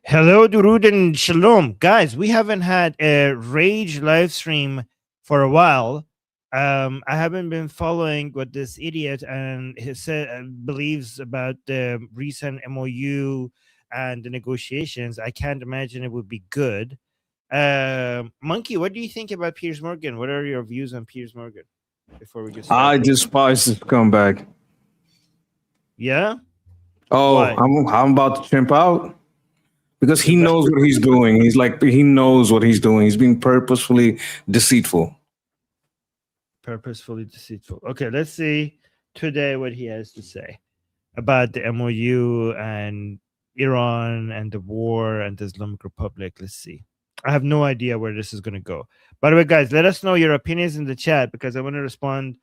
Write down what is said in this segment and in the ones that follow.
Hello, Durud and Shalom. Guys, we haven't had a Rage live stream for a while. I haven't been following what this idiot and he said believes about the recent MOU and the negotiations. I can't imagine it would be good. Monkey, what do you think about Piers Morgan? What are your views on Piers Morgan before we get started? I despise this scumbag. Yeah? Oh, Why? I'm about to chimp out because he knows what he's doing. He knows what he's doing. He's being purposefully deceitful. Purposefully deceitful. Okay, let's see today what he has to say about the MOU and Iran and the war and the Islamic Republic. Let's see. I have no idea where this is going to go. By the way, guys, let us know your opinions in the chat because I want to respond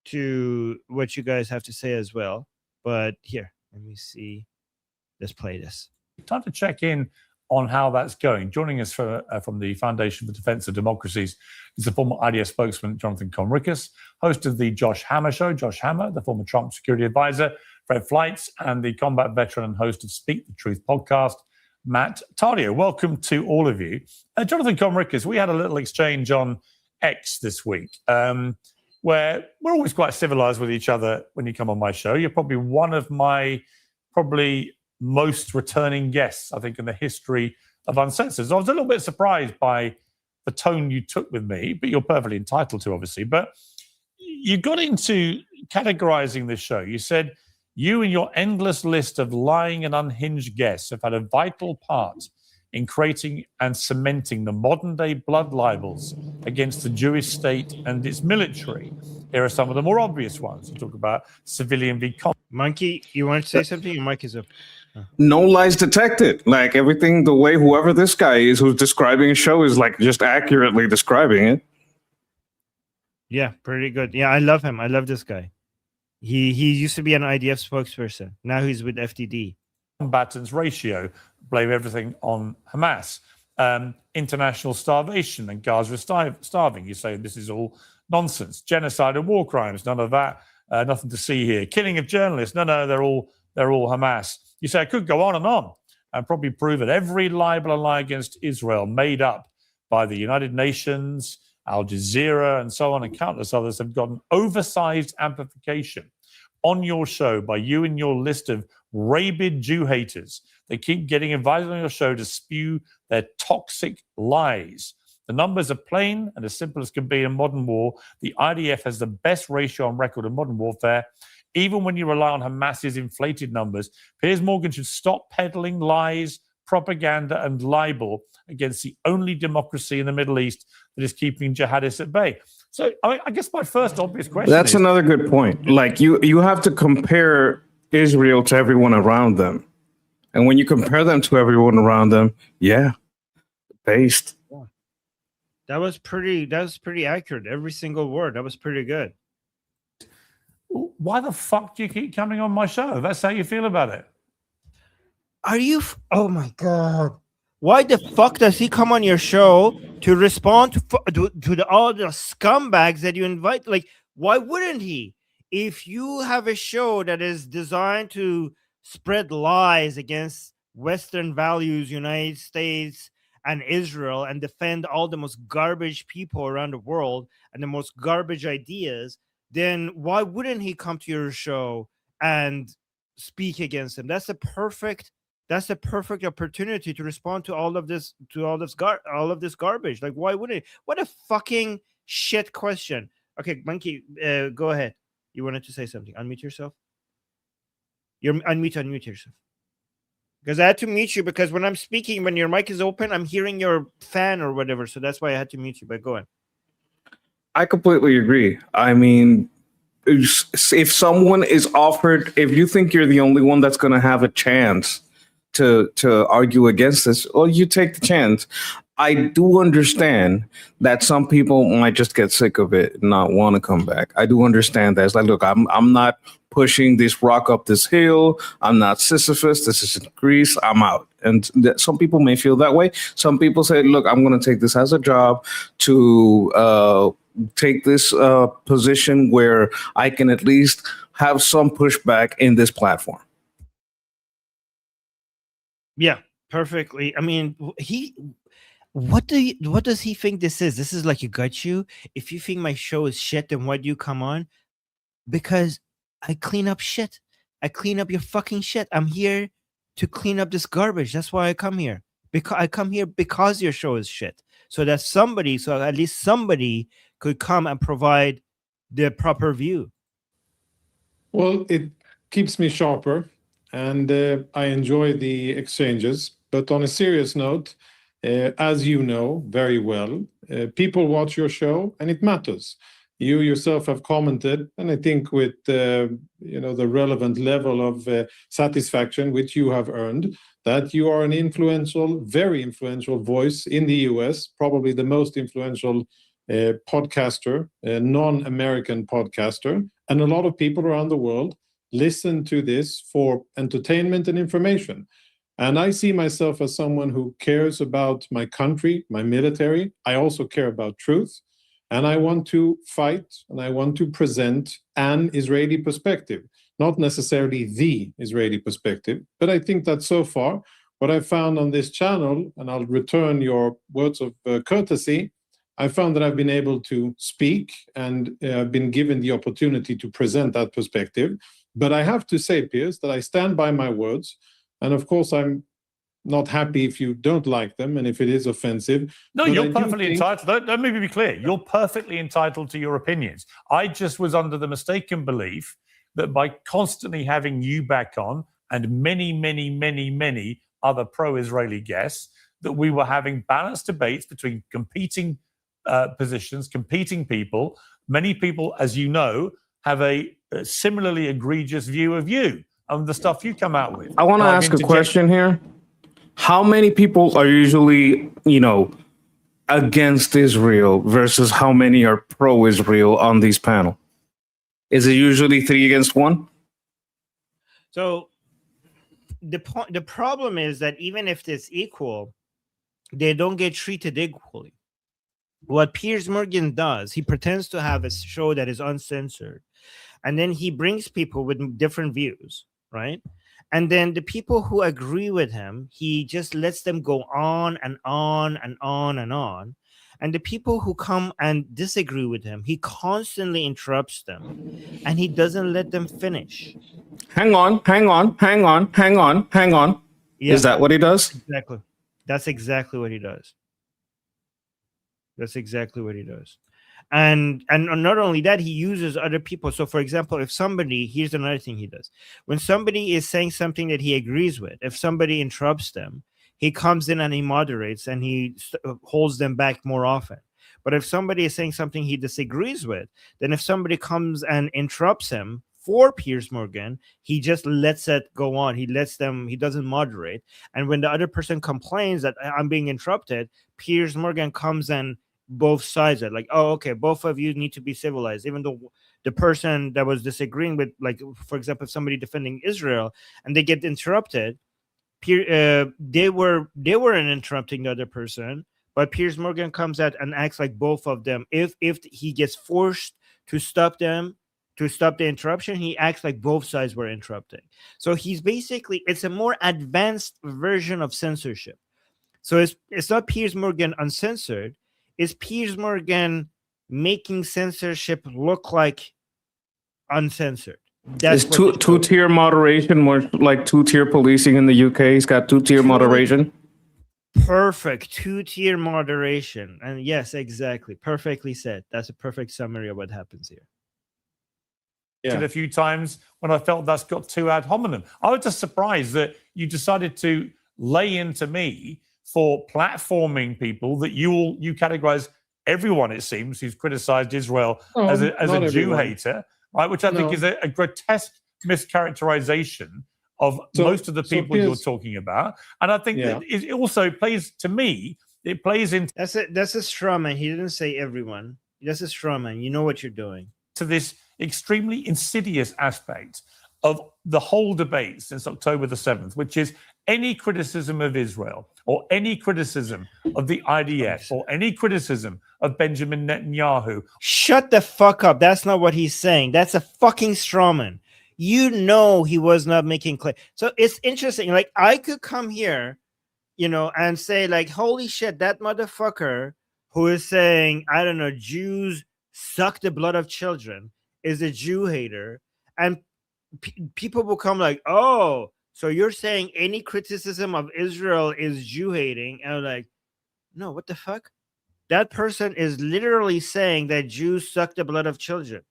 to what you guys have to say as well. But here, let me see. Let's play this. Time to check in on how that's going. Joining us from the Foundation for Defense of Democracies is the former IDF spokesman, Jonathan Conricus, host of the Josh Hammer Show, Josh Hammer, the former Trump security advisor, Fred Fleitz, and the combat veteran and host of Speak the Truth podcast, Matt Tardio. Welcome to all of you. Jonathan Conricus, we had a little exchange on X this week where we're always quite civilized with each other when you come on my show. You're probably one of my most returning guests, I think, in the history of Uncensored. So I was a little bit surprised by the tone you took with me, but you're perfectly entitled to, obviously. But you got into categorizing this show. You said you and your endless list of lying and unhinged guests have had a vital part in creating and cementing the modern-day blood libels against the Jewish state and its military. Here are some of the more obvious ones. You talk about civilian v. Monkey, you want to say something? Your mic is up. No lies detected. Like everything, the way whoever this guy is who's describing a show is like just accurately describing it. Yeah, pretty good. Yeah, I love him. I love this guy. He used to be an IDF spokesperson. Now he's with FDD. Combatants ratio, blame everything on Hamas. International starvation and Gaza is starving. You say this is all nonsense. Genocide and war crimes, none of that. Nothing to see here. Killing of journalists, no, they're all Hamas. You say I could go on and probably prove that every libel and lie against Israel made up by the United Nations, Al Jazeera, and so on, and countless others have gotten oversized amplification on your show by you and your list of rabid Jew haters. They keep getting invited on your show to spew their toxic lies. The numbers are plain and as simple as can be in modern war. The IDF has the best ratio on record in modern warfare. Even when you rely on Hamas's inflated numbers, Piers Morgan should stop peddling lies, propaganda, and libel against the only democracy in the Middle East that is keeping jihadists at bay. So I guess my first obvious question That's another good point. Like you have to compare Israel to everyone around them. And when you compare them to everyone around them, yeah, based. That was pretty accurate. Every single word. That was pretty good. Why the fuck do you keep coming on my show? That's how you feel about it. Are you? Oh my God. Why the fuck does he come on your show to respond to all the scumbags that you invite? Like, why wouldn't he? If you have a show that is designed to spread lies against Western values, United States and Israel, and defend all the most garbage people around the world and the most garbage ideas, then why wouldn't he come to your show and speak against them? That's the perfect opportunity to respond to all of this garbage. Like, why wouldn't he? What a fucking shit question. Okay, Monkey, go ahead. You wanted to say something. Unmute yourself. Unmute yourself. Because I had to mute you because when I'm speaking, when your mic is open, I'm hearing your fan or whatever. So that's why I had to mute you. But go on. I completely agree. I mean, if someone is offered, if you think you're the only one that's going to have a chance to argue against this, well, you take the chance. I do understand that some people might just get sick of it and not want to come back. I do understand that. It's like, look, I'm not pushing this rock up this hill. I'm not Sisyphus. This isn't Greece. I'm out. And some people may feel that way. Some people say, look, I'm going to take this as a job to take this position where I can at least have some pushback in this platform. Yeah, perfectly. I mean, what does he think this is? This is like a gut you. If you think my show is shit, then why do you come on? Because I clean up shit. I clean up your fucking shit. I'm here to clean up this garbage. That's why I come here. Because I come here because your show is shit. So that so at least somebody could come and provide the proper view. Well, it keeps me sharper, and I enjoy the exchanges. But on a serious note, as you know very well, people watch your show, and it matters. You yourself have commented, and I think with the relevant level of satisfaction which you have earned, that you are an influential, very influential voice in the US, probably the most influential podcaster, non-American podcaster, and a lot of people around the world listen to this for entertainment and information. And I see myself as someone who cares about my country, my military. I also care about truth. And I want to fight and I want to present an Israeli perspective, not necessarily the Israeli perspective. But I think that so far, what I've found on this channel, and I'll return your words of courtesy, I found that I've been able to speak and been given the opportunity to present that perspective. But I have to say, Piers, that I stand by my words. And of course, I'm not happy if you don't like them and if it is offensive. No, but you're perfectly entitled. Let me be clear. You're perfectly entitled to your opinions. I just was under the mistaken belief that by constantly having you back on and many, many, many, many other pro-Israeli guests, that we were having balanced debates between competing positions, competing people. Many people, as you know, have a similarly egregious view of you and the stuff you come out with. I want to ask a question here. How many people are usually, against Israel versus how many are pro-Israel on these panels? Is it usually 3 against 1? So the problem is that even if it's equal, they don't get treated equally. What Piers Morgan does, he pretends to have a show that is uncensored, and then he brings people with different views, right? And then the people who agree with him, he just lets them go on and on and on and on. And the people who come and disagree with him, he constantly interrupts them and he doesn't let them finish. Hang on. Yeah. Is that what he does? Exactly. That's exactly what he does. That's exactly what he does. And not only that, he uses other people. So, for example, if somebody, here's another thing he does. When somebody is saying something that he agrees with, if somebody interrupts them, he comes in and he moderates and he holds them back more often. But if somebody is saying something he disagrees with, then if somebody comes and interrupts him for Piers Morgan, he just lets it go on. He doesn't moderate. And when the other person complains that I'm being interrupted, Piers Morgan comes and both sides are like, oh, okay, both of you need to be civilized. Even though the person that was disagreeing with, like, for example, if somebody defending Israel and they get interrupted, they weren't interrupting the other person, but Piers Morgan comes out and acts like both of them. If he gets forced to stop them, to stop the interruption, he acts like both sides were interrupting. So he's basically, it's a more advanced version of censorship. So it's not Piers Morgan Uncensored. Is Piers Morgan making censorship look like uncensored? That's two-tier moderation, more like two-tier policing in the UK. He's got two-tier moderation. Perfect. Two-tier moderation. And yes, exactly. Perfectly said. That's a perfect summary of what happens here. Yeah. A few times when I felt that's got too ad hominem. I was just surprised that you decided to lay into me for platforming people that you categorize everyone, it seems, who's criticized Israel as a Jew hater, right? Which I think is a grotesque mischaracterization of most of the people you're talking about. And I think that it also plays, to me, it plays into... That's a straw man. He didn't say everyone. That's a straw man. You know what you're doing. To this extremely insidious aspect of the whole debate since October the 7th, which is any criticism of Israel or any criticism of the IDF or any criticism of Benjamin Netanyahu. Shut the fuck up. That's not what he's saying. That's a fucking strawman. You know he was not making clear. So it's interesting. Like, I could come here and say like, holy shit, that motherfucker who is saying, I don't know, Jews suck the blood of children is a Jew hater. And people will come like, oh, so you're saying any criticism of Israel is Jew hating? And I'm like, no, what the fuck? That person is literally saying that Jews suck the blood of children.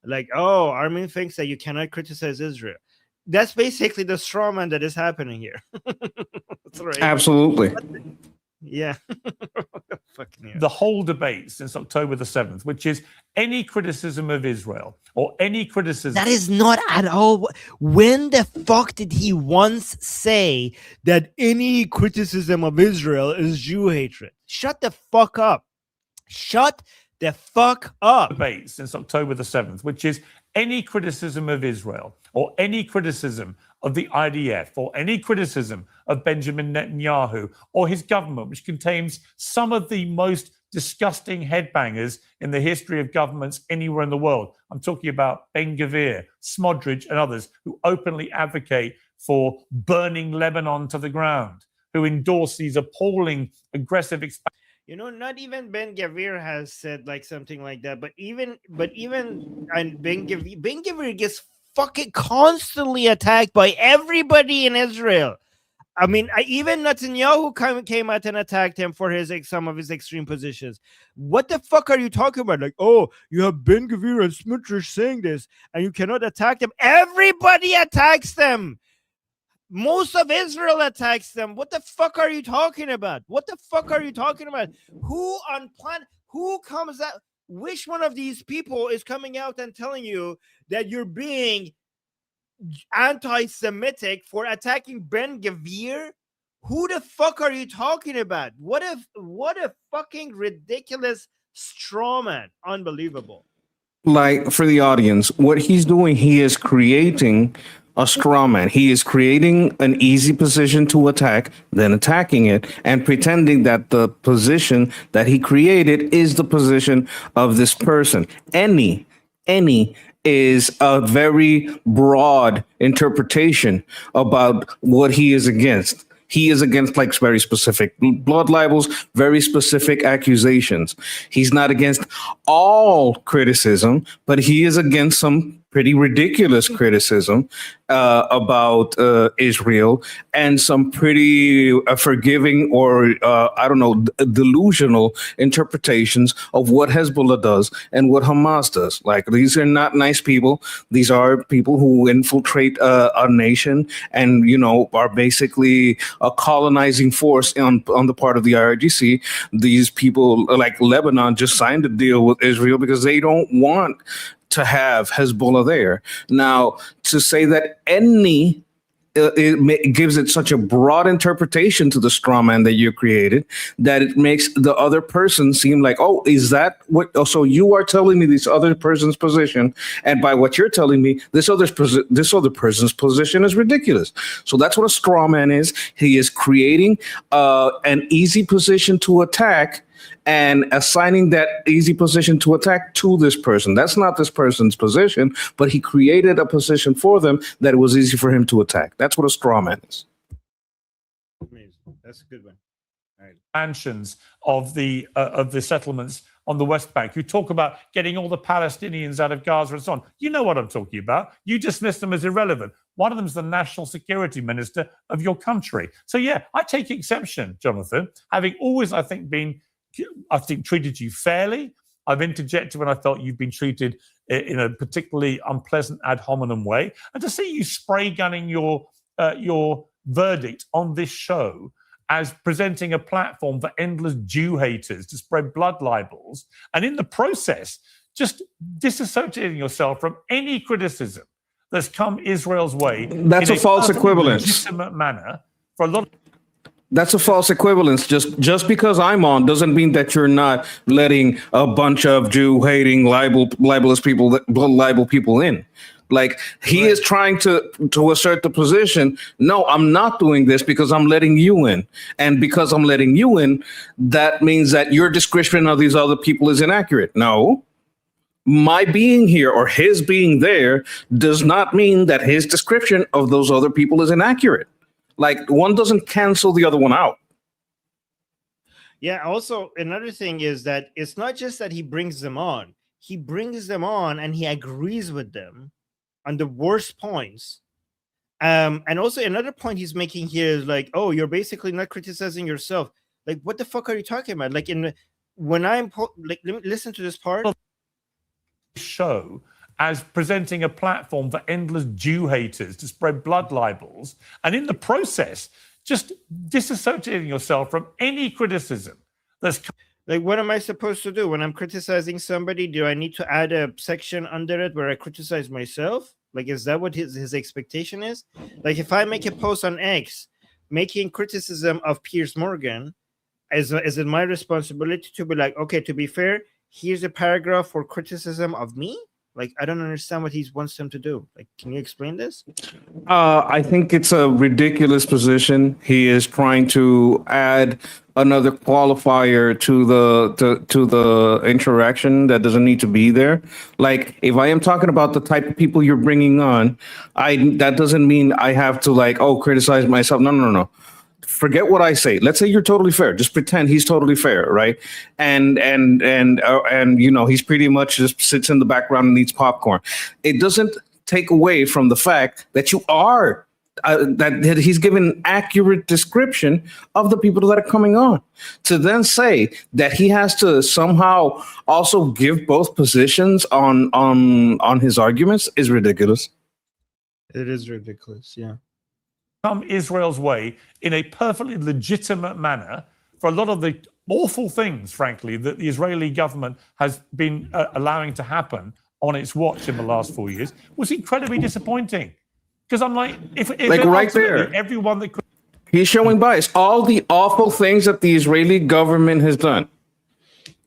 Like, oh, Armin thinks that you cannot criticize Israel. That's basically the straw man that is happening here. That's right. Absolutely. Yeah. The whole debate since October the 7th, which is any criticism of Israel or any criticism. That is not at all. When the fuck did he once say that any criticism of Israel is Jew hatred? Shut the fuck up. Shut the fuck up. Debate since October the 7th, which is any criticism of Israel or any criticism of the IDF or any criticism of Benjamin Netanyahu or his government, which contains some of the most disgusting headbangers in the history of governments anywhere in the world. I'm talking about Ben-Gvir, Smodrich, and others who openly advocate for burning Lebanon to the ground, who endorse these appalling, aggressive expansions. Not even Ben-Gvir has said like something like that, but even and Ben-Gvir gets fucking constantly attacked by everybody in Israel. I mean, even Netanyahu came out and attacked him for some of his extreme positions. What the fuck are you talking about? Like, oh, you have Ben-Gvir and Smotrich saying this, and you cannot attack them. Everybody attacks them. Most of Israel attacks them. What the fuck are you talking about? What the fuck are you talking about? Who comes out? Which one of these people is coming out and telling you that you're being anti-Semitic for attacking Ben-Gvir? Who the fuck are you talking about? What a fucking ridiculous straw man. Unbelievable. Like, for the audience, what he's doing, he is creating a straw man. He is creating an easy position to attack, then attacking it, and pretending that the position that he created is the position of this person. Any is a very broad interpretation about what he is against. He is against like very specific blood libels, very specific accusations. He's not against all criticism, but he is against some pretty ridiculous criticism about Israel and some pretty forgiving or, delusional interpretations of what Hezbollah does and what Hamas does. Like, these are not nice people. These are people who infiltrate a nation and, are basically a colonizing force on the part of the IRGC. These people, like Lebanon, just signed a deal with Israel because they don't want to have Hezbollah there. Now, to say that it gives it such a broad interpretation to the straw man that you created that it makes the other person seem like, oh, is that what? Oh, so you are telling me this other person's position, and by what you're telling me, this other person's position is ridiculous. So that's what a straw man is. He is creating an easy position to attack and assigning that easy position to attack to this person. That's not this person's position, but he created a position for them that it was easy for him to attack. That's what a straw man is. Amazing. That's a good one. All right. Expansions of the settlements on the West Bank. You talk about getting all the Palestinians out of Gaza and so on. You know what I'm talking about. You dismiss them as irrelevant. One of them is the national security minister of your country. So yeah, I take exception, Jonathan, having always, I think, treated you fairly. I've interjected when I felt you've been treated in a particularly unpleasant ad hominem way. And to see you spray gunning your verdict on this show as presenting a platform for endless Jew haters to spread blood libels, and in the process, just disassociating yourself from any criticism that's come Israel's way. That's a false equivalence. Legitimate manner for a lot of. That's a false equivalence. Just because I'm on doesn't mean that you're not letting a bunch of Jew-hating, libelous people, libel people in. Like, he is trying to assert the position. No, I'm not doing this because I'm letting you in. And because I'm letting you in, that means that your description of these other people is inaccurate. No. My being here or his being there does not mean that his description of those other people is inaccurate. Like, one doesn't cancel the other one out. Yeah. Also, another thing is that it's not just that he brings them on; he brings them on and he agrees with them on the worst points. And also another point he's making here is like, oh, you're basically not criticizing yourself. Like, what the fuck are you talking about? Like, when I'm like, let me listen to this part. Show as presenting a platform for endless Jew haters to spread blood libels, and in the process, just disassociating yourself from any criticism that's. Like, what am I supposed to do when I'm criticizing somebody? Do I need to add a section under it where I criticize myself? Like, is that what his expectation is? Like, if I make a post on X making criticism of Piers Morgan, is it my responsibility to be like, okay, to be fair, here's a paragraph for criticism of me? Like, I don't understand what he wants them to do. Like, can you explain this? I think it's a ridiculous position. He is trying to add another qualifier to the interaction that doesn't need to be there. Like, if I am talking about the type of people you're bringing on, that doesn't mean I have to like, oh, criticize myself. No. Forget what I say. Let's say you're totally fair. Just pretend he's totally fair, right? And you know, he's pretty much just sits in the background and eats popcorn. It doesn't take away from the fact that you are that he's given an accurate description of the people that are coming on. To then say that he has to somehow also give both positions on his arguments is ridiculous. It is ridiculous, yeah. Come Israel's way in a perfectly legitimate manner for a lot of the awful things, frankly, that the Israeli government has been allowing to happen on its watch in the last 4 years was incredibly disappointing. Because I'm like, if like right there, everyone that could. He's showing bias. All the awful things that the Israeli government has done.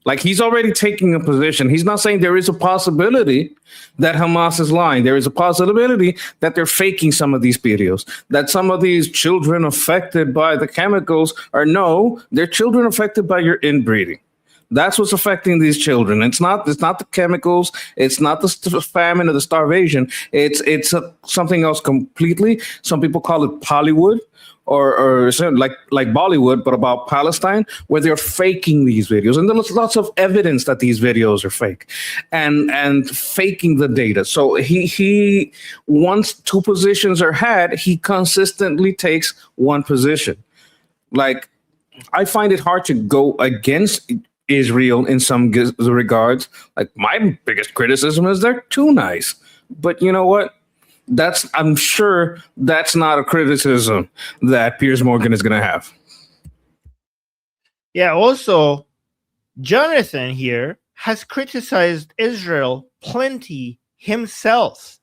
Like, he's already taking a position. He's not saying there is a possibility that Hamas is lying. There is a possibility that they're faking some of these videos, that some of these children affected by the chemicals they're children affected by your inbreeding. That's what's affecting these children. It's not the chemicals. It's not the famine or the starvation. It's something else completely. Some people call it Pollywood. Or like Bollywood, but about Palestine, where they're faking these videos. And there's lots of evidence that these videos are fake and faking the data. So he once two positions are had, he consistently takes one position. Like, I find it hard to go against Israel in some regards. Like, my biggest criticism is they're too nice. But you know what? I'm sure that's not a criticism that Piers Morgan is going to have. Yeah, also, Jonathan here has criticized Israel plenty himself.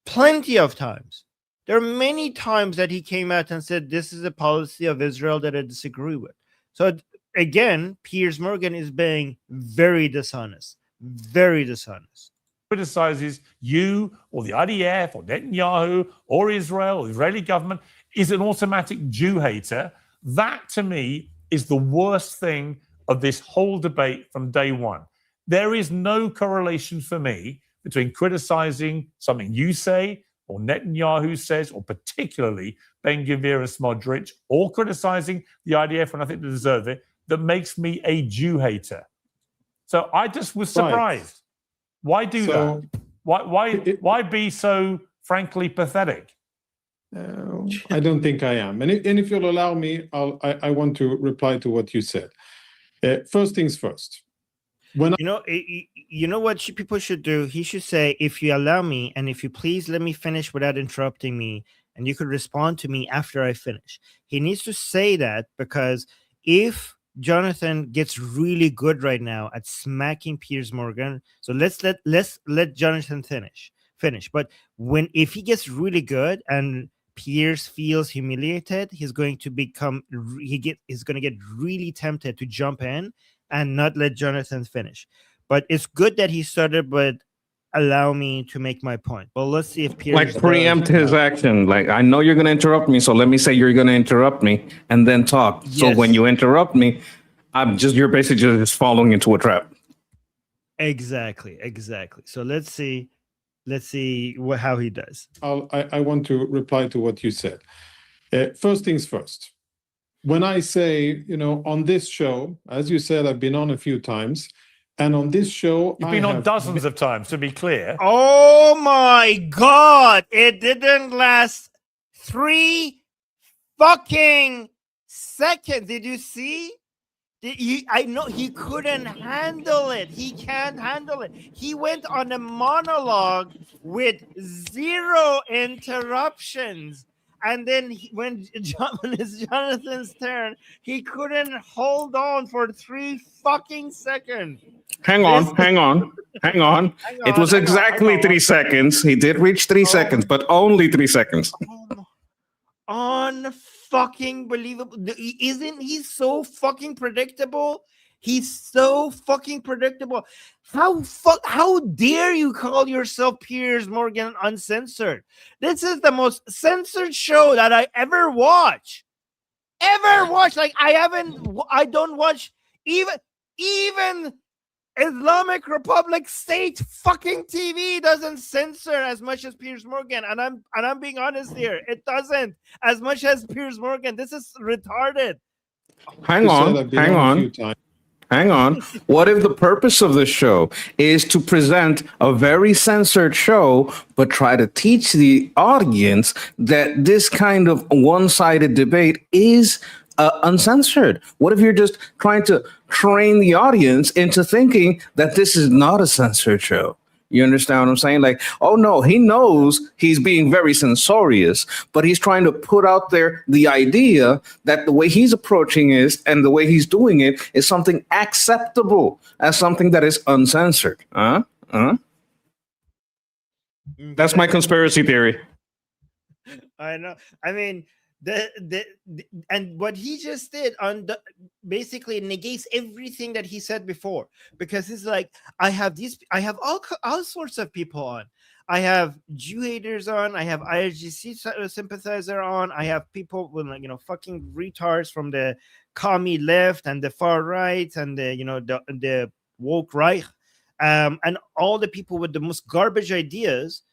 Plenty of times. There are many times that he came out and said, this is a policy of Israel that I disagree with. So again, Piers Morgan is being very dishonest. Very dishonest. Criticizes you or the IDF or Netanyahu or Israel or the Israeli government is an automatic Jew hater. That, to me, is the worst thing of this whole debate from day one. There is no correlation for me between criticizing something you say or Netanyahu says, or particularly Ben-Gvir and Smotrich, or criticizing the IDF when I think they deserve it, that makes me a Jew hater. So I just was surprised. Right. Why do that? Why be so frankly pathetic? I don't think I am. And if you'll allow me, I want to reply to what you said. First things first. You know what people should do? He should say, if you allow me, and if you please let me finish without interrupting me, and you could respond to me after I finish. He needs to say that, because if Jonathan gets really good right now at smacking Piers Morgan, so let's let Jonathan finish. But if he gets really good and Piers feels humiliated, he's going to get really tempted to jump in and not let Jonathan finish. But it's good that he started, but allow me to make my point. But let's see if Piers preempt his action. Like, I know you're going to interrupt me, so let me say you're going to interrupt me and then talk. Yes. So when you interrupt me, you're basically just falling into a trap. Exactly. So let's see how he does. I want to reply to what you said. First things first. when I say, on this show, as you said, I've been on a few times, and on this show, You've been on dozens of times, to be clear. Oh my God! It didn't last 3 fucking seconds. Did you see? I know he couldn't handle it. He can't handle it. He went on a monologue with 0 interruptions. And then when it's Jonathan's turn, he couldn't hold on for 3 fucking seconds. Hang on. It was exactly 3 seconds. He did reach 3 seconds, but only 3 seconds. Unfucking believable. Isn't he so fucking predictable? He's so fucking predictable. How dare you call yourself Piers Morgan Uncensored? This is the most censored show that I ever watch. Like I don't watch even Islamic Republic state fucking TV doesn't censor as much as Piers Morgan, and I'm being honest here. It doesn't as much as Piers Morgan. This is retarded. Hang on. What if the purpose of the show is to present a very censored show, but try to teach the audience that this kind of one-sided debate is uncensored? What if you're just trying to train the audience into thinking that this is not a censored show? You understand what I'm saying? Like, oh no, he knows he's being very censorious, but he's trying to put out there the idea that the way he's approaching it and the way he's doing it is something acceptable as something that is uncensored. That's my conspiracy theory. I know. I mean, and what he just did basically negates everything that he said before, because it's like I have all sorts of people on. I have Jew haters on. I have IRGC sympathizer on. I have people with fucking retards from the commie left and the far right and the woke right, and all the people with the most garbage ideas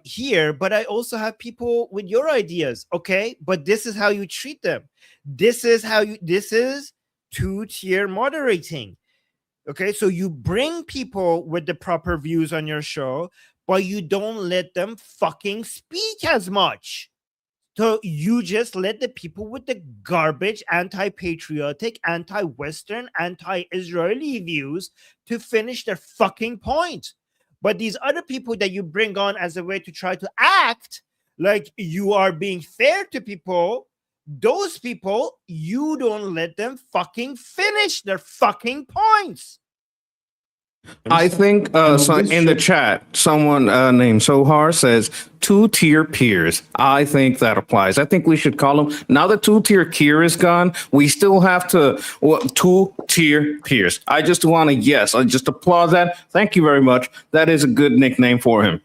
here. But I also have people with your ideas, okay? But this is how you treat them. This is 2-tier moderating, okay? So you bring people with the proper views on your show, but you don't let them fucking speak as much. So you just let the people with the garbage, anti-patriotic, anti-Western, anti-Israeli views to finish their fucking point. But these other people that you bring on as a way to try to act like you are being fair to people, those people, you don't let them fucking finish their fucking points. I think so in the chat, someone named Sohar says 2-tier peers. I think that applies. I think we should call them, now that 2-tier Kier is gone, we still have to 2-tier peers. I just want to, I just applaud that. Thank you very much. That is a good nickname for him.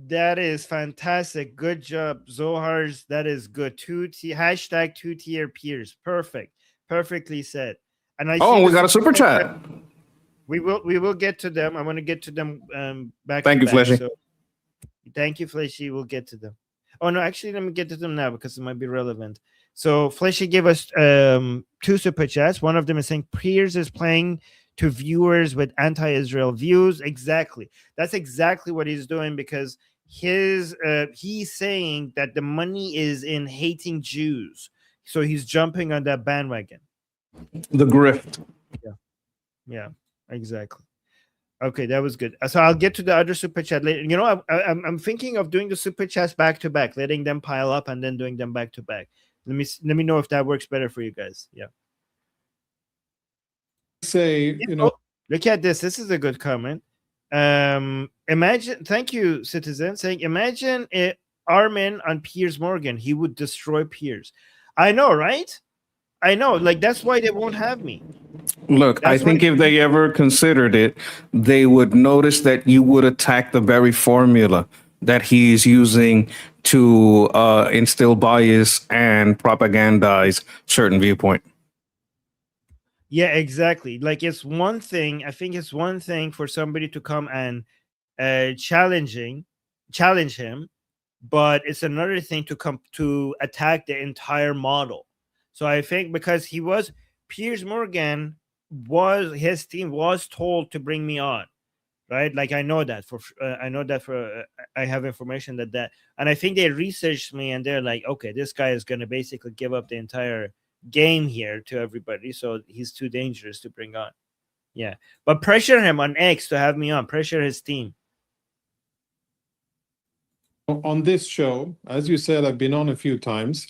That is fantastic. Good job, Zohar's. That is good. Hashtag 2-tier peers. Perfect. Perfectly said. And we got a super chat. We will get to them. I want to get to them back. Thank you, Fleshy. So, thank you, Fleshy. We'll get to them. Oh no, actually, let me get to them now because it might be relevant. So Fleshy gave us 2 super chats. One of them is saying Piers is playing to viewers with anti-Israel views. Exactly. That's exactly what he's doing, because he's saying that the money is in hating Jews. So he's jumping on that bandwagon. The grift. Yeah. Exactly. Okay, that was good. So I'll get to the other super chat later. I'm thinking of doing the super chats back to back, letting them pile up and then doing them back to back. Let me know if that works better for you guys. Yeah. Look at this. This is a good comment. Imagine. Thank you, citizen. Saying, imagine Armin on Piers Morgan. He would destroy Piers. I know, right? I know, like that's why they won't have me. Look, I think if they ever considered it, they would notice that you would attack the very formula that he's using to instill bias and propagandize certain viewpoint. Yeah, exactly. Like it's one thing. I think it's one thing for somebody to come and challenge him, but it's another thing to come to attack the entire model. So I think because Piers Morgan his team was told to bring me on, right? Like I know that I have information that, and I think they researched me and they're like, okay, this guy is going to basically give up the entire game here to everybody, so he's too dangerous to bring on. Yeah, but pressure him on X to have me on. Pressure his team. On this show, as you said, I've been on a few times,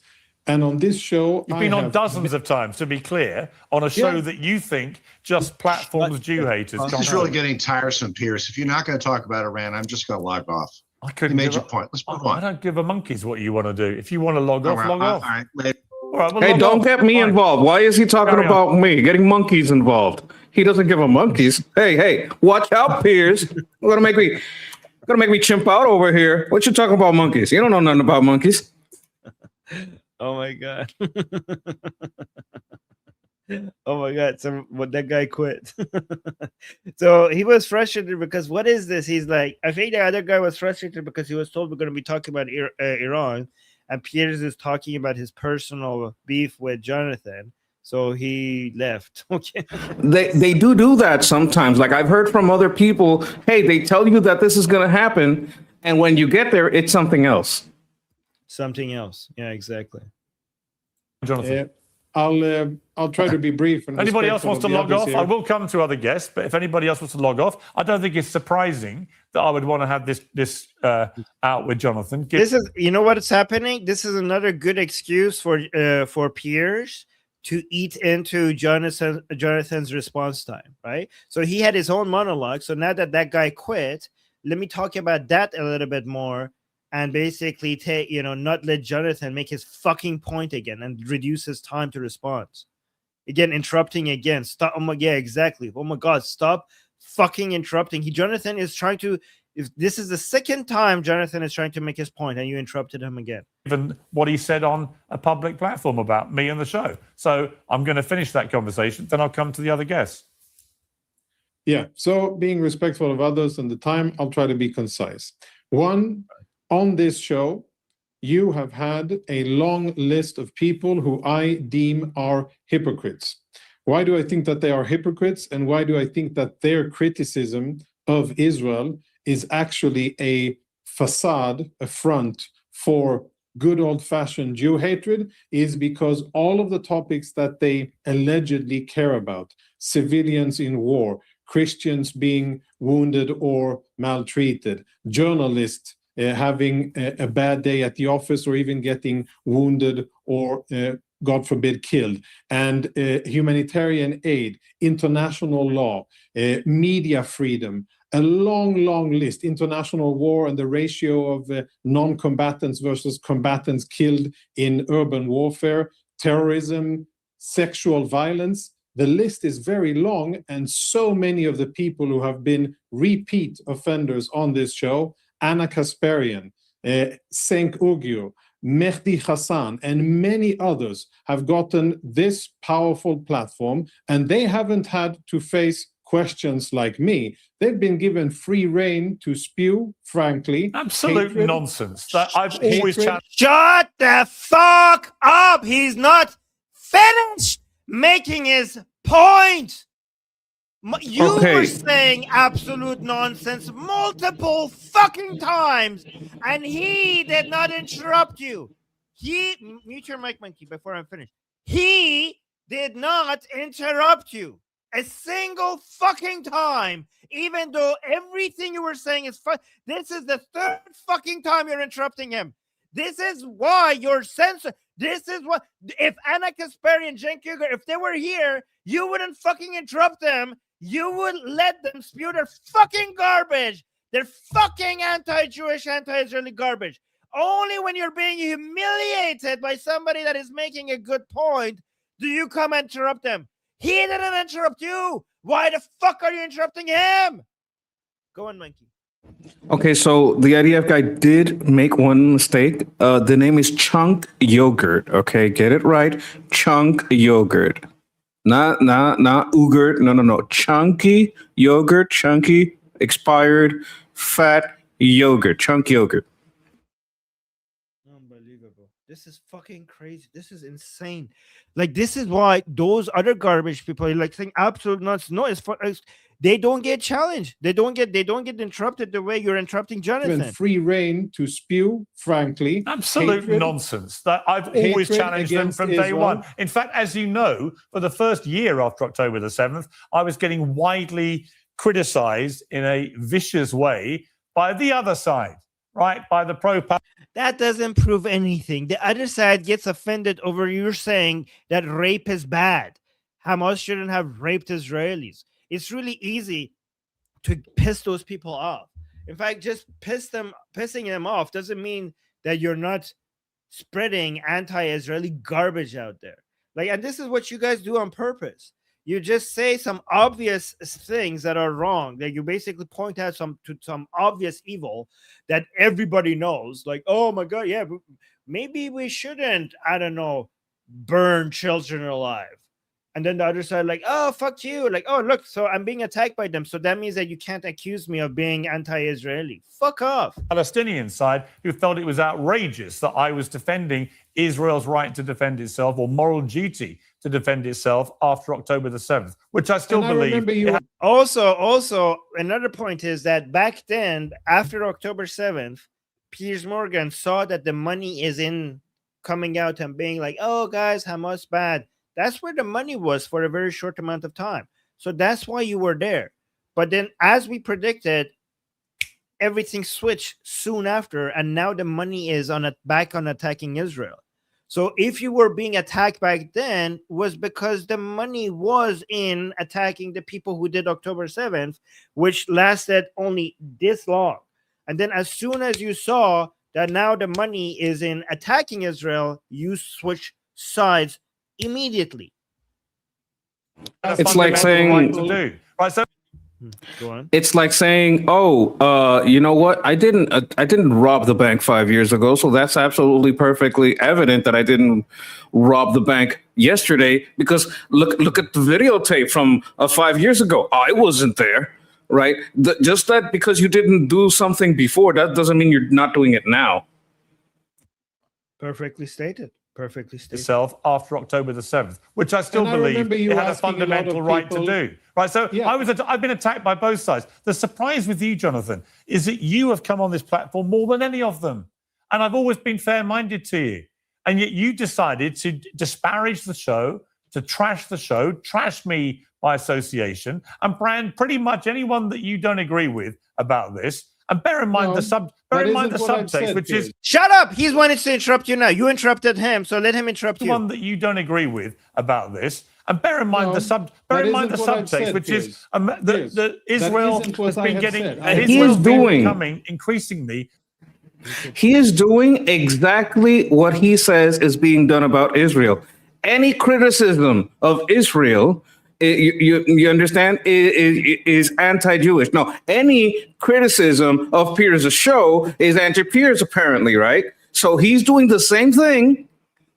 and on this show, You've been on dozens of times, to be clear, on a show that you think just platforms Jew haters. This is really getting tiresome, Piers. If you're not going to talk about Iran, I'm just going to log off. I couldn't. You made your point. Let's move on. I don't give a monkey's what you want to do. If you want to log off, log off. All right, later. All right, well, Hey, log don't off. get me Fine. involved. Why is he talking Carry on. about me? Getting monkeys involved. He doesn't give a monkeys. Hey, watch out, Piers. You're gonna make me chimp out over here. What you talking about monkeys? You don't know nothing about monkeys. Oh my god. Oh my god. So that guy quit. So he was frustrated because what is this? He's like, I think the other guy was frustrated because he was told we're going to be talking about Iran, and Piers is talking about his personal beef with Jonathan. So he left. Okay. They do that sometimes. Like I've heard from other people, hey, they tell you that this is gonna happen, and when you get there, it's something else. Something else. Yeah, exactly. Jonathan. I'll try to be brief. And Anybody else wants to respectful of log the off? others I will come to other guests, but if anybody else wants to log off, I don't think it's surprising that I would want to have this out with Jonathan. This is, you know what's happening? This is another good excuse for Piers to eat into Jonathan's response time, right? So he had his own monologue. So now that guy quit, let me talk about that a little bit more, and basically not let Jonathan make his fucking point again and reduce his time to response. Again, interrupting again. Stop. Oh my, yeah, exactly. Oh my God, stop fucking interrupting. Jonathan is trying to. If this is the second time Jonathan is trying to make his point, and you interrupted him again. Even what he said on a public platform about me and the show. So I'm going to finish that conversation, then I'll come to the other guests. Yeah. So being respectful of others and the time, I'll try to be concise. One, on this show, you have had a long list of people who I deem are hypocrites. Why do I think that they are hypocrites? And why do I think that their criticism of Israel is actually a facade, a front for good old-fashioned Jew hatred? Is because all of the topics that they allegedly care about, civilians in war, Christians being wounded or maltreated, journalists having a bad day at the office or even getting wounded or, God forbid, killed, and humanitarian aid, international law, media freedom, a long list, international war and the ratio of non-combatants versus combatants killed in urban warfare, terrorism, sexual violence. The list is very long, and so many of the people who have been repeat offenders on this show, Anna Kasparian, Cenk Ugyur, Mehdi Hassan, and many others have gotten this powerful platform, and they haven't had to face questions like me. They've been given free rein to spew, frankly. Absolute hatred, nonsense. That I've always hatred. challenged. Shut the fuck up! He's not finished making his point. You were saying absolute nonsense multiple fucking times, and he did not interrupt you. Mute your mic, Monkey, before I'm finished. He did not interrupt you a single fucking time, even though everything you were saying is fun. This is the third fucking time you're interrupting him. This is why you're censored. This is what, if Anna Kasparian and Cenk Uygur, if they were here, you wouldn't fucking interrupt them. You would let them spew their fucking garbage. Their fucking anti-Jewish, anti-Israeli garbage. Only when you're being humiliated by somebody that is making a good point do you come and interrupt them. He didn't interrupt you. Why the fuck are you interrupting him? Go on, Monkey. Okay, so the IDF guy did make one mistake. The name is Chunk Yogurt. Okay, get it right. Chunk Yogurt. Not Ugurt. No. Chunky yogurt. Chunky, expired, fat yogurt. Chunk yogurt. Unbelievable. This is fucking crazy. This is insane. Like, this is why those other garbage people are like saying absolute nuts. No, they don't get challenged. They don't get interrupted the way you're interrupting Jonathan. Free reign to spew, frankly. Absolute hatred, nonsense. That I've always hatred challenged them against from day Israel. one. In fact, as you know, for the first year after October the 7th, I was getting widely criticized in a vicious way by the other side, right? By the pro-Palestinian. That doesn't prove anything. The other side gets offended over you saying that rape is bad. Hamas shouldn't have raped Israelis. It's really easy to piss those people off. In fact, just pissing them off doesn't mean that you're not spreading anti-Israeli garbage out there. Like, and this is what you guys do on purpose. You just say some obvious things that are wrong. That you basically point out some obvious evil that everybody knows. Like, oh my God, yeah, maybe we shouldn't, I don't know, burn children alive. And then the other side, like, oh, fuck you. Like, oh, look, so I'm being attacked by them. So that means that you can't accuse me of being anti-Israeli. Fuck off. Palestinian side who felt it was outrageous that I was defending Israel's right to defend itself or moral duty to defend itself after October the 7th, which I still believe. Also, another point is that back then, after October 7th, Piers Morgan saw that the money is in coming out and being like, oh, guys, Hamas bad. That's where the money was for a very short amount of time. So that's why you were there. But then, as we predicted, everything switched soon after, and now the money is back on attacking Israel. So if you were being attacked back then, was because the money was in attacking the people who did October 7th, which lasted only this long. And then as soon as you saw that now the money is in attacking Israel, you switch sides immediately. It's like saying, right to do. Right, so Go on. it's like saying, oh, you know what? I didn't rob the bank 5 years ago, so that's absolutely perfectly evident that I didn't rob the bank yesterday because look at the videotape from 5 years ago. I wasn't there, right? Just that because you didn't do something before, that doesn't mean you're not doing it now. Perfectly stated. Perfectly stated. itself after October the 7th, which I still And I believe remember you it had a asking a lot fundamental of right to people- do. Right, so Yeah. I've been attacked by both sides. The surprise with you, Jonathan, is that you have come on this platform more than any of them. And I've always been fair-minded to you. And yet you decided to disparage the show, to trash the show, trash me by association, and brand pretty much anyone that you don't agree with about this. And bear in mind No, the that isn't what I've subtext, said, which is Piers. Shut up! He's wanted to interrupt you now. You interrupted him, so let him interrupt you. one that you don't agree with about this. And bear in mind No, the that subtext, isn't what I've said, which is Piers. that Piers, that Israel isn't what has I been have getting. said. He is doing- becoming increasingly. He is doing exactly what he says is being done about Israel. Any criticism of Israel, you understand, is anti-Jewish. No, any criticism of Piers' show is anti-Piers, apparently, right? So he's doing the same thing.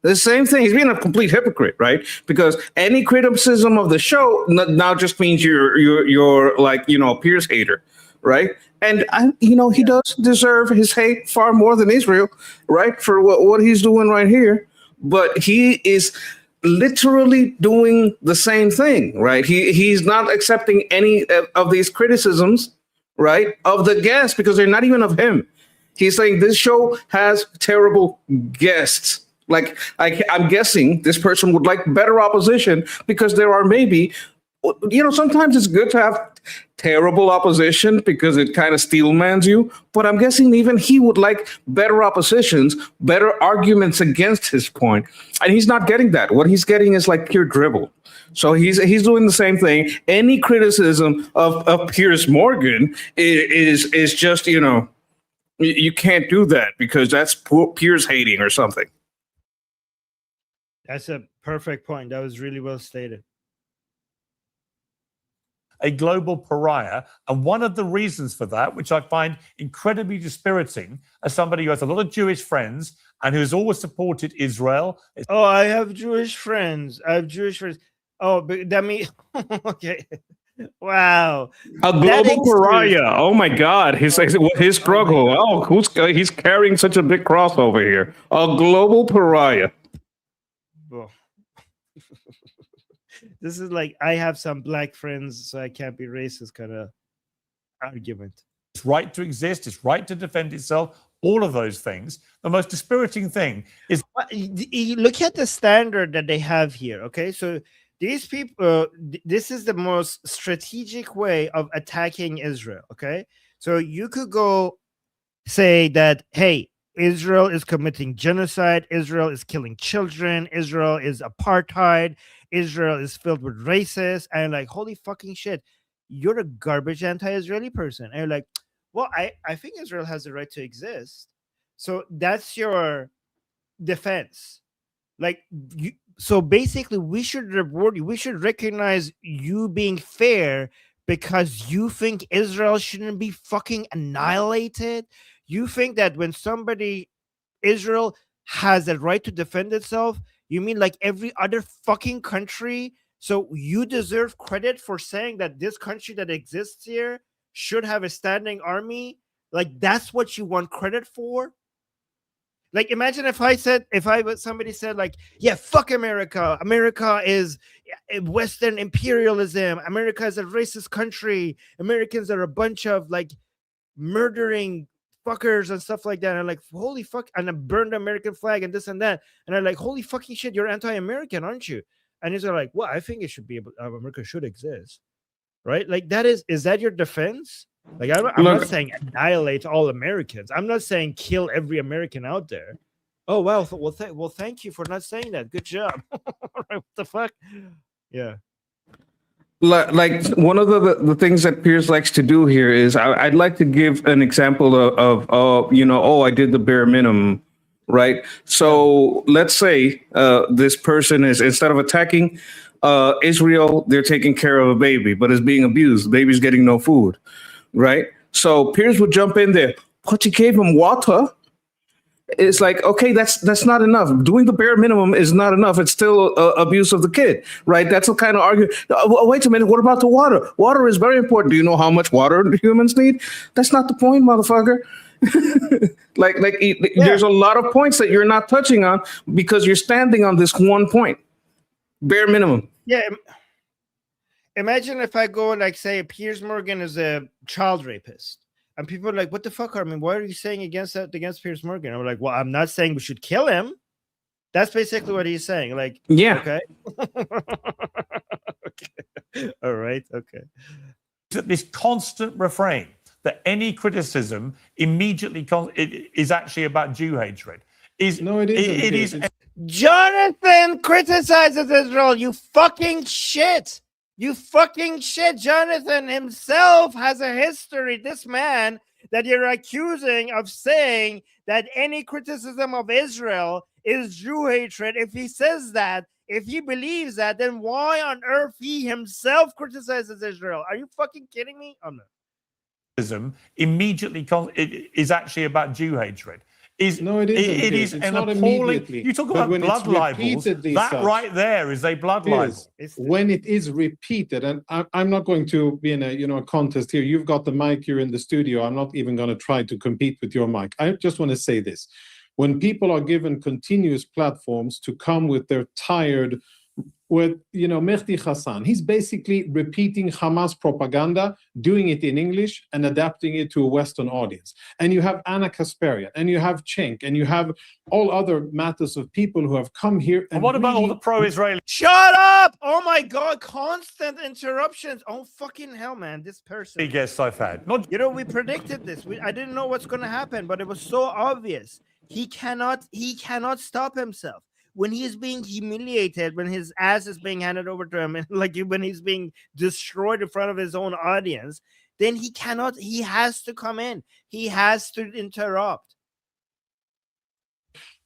The same thing. He's being a complete hypocrite, right? Because any criticism of the show now just means you're like, a Piers hater, right? And he does deserve his hate far more than Israel, right? For what he's doing right here. But he is literally doing the same thing, right? He's not accepting any of these criticisms, right, of the guests because they're not even of him. He's saying this show has terrible guests. Like, I'm guessing this person would like better opposition because there are maybe, sometimes it's good to have terrible opposition because it kind of steelmans you. But I'm guessing even he would like better oppositions, better arguments against his point. And he's not getting that. What he's getting is like pure dribble. So he's doing the same thing. Any criticism of Piers Morgan is just, you can't do that because that's Piers hating or something. That's a perfect point. That was really well stated. A global pariah. And one of the reasons for that, which I find incredibly dispiriting as somebody who has a lot of Jewish friends and who's always supported Israel. Oh, I have Jewish friends. Oh, but that means okay. Wow. A global pariah. Oh my God. His struggle. Oh, he's carrying such a big cross over here. A global pariah. Oh. This is like I have some black friends, so I can't be racist kind of argument. It's right to exist. It's right to defend itself. All of those things. The most dispiriting thing is You look at the standard that they have here. Okay, so these people, this is the most strategic way of attacking Israel. Okay, so you could go say that, hey, Israel is committing genocide. Israel is killing children. Israel is apartheid. Israel is filled with racists. And like, holy fucking shit, you're a garbage anti-Israeli person. And you're like, well, I think Israel has the right to exist. So that's your defense. Like, so basically, we should reward you. We should recognize you being fair because you think Israel shouldn't be fucking annihilated. You think that when Israel has a right to defend itself, you mean like every other fucking country? So you deserve credit for saying that this country that exists here should have a standing army? Like, that's what you want credit for? Like, imagine if somebody said like, yeah, fuck America. America is Western imperialism. America is a racist country. Americans are a bunch of like murdering fuckers and stuff like that. And I'm like, holy fuck. And I burned the American flag and this and that. And I'm like, holy fucking shit, you're anti-American, aren't you? And he's like, well, I think it should be able, America should exist. Right? Like, is that your defense? Like, I'm not saying annihilate all Americans. I'm not saying kill every American out there. Oh, well, thank you for not saying that. Good job. What the fuck? Yeah. Like one of the things that Piers likes to do here is I'd like to give an example of I did the bare minimum, right? So let's say this person is, instead of attacking Israel, they're taking care of a baby, but is being abused. The baby's getting no food, right? So Piers would jump in there, but you gave him water. It's like, okay, that's not enough. Doing the bare minimum is not enough. It's still abuse of the kid, right? That's the kind of argument. Wait a minute. What about the water? Water is very important. Do you know how much water humans need? That's not the point, motherfucker. There's a lot of points that you're not touching on because you're standing on this one point. Bare minimum. Yeah. Imagine if I go and like say Piers Morgan is a child rapist. And people are like, what the fuck, Armin? Why are you saying against Piers Morgan? I'm like, well, I'm not saying we should kill him. That's basically what he's saying. Like, yeah. Okay. Okay. All right. Okay. This constant refrain that any criticism immediately is actually about Jew hatred. No, it isn't. It is. Jonathan criticizes Israel. You fucking shit. You fucking shit. Jonathan himself has a history. This man that you're accusing of saying that any criticism of Israel is Jew hatred. If he says that, if he believes that, then why on earth he himself criticizes Israel? Are you fucking kidding me? I'm not. Immediately is actually about Jew hatred. No, it isn't. It is an appalling. You talk about blood libels. That right there is a blood libel. When it is repeated, and I'm not going to be in a contest here. You've got the mic. You're in the studio. I'm not even going to try to compete with your mic. I just want to say this: when people are given continuous platforms to come with their tired. With Mehdi Hassan, he's basically repeating Hamas propaganda, doing it in English and adapting it to a Western audience. And you have Anna Kasparian, and you have Cenk, and you have all other matters of people who have come here. And what about all the pro-Israeli? Shut up! Oh my God! Constant interruptions. Oh fucking hell, man! This person. Guests I've had. We predicted this. I didn't know what's going to happen, but it was so obvious. He cannot stop himself. When he is being humiliated, when his ass is being handed over to him, and like when he's being destroyed in front of his own audience, then he has to come in. He has to interrupt.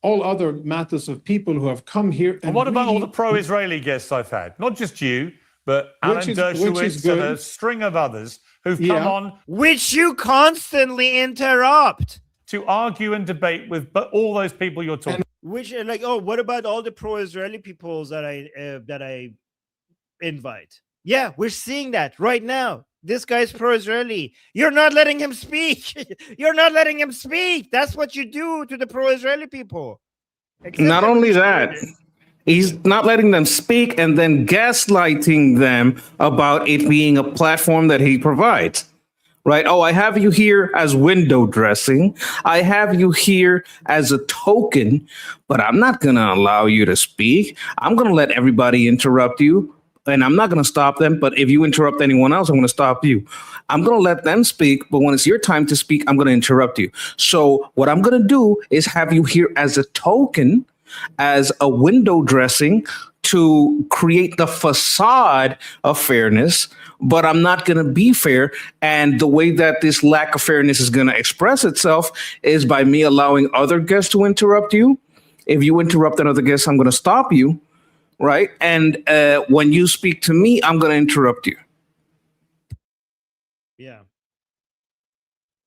All other matters of people who have come here. And what about all the pro-Israeli guests I've had? Not just you, but Alan Dershowitz and a string of others who've come on. Which you constantly interrupt. To argue and debate with all those people you're talking about. Which like, oh, what about all the pro-Israeli peoples that I invite? Yeah, we're seeing that right now. This guy's pro-Israeli. You're not letting him speak. You're not letting him speak. That's what you do to the pro-Israeli people. Not only that, He's not letting them speak and then gaslighting them about it being a platform that he provides. Right? Oh, I have you here as window dressing. I have you here as a token, but I'm not going to allow you to speak. I'm going to let everybody interrupt you, and I'm not going to stop them. But if you interrupt anyone else, I'm going to stop you. I'm going to let them speak, but when it's your time to speak, I'm going to interrupt you. So what I'm going to do is have you here as a token, as a window dressing to create the facade of fairness, but I'm not going to be fair. And the way that this lack of fairness is going to express itself is by me allowing other guests to interrupt you. If you interrupt another guest, I'm going to stop you, right? And when you speak to me, I'm going to interrupt you. Yeah.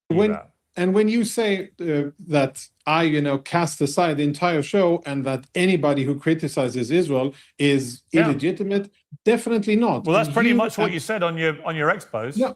When you say that I, cast aside the entire show and that anybody who criticizes Israel is illegitimate, definitely not. Well, that's pretty much what you said on your expos. Yeah.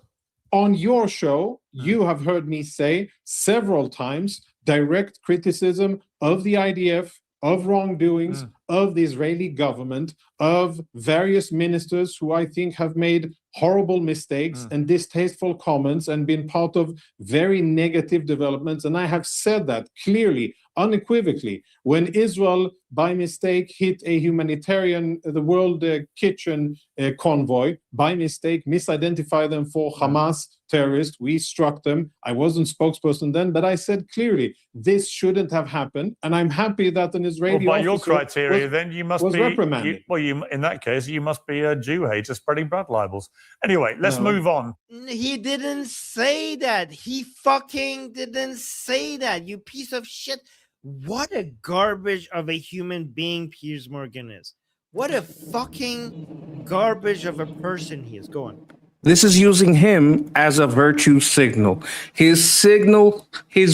On your show, you have heard me say several times direct criticism of the IDF, of wrongdoings, of the Israeli government, of various ministers who I think have made horrible mistakes and distasteful comments and been part of very negative developments. And I have said that clearly, unequivocally. When Israel, by mistake, hit a humanitarian, the World Kitchen convoy, by mistake, misidentified them for Hamas terrorists, we struck them. I wasn't spokesperson then, but I said clearly, this shouldn't have happened. And I'm happy that an Israeli by your officer criteria, then you must be reprimanded. In that case, you must be a Jew hater spreading blood libels. Anyway, let's move on. He didn't say that. He fucking didn't say that. You piece of shit. What a garbage of a human being Piers Morgan is. What a fucking garbage of a person he is. Go on. This is using him as a virtue signal. His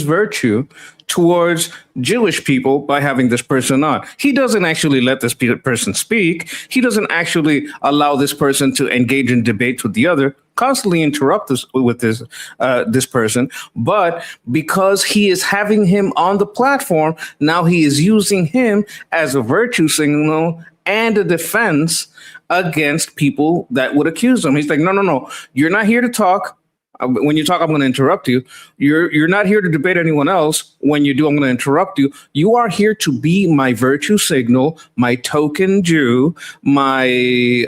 virtue towards Jewish people by having this person on. He doesn't actually let this person speak. He doesn't actually allow this person to engage in debates with the other, constantly interrupt this person. But because he is having him on the platform, now he is using him as a virtue signal and a defense against people that would accuse him. He's like, no, you're not here to talk. When you talk, I'm going to interrupt you. You're not here to debate anyone else. When you do, I'm going to interrupt you. You are here to be my virtue signal, my token Jew, my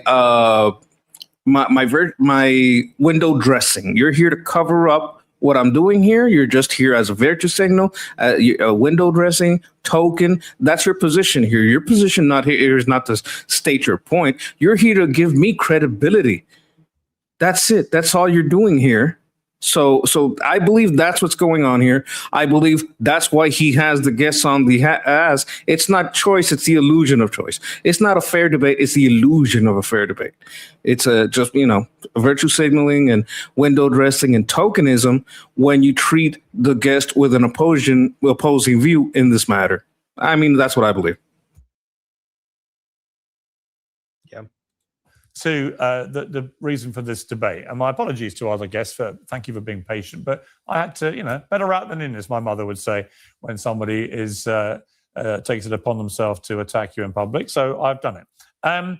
window dressing. You're here to cover up what I'm doing here. You're just here as a virtue signal, a window dressing token. That's your position here. Your position here is not to state your point. You're here to give me credibility. That's it. That's all you're doing here. So I believe that's what's going on here. I believe that's why he has the guests on the as. It's not choice. It's the illusion of choice. It's not a fair debate. It's the illusion of a fair debate. It's just virtue signaling and window dressing and tokenism when you treat the guest with an opposing view in this matter. I mean, that's what I believe. To the reason for this debate, and my apologies to other guests thank you for being patient, but I had to, better out than in, as my mother would say, when somebody takes it upon themselves to attack you in public. So I've done it. All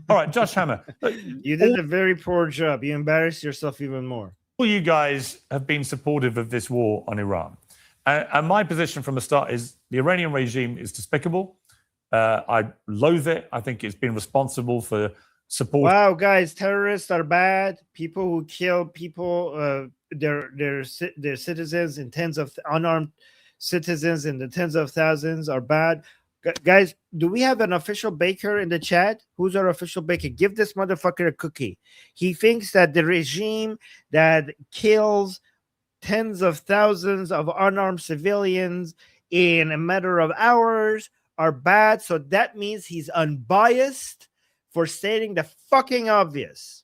right, Josh Hammer. You did a very poor job. You embarrassed yourself even more. All you guys have been supportive of this war on Iran. And my position from the start is the Iranian regime is despicable. I loathe it. I think it's been responsible for support. Wow, guys, terrorists are bad. People who kill people, their citizens and tens of unarmed citizens in the tens of thousands are bad. Guys, do we have an official baker in the chat? Who's our official baker? Give this motherfucker a cookie. He thinks that the regime that kills tens of thousands of unarmed civilians in a matter of hours are bad. So that means he's unbiased for stating the fucking obvious.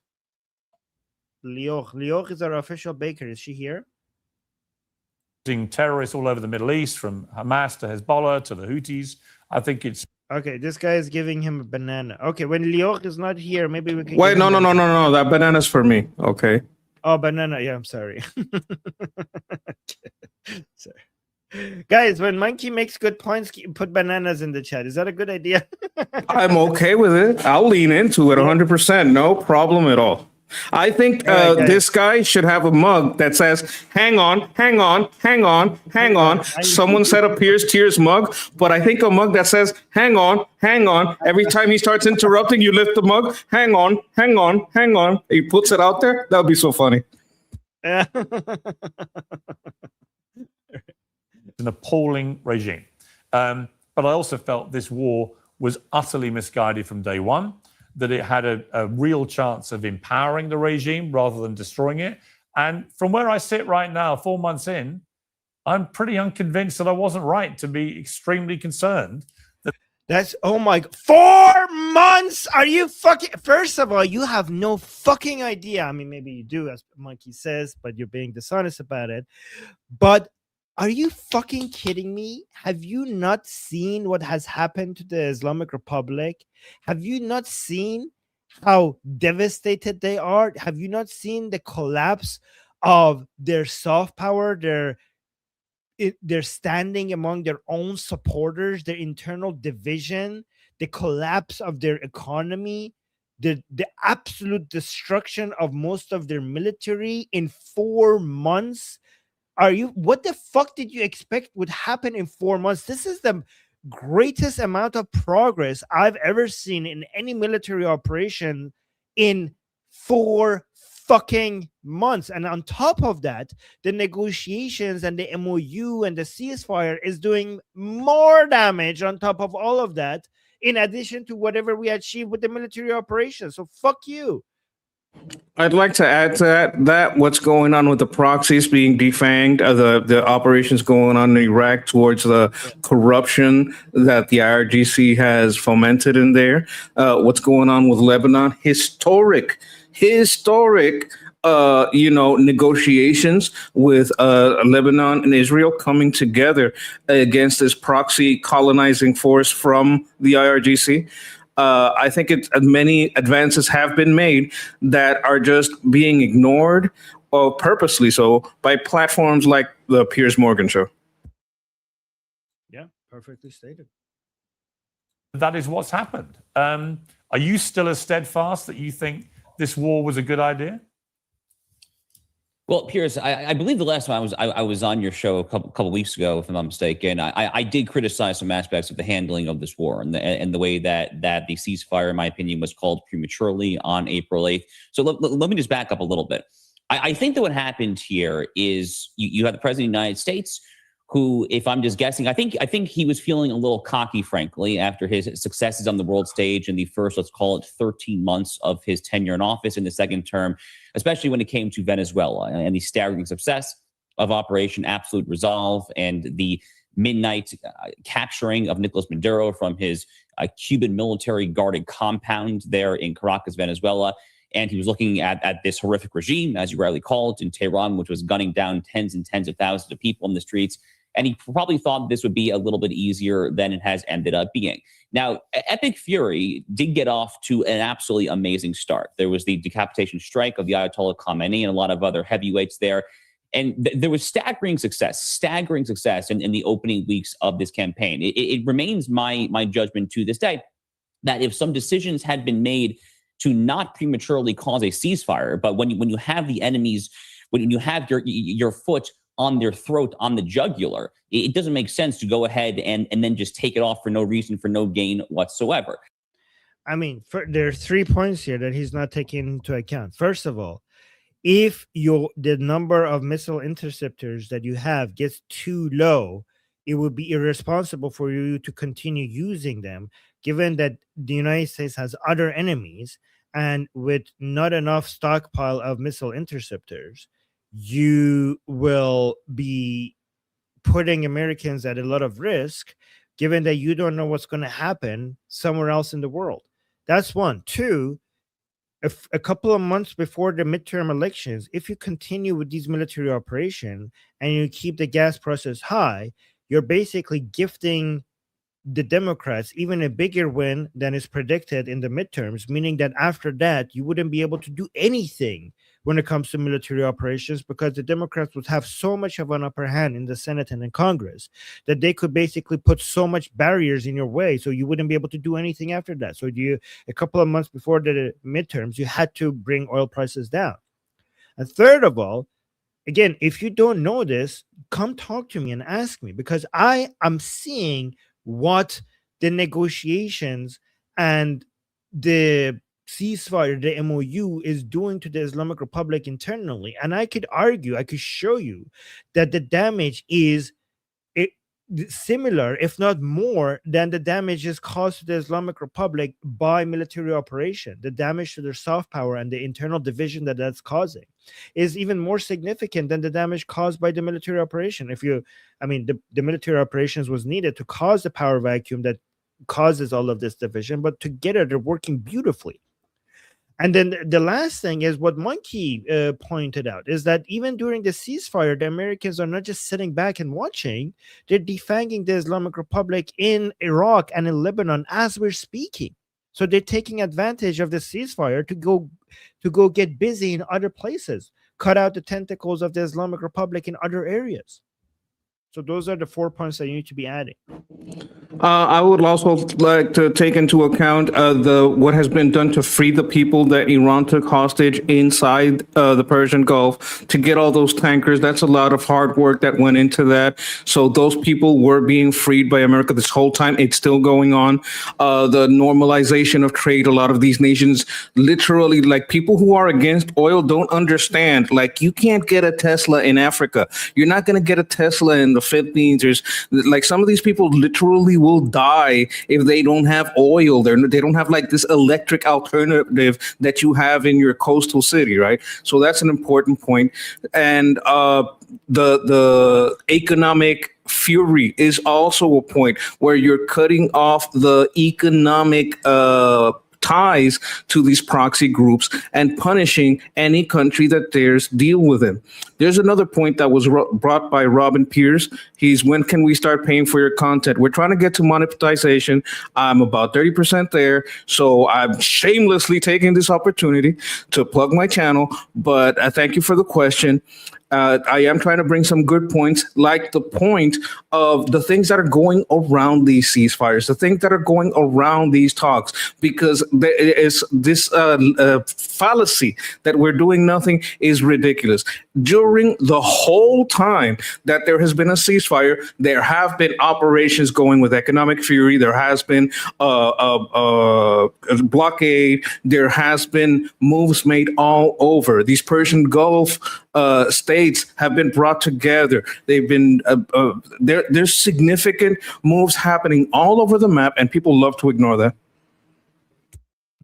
Lioch is our official baker. Is she here? Terrorists all over the Middle East, from Hamas to Hezbollah to the Houthis. I think it's okay. This guy is giving him a banana. Okay, when Lioch is not here, maybe we can. Wait, no. That banana's for me. Okay. Oh, banana. Yeah, I'm sorry. Sorry. Guys, when Monkey makes good points, put bananas in the chat. Is that a good idea? I'm okay with it. I'll lean into it 100%. No problem at all. I think All right, guys. this guy should have a mug that says, hang on, hang on, hang on, hang on. Someone said a Piers Tears mug, but I think a mug that says, hang on, hang on. Every time he starts interrupting, you lift the mug, hang on, hang on, hang on. He puts it out there. That would be so funny. An appalling regime. But I also felt this war was utterly misguided from day one, that it had a real chance of empowering the regime rather than destroying it. And from where I sit right now, 4 months in, I'm pretty unconvinced that I wasn't right to be extremely concerned. That's, oh my, 4 months? Are you fucking, first of all, you have no fucking idea. I mean, maybe you do, as Monkey says, but you're being dishonest about it. But are you fucking kidding me? Have you not seen what has happened to the Islamic Republic? Have you not seen how devastated they are? Have you not seen the collapse of their soft power, their standing among their own supporters, their internal division, the collapse of their economy, the absolute destruction of most of their military in 4 months? What the fuck did you expect would happen in 4 months? This is the greatest amount of progress I've ever seen in any military operation in 4 fucking months. And on top of that, the negotiations and the MOU and the ceasefire is doing more damage on top of all of that, in addition to whatever we achieved with the military operation. So fuck you. I'd like to add to that what's going on with the proxies being defanged, the operations going on in Iraq towards the corruption that the IRGC has fomented in there. What's going on with Lebanon? Historic, negotiations with Lebanon and Israel coming together against this proxy colonizing force from the IRGC. I think many advances have been made that are just being ignored, or purposely so, by platforms like the Piers Morgan Show. Yeah, perfectly stated. That is what's happened. Are you still as steadfast that you think this war was a good idea? Well, Piers, I believe the last time I was on your show a couple weeks ago, if I'm not mistaken, I did criticize some aspects of the handling of this war and the way that the ceasefire, in my opinion, was called prematurely on April 8th. So let me just back up a little bit. I think that what happened here is you had the president of the United States, who, if I'm just guessing, I think he was feeling a little cocky, frankly, after his successes on the world stage in the first, let's call it 13 months of his tenure in office in the second term, especially when it came to Venezuela and the staggering success of Operation Absolute Resolve and the midnight capturing of Nicolas Maduro from his Cuban military guarded compound there in Caracas, Venezuela. And he was looking at this horrific regime, as you rightly called, in Tehran, which was gunning down tens and tens of thousands of people in the streets. And he probably thought this would be a little bit easier than it has ended up being. Now, Epic Fury did get off to an absolutely amazing start. There was the decapitation strike of the Ayatollah Khamenei and a lot of other heavyweights there. And there was staggering success in the opening weeks of this campaign. It remains my judgment to this day that if some decisions had been made to not prematurely cause a ceasefire, but when you have the enemies, when you have your foot on their throat, on the jugular, it doesn't make sense to go ahead and then just take it off for no reason, for no gain whatsoever. I mean, there are 3 points here that he's not taking into account. First of all, if the number of missile interceptors that you have gets too low, it would be irresponsible for you to continue using them, given that the United States has other enemies, and with not enough stockpile of missile interceptors, you will be putting Americans at a lot of risk, given that you don't know what's going to happen somewhere else in the world. That's one. Two, a couple of months before the midterm elections, if you continue with these military operations and you keep the gas prices high, you're basically gifting the Democrats even a bigger win than is predicted in the midterms, meaning that after that, you wouldn't be able to do anything when it comes to military operations, because the Democrats would have so much of an upper hand in the Senate and in Congress that they could basically put so much barriers in your way, so you wouldn't be able to do anything after that. So a couple of months before the midterms, you had to bring oil prices down. And third of all, again, if you don't know this, come talk to me and ask me, because I am seeing what the negotiations and the ceasefire, the MOU, is doing to the Islamic Republic internally. And I could argue, I could show you that the damage is similar, if not more, than the damages caused to the Islamic Republic by military operation. The damage to their soft power and the internal division that that's causing is even more significant than the damage caused by the military operation. The military operations was needed to cause the power vacuum that causes all of this division, but together they're working beautifully. And then the last thing is what Monkey pointed out, is that even during the ceasefire, the Americans are not just sitting back and watching, they're defanging the Islamic Republic in Iraq and in Lebanon as we're speaking. So they're taking advantage of the ceasefire to go get busy in other places, cut out the tentacles of the Islamic Republic in other areas. So those are the 4 points that you need to be adding. I would also like to take into account what has been done to free the people that Iran took hostage inside the Persian Gulf, to get all those tankers. That's a lot of hard work that went into that. So those people were being freed by America this whole time. It's still going on. The normalization of trade. A lot of these nations, literally, like, people who are against oil don't understand. Like, you can't get a Tesla in Africa. You're not going to get a Tesla in the Philippines. There's, like, some of these people literally will die if they don't have oil. They don't have like this electric alternative that you have in your coastal city, right? So that's an important point. And the economic fury is also a point where you're cutting off the economic ties to these proxy groups and punishing any country that dares deal with them. There's another point that was brought by Robin Piers. He's, when can we start paying for your content? We're trying to get to monetization. I'm about 30% there. So I'm shamelessly taking this opportunity to plug my channel, but I thank you for the question. I am trying to bring some good points, like the point of the things that are going around these ceasefires, the things that are going around these talks, because there is this fallacy that we're doing nothing is ridiculous. During the whole time that there has been a ceasefire, there have been operations going with economic fury. There has been a blockade. There has been moves made all over. These Persian Gulf states have been brought together. They've been there's significant moves happening all over the map, and people love to ignore that.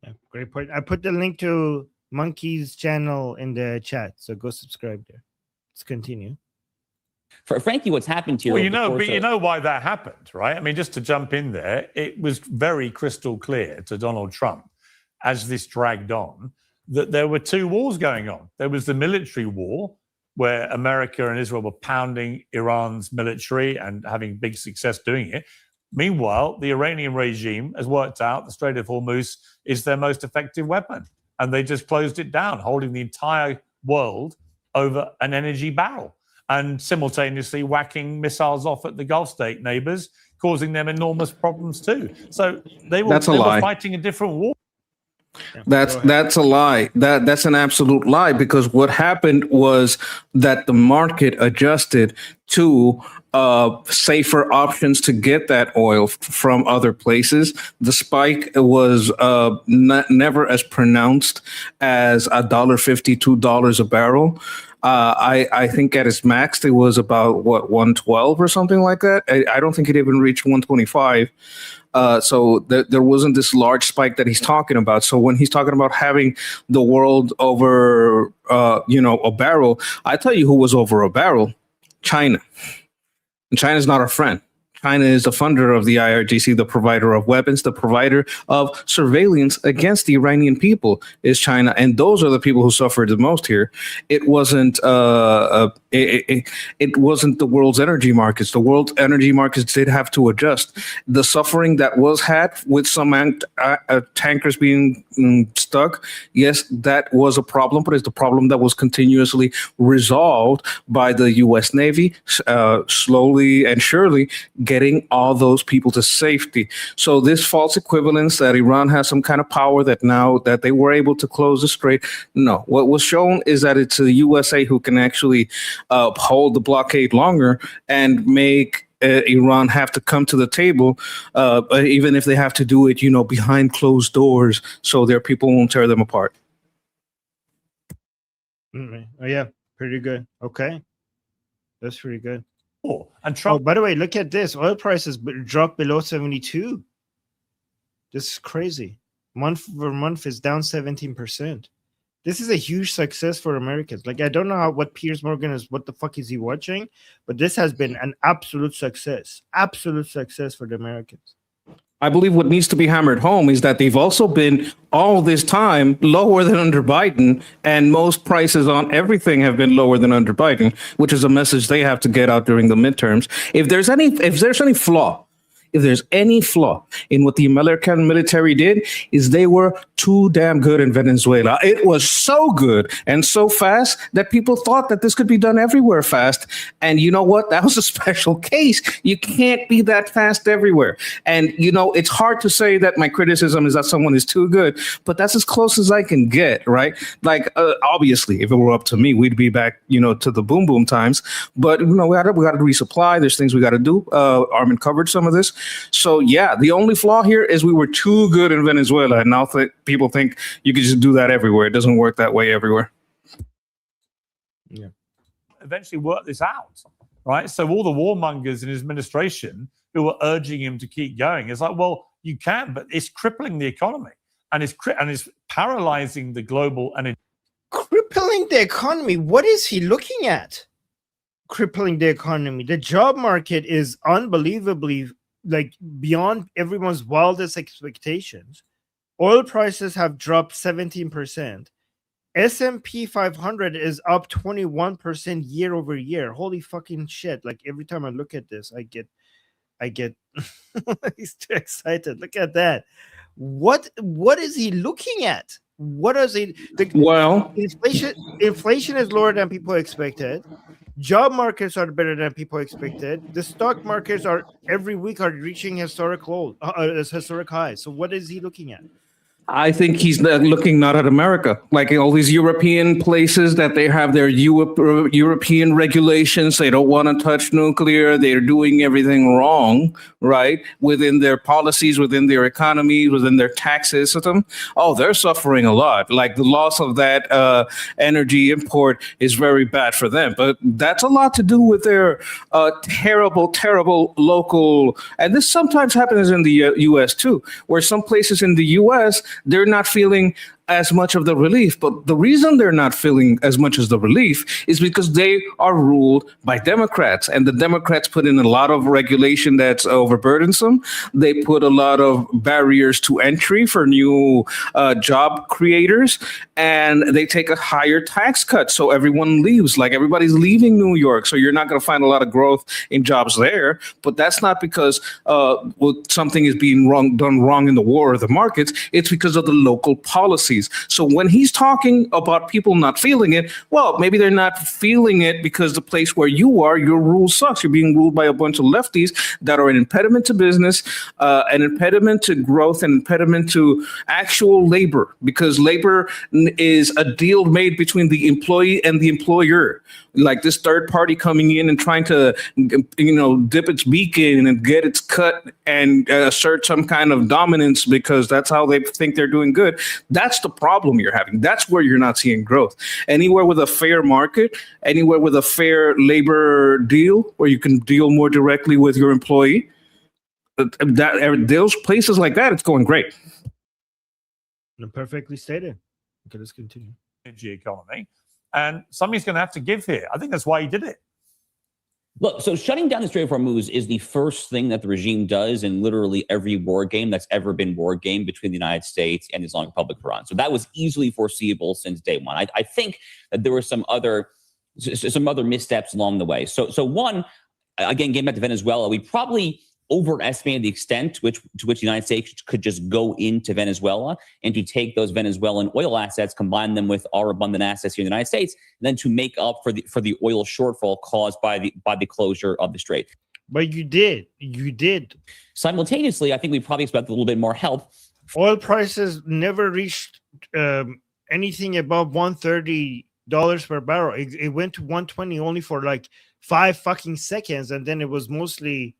Yeah, great point. I put the link to Monkey's channel in the chat, so go subscribe there. Let's continue. Frankly, what's happened here? Well, you know why that happened, right? I mean, just to jump in there, it was very crystal clear to Donald Trump as this dragged on that there were two wars going on. There was the military war, where America and Israel were pounding Iran's military and having big success doing it. Meanwhile, the Iranian regime has worked out the Strait of Hormuz is their most effective weapon. And they just closed it down, holding the entire world over an energy barrel and simultaneously whacking missiles off at the Gulf state neighbors, causing them enormous problems too. So they were fighting a different war. That's a lie. That's an absolute lie, because what happened was that the market adjusted to safer options to get that oil from other places. The spike was never as pronounced as $1.50, $2 a barrel. I think at its max it was about 112 or something like that. I don't think it even reached 125. So there wasn't this large spike that he's talking about. So when he's talking about having the world over, a barrel, I tell you who was over a barrel: China. And China's not our friend. China is the funder of the IRGC, the provider of weapons, the provider of surveillance against the Iranian people is China, and those are the people who suffered the most here. It wasn't it wasn't the world's energy markets. The world's energy markets did have to adjust. The suffering that was had with some tankers being stuck, yes, that was a problem, but it's the problem that was continuously resolved by the U.S. Navy, slowly and surely getting all those people to safety. So this false equivalence that Iran has some kind of power, that now that they were able to close the strait, no. What was shown is that it's the USA who can actually hold the blockade longer and make Iran have to come to the table, even if they have to do it, behind closed doors, so their people won't tear them apart. Oh, yeah, pretty good. Okay, that's pretty good. Oh, and Trump. Oh, by the way, look at this. Oil prices dropped below 72. This is crazy. Month over month is down 17%. This is a huge success for Americans. Like, I don't know what Piers Morgan is, what the fuck is he watching? But this has been an absolute success for the Americans. I believe what needs to be hammered home is that they've also been all this time lower than under Biden, and most prices on everything have been lower than under Biden, which is a message they have to get out during the midterms. If there's any flaw in what the American military did, is they were too damn good in Venezuela. It was so good and so fast that people thought that this could be done everywhere fast. And you know what? That was a special case. You can't be that fast everywhere. And, it's hard to say that my criticism is that someone is too good, but that's as close as I can get, right? Like, obviously, if it were up to me, we'd be back, to the boom boom times. But, we got to resupply. There's things we got to do. Armin covered some of this. So, yeah, the only flaw here is we were too good in Venezuela. And now people think you could just do that everywhere. It doesn't work that way everywhere. Yeah. Eventually work this out, right? So all the warmongers in his administration who were urging him to keep going, it's like, well, you can, but it's crippling the economy and it's paralyzing the global and crippling the economy. What is he looking at? Crippling the economy. The job market is unbelievably beyond everyone's wildest expectations. Oil prices have dropped 17%. S&P 500 is up 21% year over year. Holy fucking shit. Like, every time I look at this, I get he's too excited. Look at that. What is he looking at? What is he? Inflation is lower than people expected. Job markets are better than people expected. The stock markets are every week reaching historic highs. So what is he looking at? I think he's looking not at America, like in all these European places that they have their European regulations. They don't want to touch nuclear. They're doing everything wrong, right? Within their policies, within their economy, within their tax system. Oh, they're suffering a lot. Like, the loss of that energy import is very bad for them. But that's a lot to do with their terrible, terrible local. And this sometimes happens in the U.S. too, where some places in the U.S., they're not feeling as much of the relief. But the reason they're not feeling as much as the relief is because they are ruled by Democrats. And the Democrats put in a lot of regulation that's overburdensome. They put a lot of barriers to entry for new job creators. And they take a higher tax cut. So everyone leaves. Like, everybody's leaving New York. So you're not going to find a lot of growth in jobs there. But that's not because something is being done wrong in the war or the markets. It's because of the local policies. So when he's talking about people not feeling it, well, maybe they're not feeling it because the place where you are, your rule sucks. You're being ruled by a bunch of lefties that are an impediment to business, an impediment to growth, an impediment to actual labor, because labor is a deal made between the employee and the employer. Like, this third party coming in and trying to, dip its beak in and get its cut and assert some kind of dominance because that's how they think they're doing good. That's the problem you're having. That's where you're not seeing growth. Anywhere with a fair market, anywhere with a fair labor deal where you can deal more directly with your employee, those places like that, it's going great. Perfectly stated. Okay, let's continue. Energy economy. And somebody's going to have to give here. I think that's why he did it. Look, so shutting down the Strait of Hormuz is the first thing that the regime does in literally every war game that's ever been war game between the United States and the Islamic Republic of Iran. So that was easily foreseeable since day one. I think that there were some other missteps along the way. So one, again, getting back to Venezuela, we probably overestimated the extent to which the United States could just go into Venezuela and to take those Venezuelan oil assets, combine them with our abundant assets here in the United States, and then to make up for the oil shortfall caused by the closure of the strait. But you did. Simultaneously, I think we probably expect a little bit more help. Oil prices never reached anything above $130 per barrel. It went to 120 only for like 5 fucking seconds, and then it was mostly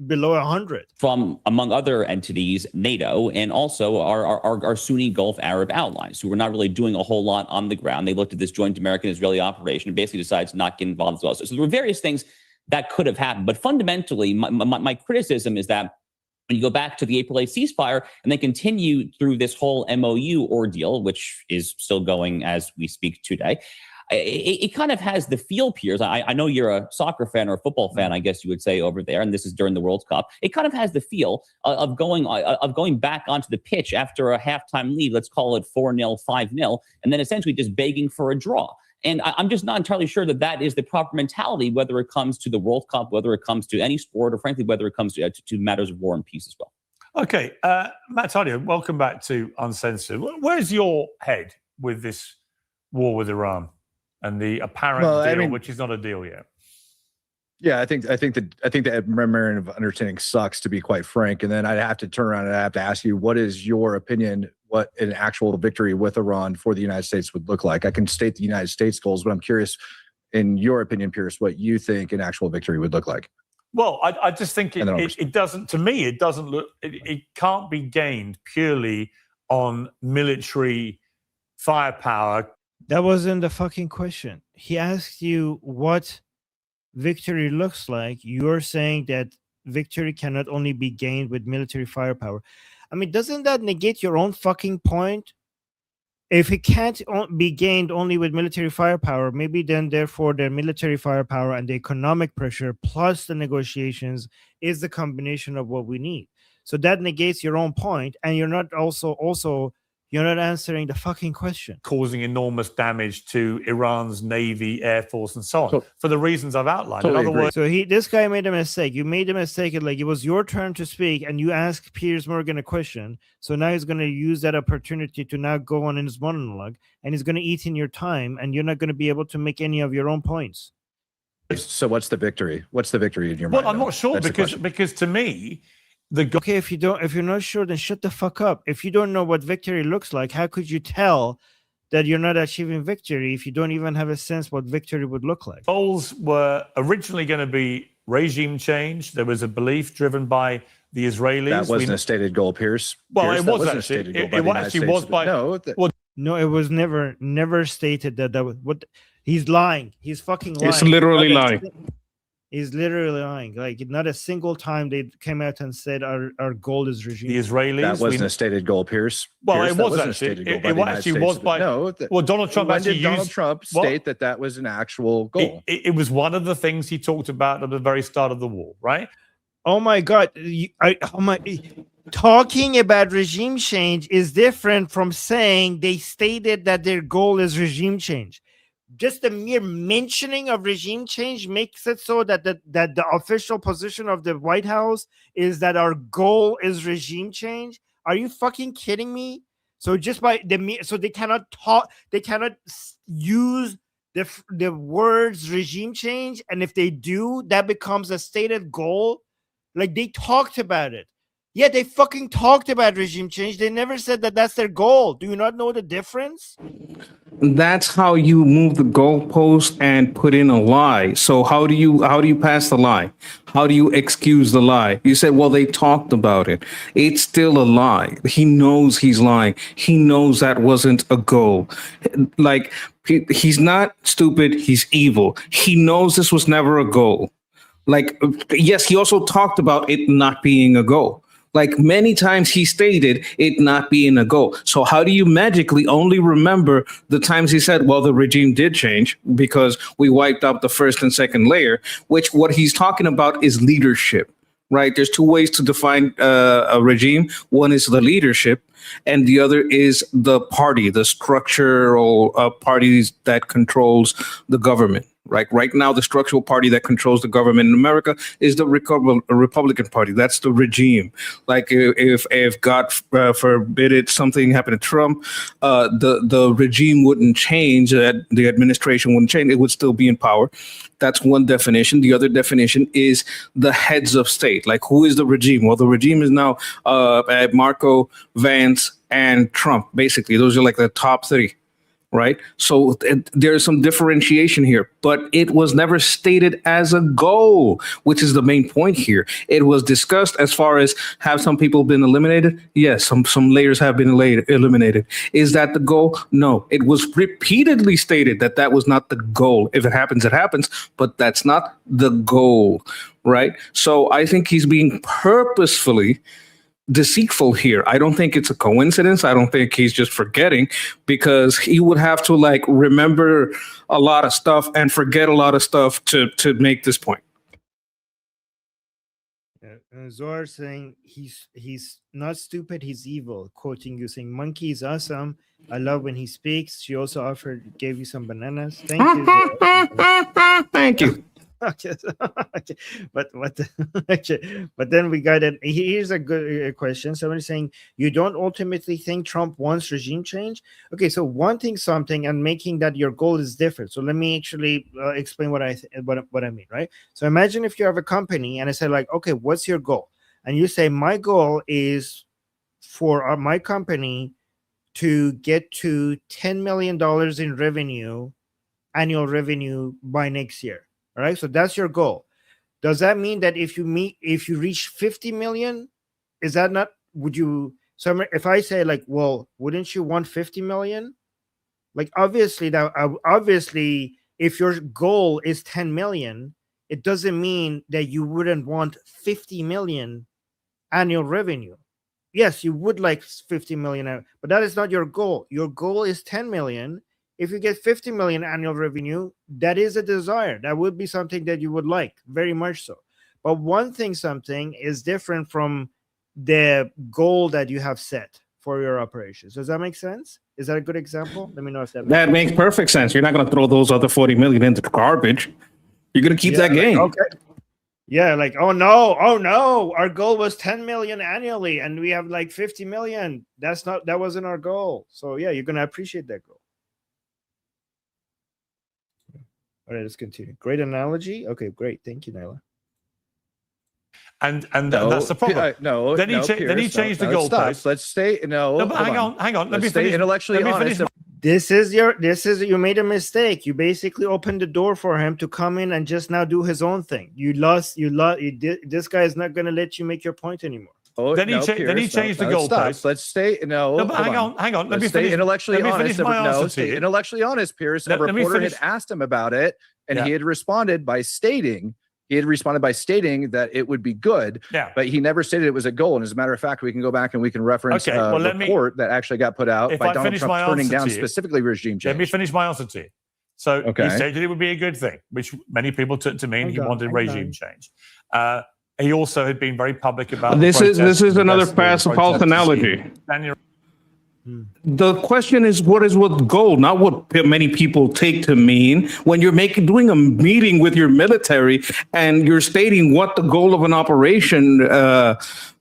below 100. From, among other entities, NATO, and also our Sunni Gulf Arab allies, who were not really doing a whole lot on the ground. They looked at this joint American-Israeli operation and basically decided to not get involved as well. So there were various things that could have happened. But fundamentally, my criticism is that when you go back to the April 8th ceasefire and then continue through this whole MOU ordeal, which is still going as we speak today, it kind of has the feel, Piers. I know you're a soccer fan or a football fan, I guess you would say over there, and this is during the World Cup. It kind of has the feel of going back onto the pitch after a halftime lead, let's call it 4-0, 5-0, and then essentially just begging for a draw. And I'm just not entirely sure that is the proper mentality, whether it comes to the World Cup, whether it comes to any sport, or frankly, whether it comes to matters of war and peace as well. Okay, Matt Tadio, welcome back to Uncensored. Where's your head with this war with Iran and the apparent deal, which is not a deal yet? Yeah, I think the memorandum of understanding sucks, to be quite frank. And then I'd have to turn around and I have to ask you, what is your opinion? What an actual victory with Iran for the United States would look like? I can state the United States goals, but I'm curious, in your opinion, Piers, what you think an actual victory would look like. Well, I just think it doesn't. To me, it doesn't look. It can't be gained purely on military firepower. That wasn't the fucking question. He asked you what victory looks like. You're saying that victory cannot only be gained with military firepower. I mean, doesn't that negate your own fucking point? If it can't be gained only with military firepower, maybe then therefore the military firepower and the economic pressure plus the negotiations is the combination of what we need. So that negates your own point, and you're not you're not answering the fucking question. Causing enormous damage to Iran's Navy, Air Force, and so on, for the reasons I've outlined. Totally in other words, so this guy made a mistake. You made a mistake. Like, it was your turn to speak, and you asked Piers Morgan a question. So now he's going to use that opportunity to now go on in his monologue, and he's going to eat in your time, and you're not going to be able to make any of your own points. So what's the victory? What's the victory in your mind? Well, I'm not sure, because to me, okay, if you're not sure, then shut the fuck up. If you don't know what victory looks like, how could you tell that you're not achieving victory if you don't even have a sense what victory would look like? Goals were originally going to be regime change. There was a belief driven by the Israelis. That wasn't a stated goal, Piers. Well, Piers, it was actually. It actually was by. No, it was never stated that was what. He's lying. He's fucking lying. It's literally lying. He's literally lying. Like, not a single time they came out and said our goal is regime. The Israelis. That wasn't a stated goal, Piers. Well, Piers, it was actually. It actually was by. No. Well, Donald Trump when actually did Donald Trump state that was an actual goal? It was one of the things he talked about at the very start of the war, right? Oh my God! Talking about regime change is different from saying they stated that their goal is regime change. Just the mere mentioning of regime change makes it so that the official position of the White House is that our goal is regime change. Are you fucking kidding me? So just by so they cannot talk, they cannot use the words regime change, and if they do, that becomes a stated goal. Like, they talked about it. Yeah, they fucking talked about regime change. They never said that that's their goal. Do you not know the difference? That's how you move the goalpost and put in a lie. So how do you pass the lie? How do you excuse the lie? You said, well, they talked about it. It's still a lie. He knows he's lying. He knows that wasn't a goal. Like, he's not stupid. He's evil. He knows this was never a goal. Like, yes, he also talked about it not being a goal. Like many times he stated it not being a goal. So how do you magically only remember the times he said, well, the regime did change because we wiped out the first and second layer, which what he's talking about is leadership, right? There's two ways to define a regime. One is the leadership, and the other is the party, the structural parties that controls the government. Right now, the structural party that controls the government in America is the Republican Party. That's the regime. Like if God forbid it, something happened to Trump, the regime wouldn't change. The administration wouldn't change. It would still be in power. That's one definition. The other definition is the heads of state. Like who is the regime? Well, the regime is now Marco, Vance, and Trump. Basically, those are like the top three. Right. So there's some differentiation here, but it was never stated as a goal, which is the main point here. It was discussed as far as have some people been eliminated? Yes, some layers have been eliminated. Is that the goal? No, it was repeatedly stated that that was not the goal. If it happens, it happens, but that's not the goal. Right. So I think he's being purposefully deceitful here. I don't think it's a coincidence. I don't think he's just forgetting, because he would have to like remember a lot of stuff and forget a lot of stuff to make this point. Zohar saying he's not stupid, he's evil. Quoting you, saying monkey is awesome. I love when he speaks. She also gave you some bananas. Thank you. Thank you. Okay. But then we got it. Here's a good question. Somebody saying you don't ultimately think Trump wants regime change. Okay, so wanting something and making that your goal is different. So let me actually explain what I mean. Right. So imagine if you have a company and I say like, okay, what's your goal? And you say my goal is for my company to get to $10 million in revenue, annual revenue by next year. All right, so that's your goal. Does that mean that if you reach 50 million, is that not, would you, so if I say like, well, wouldn't you want 50 million? Like obviously if your goal is 10 million, it doesn't mean that you wouldn't want 50 million annual revenue. Yes, you would like 50 million, but that is not your goal. Your goal is 10 million. If you get 50 million annual revenue, that is a desire. That would be something that you would like, very much so. But something is different from the goal that you have set for your operations. Does that make sense? Is that a good example? Let me know if that makes perfect sense. You're not going to throw those other 40 million into the garbage. You're going to keep that gain. Okay. Yeah, like, oh no, our goal was 10 million annually and we have like 50 million. That wasn't our goal. So yeah, you're going to appreciate that goal. All right, let's continue. Great analogy. Okay, great. Thank you, Naila. And that's the problem. Then he changed the goalpost. Let's stay. But hang on. Let me stay finish. intellectually honest. You made a mistake. You basically opened the door for him to come in and just now do his own thing. This guy is not going to let you make your point anymore. Then he changed the goalpost. Let's stay. Hang on. Let me stay finish. intellectually honest. Finish my answer Stay to you. intellectually honest, Piers. A reporter had asked him about it, and he had responded by stating that it would be good. Yeah. But he never stated it was a goal. And as a matter of fact, we can go back and we can reference a report that actually got put out by Donald Trump turning down specifically regime change. Let me finish my answer to you. So he stated it would be a good thing, which many people took to mean he wanted regime change. He also had been very public about this is another false analogy. The question is what goal, not what many people take to mean. When you're doing a meeting with your military and you're stating what the goal of an operation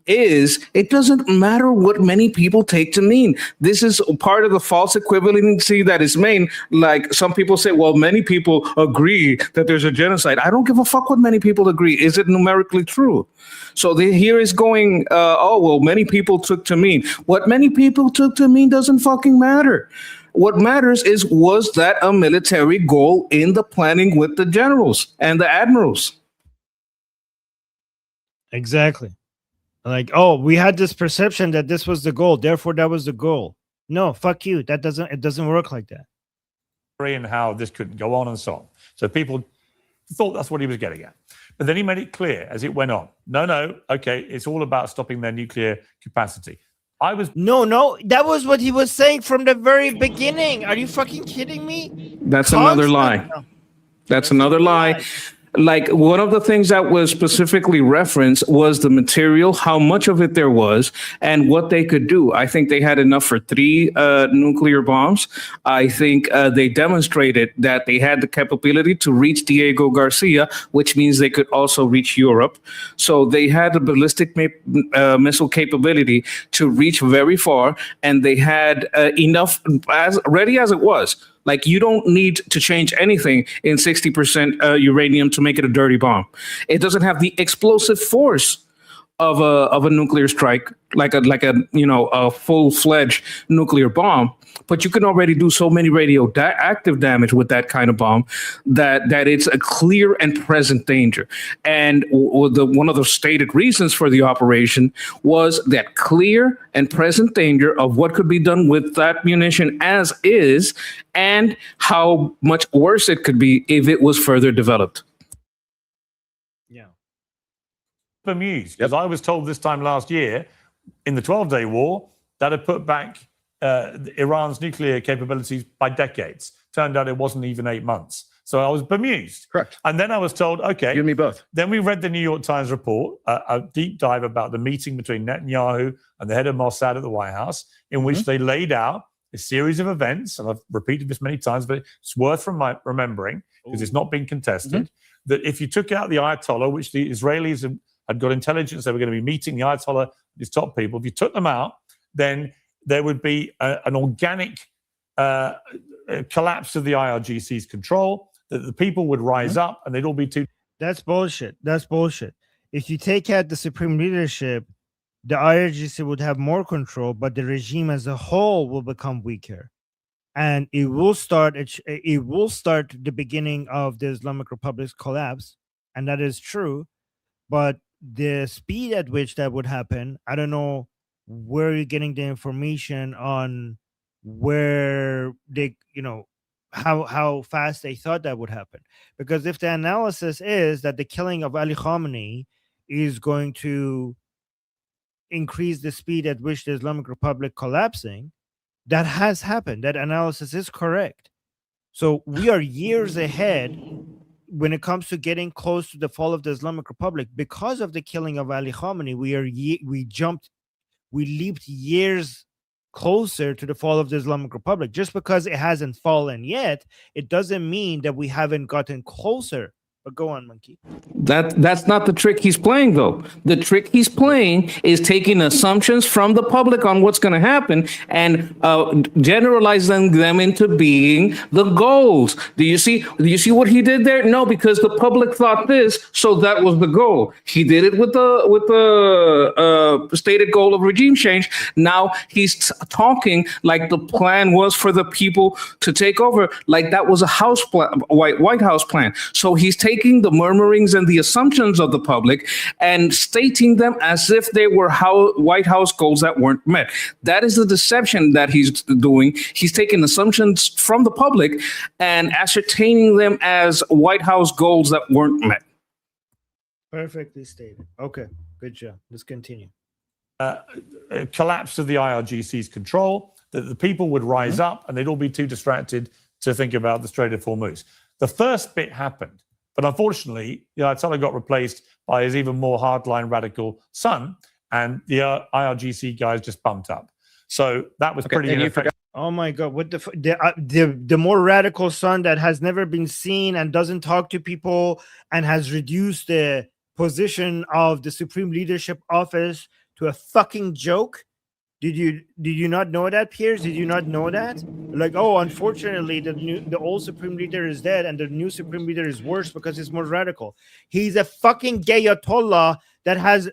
is, it doesn't matter what many people take to mean. This is part of the false equivalency that is made. Like some people say, well, many people agree that there's a genocide. I don't give a fuck what many people agree. Is it numerically true? So here is going, many people took to mean. What many people took to mean doesn't fucking matter. What matters is, was that a military goal in the planning with the generals and the admirals? Exactly. Like, oh, we had this perception that this was the goal, therefore that was the goal. No, fuck you. It doesn't work like that. And how this could go on and so on. So people thought that's what he was getting at. But then he made it clear as it went on. No, okay, it's all about stopping their nuclear capacity. No, that was what he was saying from the very beginning. Are you fucking kidding me? That's another lie. That's another lie. Like, one of the things that was specifically referenced was the material, how much of it there was, and what they could do. I think they had enough for 3 nuclear bombs. I think they demonstrated that they had the capability to reach Diego Garcia, which means they could also reach Europe. So they had the ballistic missile capability to reach very far, and they had enough, as ready as it was. Like, you don't need to change anything in 60% uranium to make it a dirty bomb. It doesn't have the explosive force of a nuclear strike, like a full-fledged nuclear bomb. But you can already do so many radioactive damage with that kind of bomb that it's a clear and present danger. And one of the stated reasons for the operation was that clear and present danger of what could be done with that munition as is, and how much worse it could be if it was further developed. Yeah. Bemused, because I was told this time last year in the 12-day war that had put back Iran's nuclear capabilities by decades. Turned out it wasn't even 8 months. So I was bemused. Correct. And then I was told, okay. You and me both. Then we read the New York Times report, a deep dive about the meeting between Netanyahu and the head of Mossad at the White House, in which they laid out a series of events, and I've repeated this many times, but it's worth remembering because it's not been contested, that if you took out the Ayatollah, which the Israelis had got intelligence they were going to be meeting the Ayatollah, these top people, if you took them out, then there would be an organic collapse of the IRGC's control, that the people would rise up and they'd all be too... That's bullshit. That's bullshit. If you take out the supreme leadership, the IRGC would have more control, but the regime as a whole will become weaker. And it will start the beginning of the Islamic Republic's collapse. And that is true. But the speed at which that would happen, I don't know where you're getting the information on where they, how fast they thought that would happen. Because if the analysis is that the killing of Ali Khamenei is going to increase the speed at which the Islamic Republic collapsing, that has happened. That analysis is correct. So we are years ahead when it comes to getting close to the fall of the Islamic Republic. Because of the killing of Ali Khamenei, we leaped years closer to the fall of the Islamic Republic. Just because it hasn't fallen yet, it doesn't mean that we haven't gotten closer. But go on, Monkey. That's not the trick he's playing, though. The trick he's playing is taking assumptions from the public on what's going to happen and generalizing them into being the goals. Do you see what he did there? No, because the public thought this, so that was the goal. He did it with the stated goal of regime change. Now he's talking like the plan was for the people to take over, like that was a White House plan. So he's taking the murmurings and the assumptions of the public and stating them as if they were White House goals that weren't met. That is the deception that he's doing. He's taking assumptions from the public and ascertaining them as White House goals that weren't met. Perfectly stated. Okay, good job. Let's continue. Collapse of the IRGC's control, that the people would rise up and they'd all be too distracted to think about the Strait of Hormuz. The first bit happened. But unfortunately, the Ayatollah got replaced by his even more hardline radical son, and the IRGC guys just bumped up. So that was pretty ineffective. Oh my God! What the more radical son that has never been seen and doesn't talk to people and has reduced the position of the Supreme Leadership Office to a fucking joke? Did you not know that, Piers? Did you not know that? Like, oh, unfortunately, the old Supreme Leader is dead, and the new Supreme Leader is worse because he's more radical. He's a fucking Ayatollah that has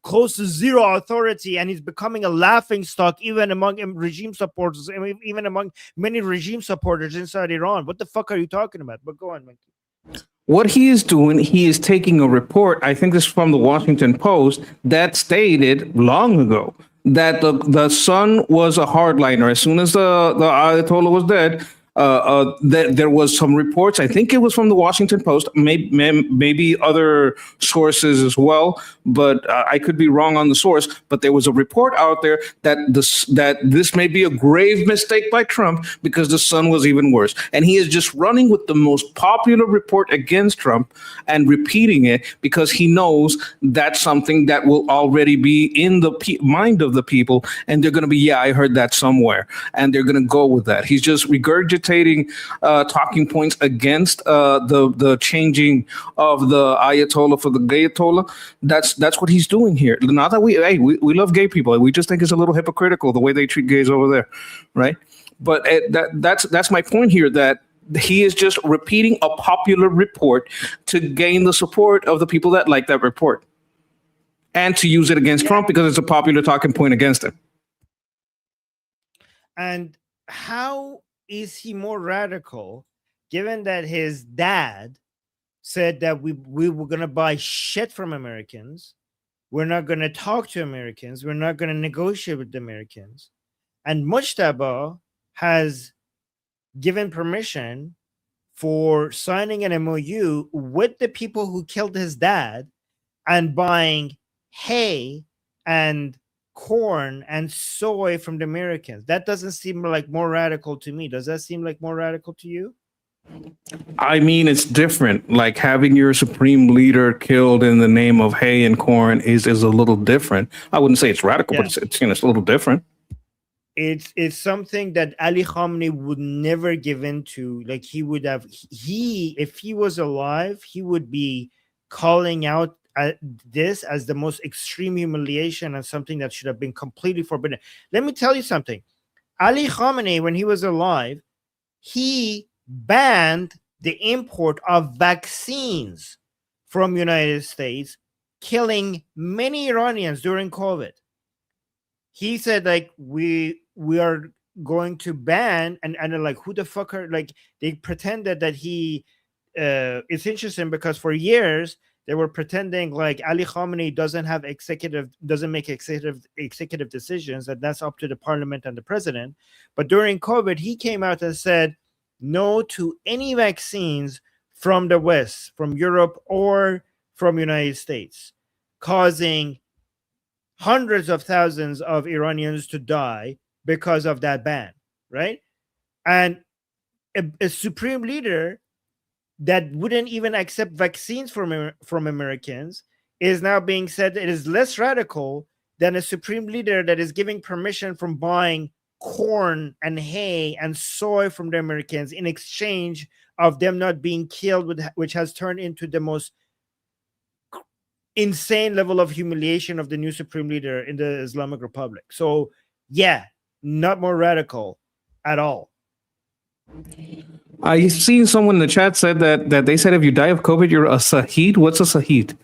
close to zero authority, and he's becoming a laughingstock even among regime supporters, even among many regime supporters inside Iran. What the fuck are you talking about? But go on, Mikey. What he is doing, he is taking a report, I think this is from the Washington Post, that stated long ago that the son was a hardliner. As soon as the Ayatollah was dead, that there was some reports. I think it was from the Washington Post, maybe other sources as well, but I could be wrong on the source. But there was a report out there that this may be a grave mistake by Trump because the sun was even worse, and he is just running with the most popular report against Trump and repeating it because he knows that's something that will already be in the mind of the people, and they're going to be, yeah, I heard that somewhere, and they're going to go with that. He's just regurgitating talking points against the changing of the Ayatollah for the Gayatollah. That's what he's doing here. Not that we love gay people. We just think it's a little hypocritical the way they treat gays over there, right? But that's my point here, that he is just repeating a popular report to gain the support of the people that like that report, and to use it against Trump because it's a popular talking point against him. And how is he more radical, given that his dad said that we were going to buy shit from Americans, we're not going to talk to Americans, we're not going to negotiate with the Americans, and Mujtaba has given permission for signing an MOU with the people who killed his dad and buying hay and corn and soy from the Americans. That doesn't seem like more radical to me. Does that seem like more radical to you? I mean, it's different. Like having your supreme leader killed in the name of hay and corn is a little different. I wouldn't say it's radical, but it's a little different. It's something that Ali Khamenei would never give into. Like if he was alive, he would be calling out this as the most extreme humiliation and something that should have been completely forbidden. Let me tell you something. Ali Khamenei, when he was alive, he banned the import of vaccines from United States, killing many Iranians during COVID. He said, like, we are going to ban, and they're like, who the fuck are, like, they pretended that he it's interesting because for years they were pretending like Ali Khamenei doesn't make executive decisions, and that's up to the parliament and the president. But during COVID, he came out and said no to any vaccines from the West, from Europe or from United States, causing hundreds of thousands of Iranians to die because of that ban, right? And a supreme leader that wouldn't even accept vaccines from Americans is now being said it is less radical than a supreme leader that is giving permission from buying corn and hay and soy from the Americans in exchange of them not being killed, which has turned into the most insane level of humiliation of the new supreme leader in the Islamic Republic. So yeah, not more radical at all. I seen someone in the chat said that they said if you die of COVID, you're a Sahid. What's a Sahid?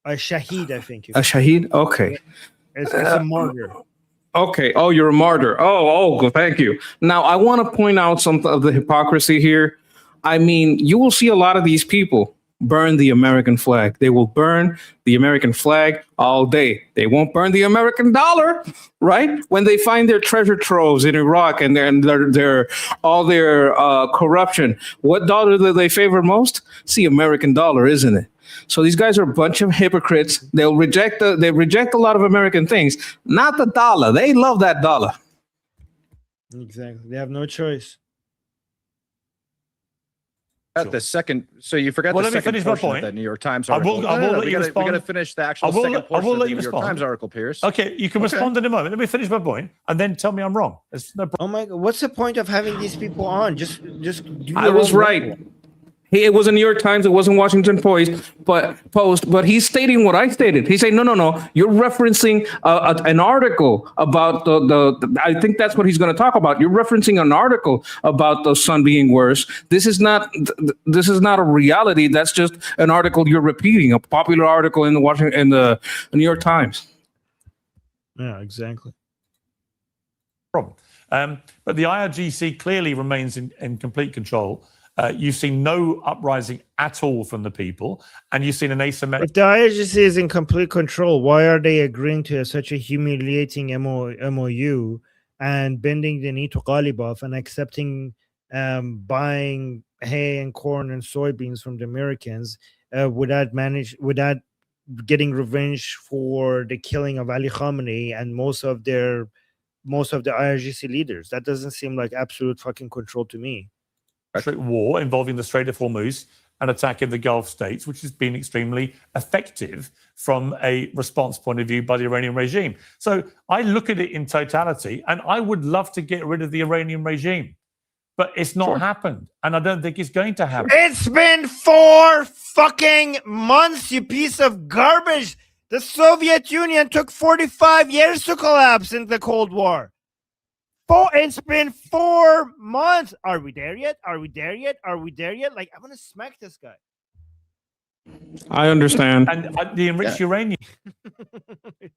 A Shaheed, I think. A Shaheed? Okay. It's a martyr. Okay. Oh, you're a martyr. Oh, thank you. Now, I want to point out some of the hypocrisy here. I mean, you will see a lot of these people burn the American flag. They will burn the American flag all day. They won't burn the American dollar, right? When they find their treasure troves in Iraq and their all their corruption, what dollar do they favor most? It's the American dollar, isn't it? So these guys are a bunch of hypocrites. They reject a lot of American things, not the dollar. They love that dollar. Exactly. They have no choice. The second, so you forgot Well, the let me second finish my portion of point. the New York Times I article. will let you We respond. got to finish the actual I will second let- I portion will of the let you New York respond. Times article, Piers. Okay, you can respond in a moment. Let me finish my point and then tell me I'm wrong. There's no problem. Oh my God, what's the point of having these people on? Just do I your was own right. work. It was a New York Times. It wasn't Washington Post. But he's stating what I stated. He said, no. You're referencing an article about the. I think that's what he's going to talk about. You're referencing an article about the sun being worse. This is not a reality. That's just an article you're repeating, a popular article in the New York Times. Yeah, exactly. Problem. But the IRGC clearly remains in complete control. You've seen no uprising at all from the people, and you've seen an asymmetric. If the IRGC is in complete control, why are they agreeing to such a humiliating MOU and bending the knee to Ghalibaf and accepting buying hay and corn and soybeans from the Americans without getting revenge for the killing of Ali Khamenei and most of the IRGC leaders. That doesn't seem like absolute fucking control to me. War involving the Strait of Hormuz and attacking the Gulf states, which has been extremely effective from a response point of view by the Iranian regime. So I look at it in totality, and I would love to get rid of the Iranian regime, but it's not happened, and I don't think it's going to happen. It's been 4 fucking months, you piece of garbage. The Soviet Union took 45 years to collapse in the Cold War. It's been 4 months. Are we there yet? Are we there yet? Are we there yet? Like, I'm gonna smack this guy. I understand. And the enriched uranium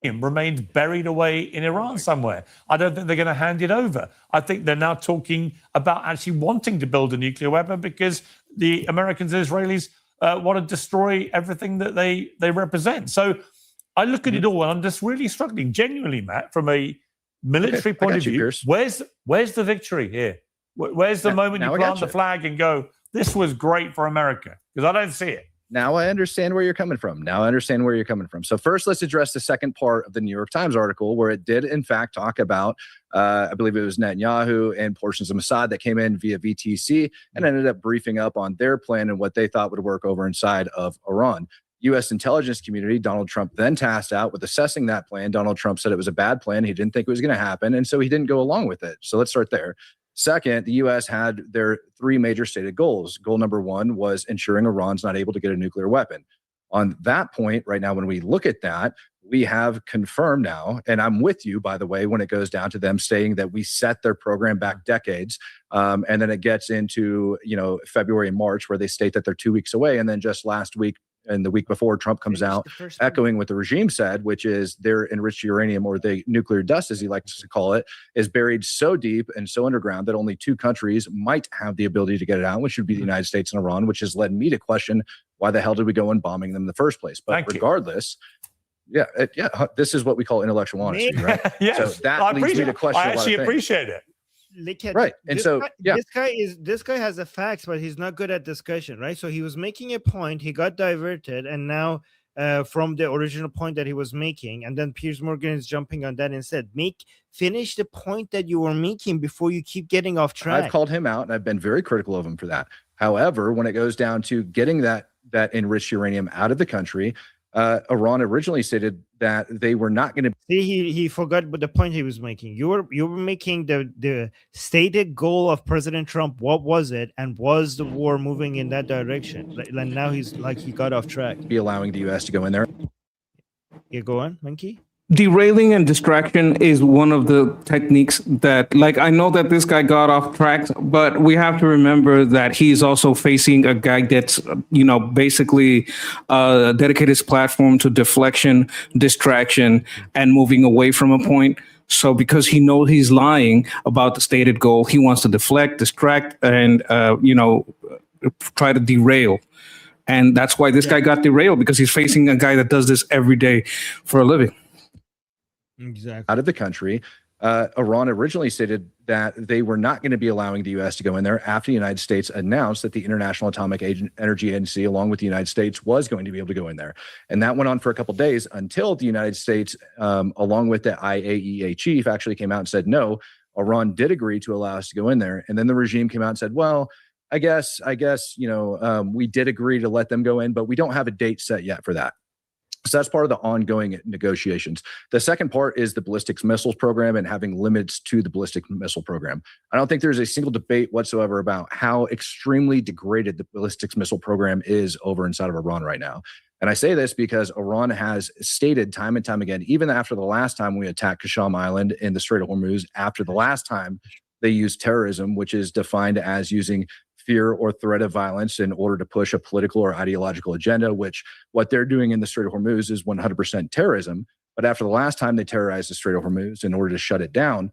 remains buried away in Iran somewhere. I don't think they're going to hand it over. I think they're now talking about actually wanting to build a nuclear weapon because the Americans and Israelis want to destroy everything that they represent. So I look at it all, and I'm just really struggling, genuinely, Matt, from a military point of view. Piers. Where's the victory here? Where's the moment you plant the flag and go, this was great for America? Because I don't see it. Now I understand where you're coming from. So first, let's address the second part of the New York Times article, where it did, in fact, talk about, I believe it was Netanyahu and portions of Mossad that came in via VTC and ended up briefing up on their plan and what they thought would work over inside of Iran. U.S. intelligence community, Donald Trump then tasked out with assessing that plan. Donald Trump said it was a bad plan. He didn't think it was going to happen, and so he didn't go along with it. So let's start there. Second, the U.S. had their 3 major stated goals. Goal number 1 was ensuring Iran's not able to get a nuclear weapon. On that point, right now, when we look at that, we have confirmed now, and I'm with you, by the way, when it goes down to them saying that we set their program back decades, and then it gets into, February and March, where they state that they're 2 weeks away, and then just last week and the week before, Trump comes out echoing what the regime said, which is their enriched uranium, or the nuclear dust, as he likes to call it, is buried so deep and so underground that only 2 countries might have the ability to get it out, which would be the United States and Iran, which has led me to question why the hell did we go in bombing them in the first place? But regardless, this is what we call intellectual honesty, right? Yes, so that leads me to question. I actually appreciate it. Right. And so, this guy has the facts, but he's not good at discussion, right? So he was making a point, he got diverted, and now from the original point that he was making, and then Piers Morgan is jumping on that and said, finish the point that you were making before you keep getting off track. I've called him out, and I've been very critical of him for that. However, when it goes down to getting that enriched uranium out of the country, Iran originally stated that they were not going to. See, he forgot the point he was making. You were making the stated goal of President Trump. What was it, and was the war moving in that direction? Like now he got off track. Be allowing the U.S. to go in there. You go on, Monkey. Derailing and distraction is one of the techniques that, I know that this guy got off track, but we have to remember that he's also facing a guy that's, basically dedicated his platform to deflection, distraction, and moving away from a point. So because he knows he's lying about the stated goal, he wants to deflect, distract, and, try to derail. And that's why this guy got derailed, because he's facing a guy that does this every day for a living. Exactly. Out of the country. Iran originally stated that they were not going to be allowing the U.S. to go in there after the United States announced that the International Atomic Energy Agency, along with the United States, was going to be able to go in there. And that went on for a couple of days until the United States, along with the IAEA chief, actually came out and said, no, Iran did agree to allow us to go in there. And then the regime came out and said, well, I guess, we did agree to let them go in, but we don't have a date set yet for that. So that's part of the ongoing negotiations. The second part is the ballistic missiles program and having limits to the ballistic missile program. I don't think there's a single debate whatsoever about how extremely degraded the ballistic missile program is over inside of Iran right now. And I say this because Iran has stated time and time again, even after the last time we attacked Qashm Island in the Strait of Hormuz, after the last time they used terrorism, which is defined as using fear or threat of violence in order to push a political or ideological agenda, which what they're doing in the Strait of Hormuz is 100% terrorism. But after the last time they terrorized the Strait of Hormuz in order to shut it down,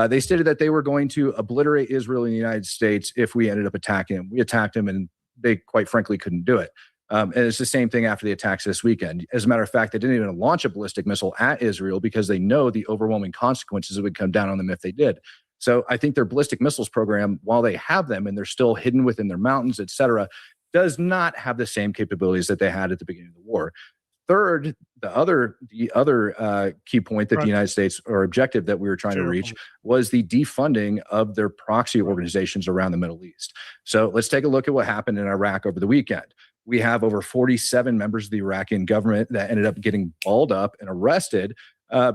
they stated that they were going to obliterate Israel and the United States if we ended up attacking them. We attacked them, and they quite frankly couldn't do it. And it's the same thing after the attacks this weekend. As a matter of fact, they didn't even launch a ballistic missile at Israel because they know the overwhelming consequences that would come down on them if they did. So I think their ballistic missiles program, while they have them and they're still hidden within their mountains, et cetera, does not have the same capabilities that they had at the beginning of the war. Third, the other key point that the United States, or objective that we were trying to reach, was the defunding of their proxy organizations around the Middle East. So let's take a look at what happened in Iraq over the weekend. We have over 47 members of the Iraqi government that ended up getting balled up and arrested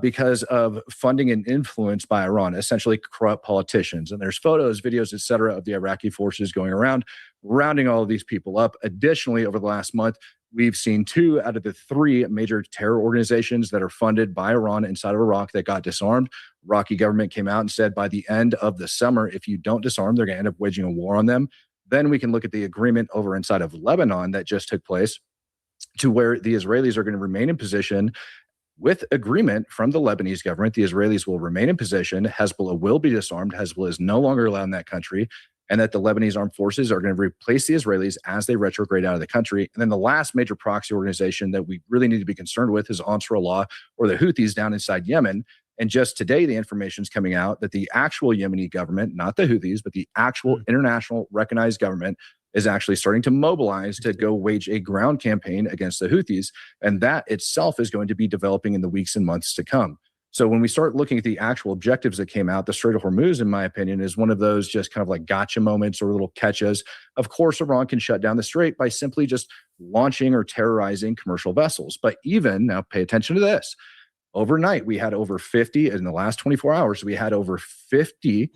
because of funding and influence by Iran, essentially corrupt politicians. And there's photos, videos, et cetera, of the Iraqi forces going around, rounding all of these people up. Additionally, over the last month, we've seen 2 out of the 3 major terror organizations that are funded by Iran inside of Iraq that got disarmed. Iraqi government came out and said by the end of the summer, if you don't disarm, they're going to end up waging a war on them. Then we can look at the agreement over inside of Lebanon that just took place, to where the Israelis are going to remain in position with agreement from the Lebanese government. The Israelis will remain in position. Hezbollah will be disarmed. Hezbollah is no longer allowed in that country. And that the Lebanese armed forces are going to replace the Israelis as they retrograde out of the country. And then the last major proxy organization that we really need to be concerned with is Ansar Allah, or the Houthis down inside Yemen. And just today, the information is coming out that the actual Yemeni government, not the Houthis, but the actual international recognized government, is actually starting to mobilize to go wage a ground campaign against the Houthis. And that itself is going to be developing in the weeks and months to come. So when we start looking at the actual objectives that came out, the Strait of Hormuz, in my opinion, is one of those just kind of like gotcha moments or little catches. Of course, Iran can shut down the strait by simply just launching or terrorizing commercial vessels. But even, now pay attention to this, overnight, we had over 50, in the last 24 hours, we had over 50,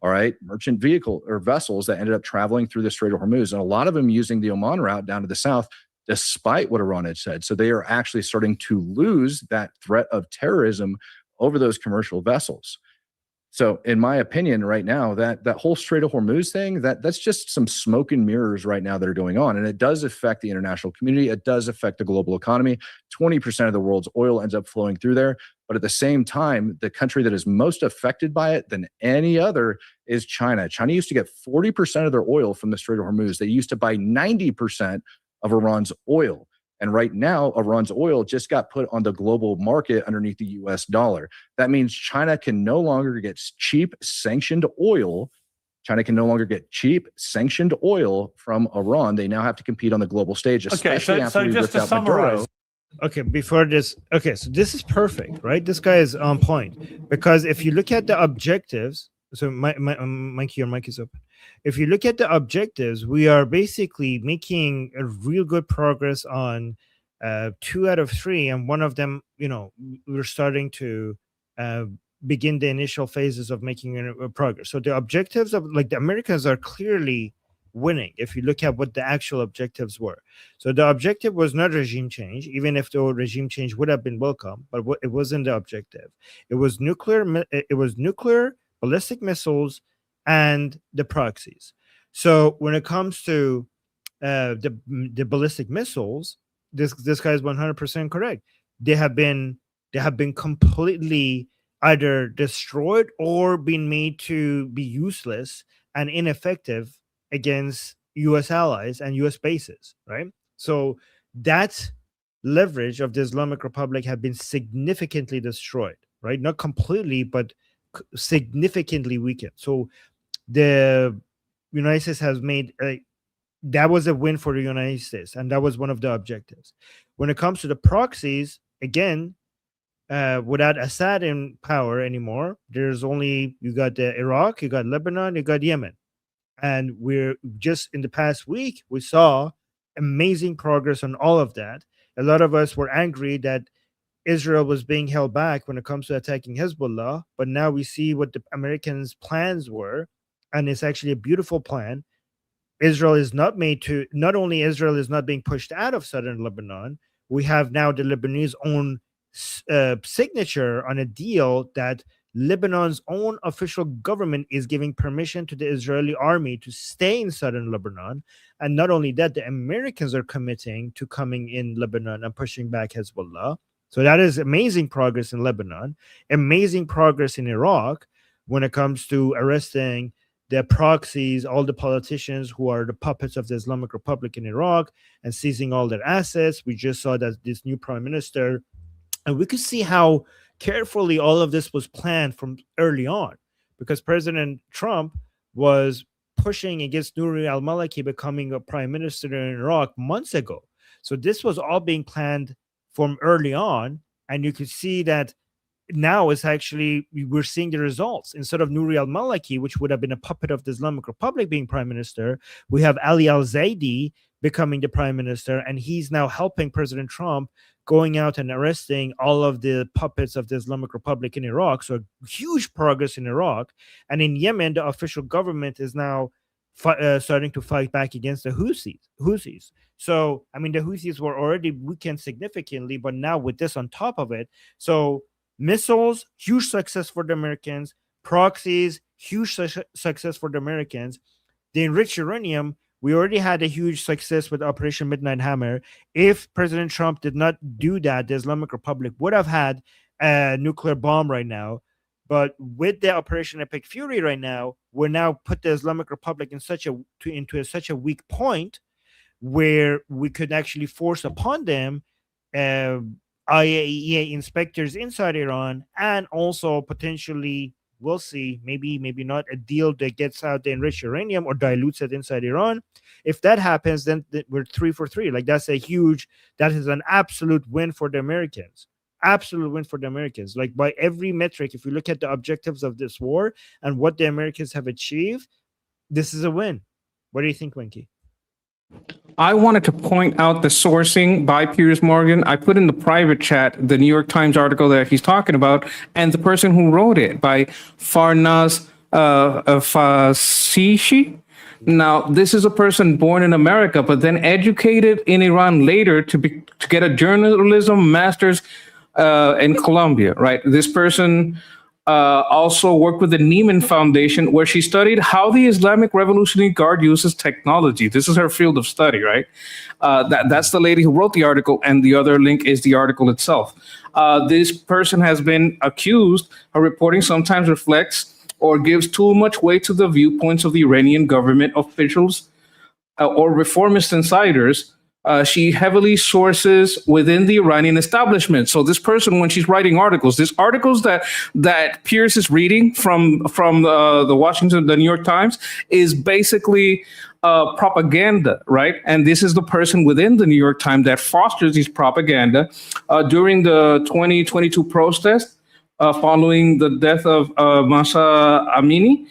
all right, merchant vehicle or vessels that ended up traveling through the Strait of Hormuz. And a lot of them using the Oman route down to the south, despite what Iran had said. So they are actually starting to lose that threat of terrorism over those commercial vessels. So in my opinion, right now, that whole Strait of Hormuz thing, that's just some smoke and mirrors right now that are going on. And it does affect the international community. It does affect the global economy. 20% of the world's oil ends up flowing through there. But at the same time, the country that is most affected by it than any other is China. China used to get 40% of their oil from the Strait of Hormuz. They used to buy 90% of Iran's oil. And right now, Iran's oil just got put on the global market underneath the US dollar. That means China can no longer get cheap sanctioned oil. China can no longer get cheap sanctioned oil from Iran. They now have to compete on the global stage, especially after we ripped out Maduro. Okay, before this, okay, so this is perfect, right? This guy is on point, because if you look at the objectives, so Mikey, your mic is open. If you look at the objectives, we are basically making a real good progress on 2 out of 3, and one of them, you know, we're starting to begin the initial phases of making a progress. So the objectives of, like, the Americans are clearly winning if you look at what the actual objectives were. So the objective was not regime change, even if the regime change would have been welcome, but it wasn't the objective. It was nuclear, ballistic missiles, and the proxies. So when it comes to the ballistic missiles, this guy is 100% correct. They have been completely either destroyed or been made to be useless and ineffective against U.S. allies and U.S. bases, right? So that leverage of the Islamic Republic have been significantly destroyed, right? Not completely, but significantly weakened. So the United States has made that was a win for the United States, and that was one of the objectives. When it comes to the proxies, again, without Assad in power anymore, there's only, you got the Iraq, you got Lebanon, you got Yemen. And we're just in the past week, we saw amazing progress on all of that. A lot of us were angry that Israel was being held back when it comes to attacking Hezbollah, but now we see what the Americans' plans were, and it's actually a beautiful plan. Israel is not made to, not only Israel is not being pushed out of southern Lebanon, we have now the Lebanese own signature on a deal that Lebanon's own official government is giving permission to the Israeli army to stay in southern Lebanon. And not only that, the Americans are committing to coming in Lebanon and pushing back Hezbollah. So that is amazing progress in Lebanon, amazing progress in Iraq when it comes to arresting the proxies, all the politicians who are the puppets of the Islamic Republic in Iraq, and seizing all their assets. We just saw that this new prime minister, and we could see how carefully all of this was planned from early on, because President Trump was pushing against Nouri al-Maliki becoming a prime minister in Iraq months ago. So this was all being planned from early on, and you could see that now it's actually, we're seeing the results. Instead of Nouri al-Maliki, which would have been a puppet of the Islamic Republic, being prime minister, we have Ali al-Zaidi becoming the prime minister, and he's now helping President Trump going out and arresting all of the puppets of the Islamic Republic in Iraq. So huge progress in Iraq. And in Yemen, the official government is now starting to fight back against the Houthis. So, I mean, the Houthis were already weakened significantly, but now with this on top of it, so missiles, huge success for the Americans. Proxies, huge success for the Americans. The enriched uranium, we already had a huge success with Operation Midnight Hammer. If President Trump did not do that, the Islamic Republic would have had a nuclear bomb right now. But with the Operation Epic Fury right now, we're now put the Islamic Republic in into such a weak point where we could actually force upon them IAEA inspectors inside Iran, and also potentially, we'll see, maybe not, a deal that gets out the enriched uranium or dilutes it inside Iran. If that happens, then we're 3 for 3. Like, that is an absolute win for the Americans. Absolute win for the Americans. Like, by every metric, if you look at the objectives of this war and what the Americans have achieved, this is a win. What do you think, Winky? I wanted to point out the sourcing by Piers Morgan. I put in the private chat the New York Times article that he's talking about, and the person who wrote it, by Farnaz Fasishi. Now, this is a person born in America, but then educated in Iran later to get a journalism master's in Columbia, right? This person also worked with the Neiman Foundation, where she studied how the Islamic Revolutionary Guard uses technology. This is her field of study, right? That's the lady who wrote the article, and the other link is the article itself. This person has been accused. Her reporting sometimes reflects or gives too much weight to the viewpoints of the Iranian government officials or reformist insiders. She heavily sources within the Iranian establishment. So this person, when she's writing articles, these articles that Piers is reading from the New York Times, is basically propaganda, right? And this is the person within the New York Times that fosters these propaganda. During the 2022 protest following the death of Mahsa Amini,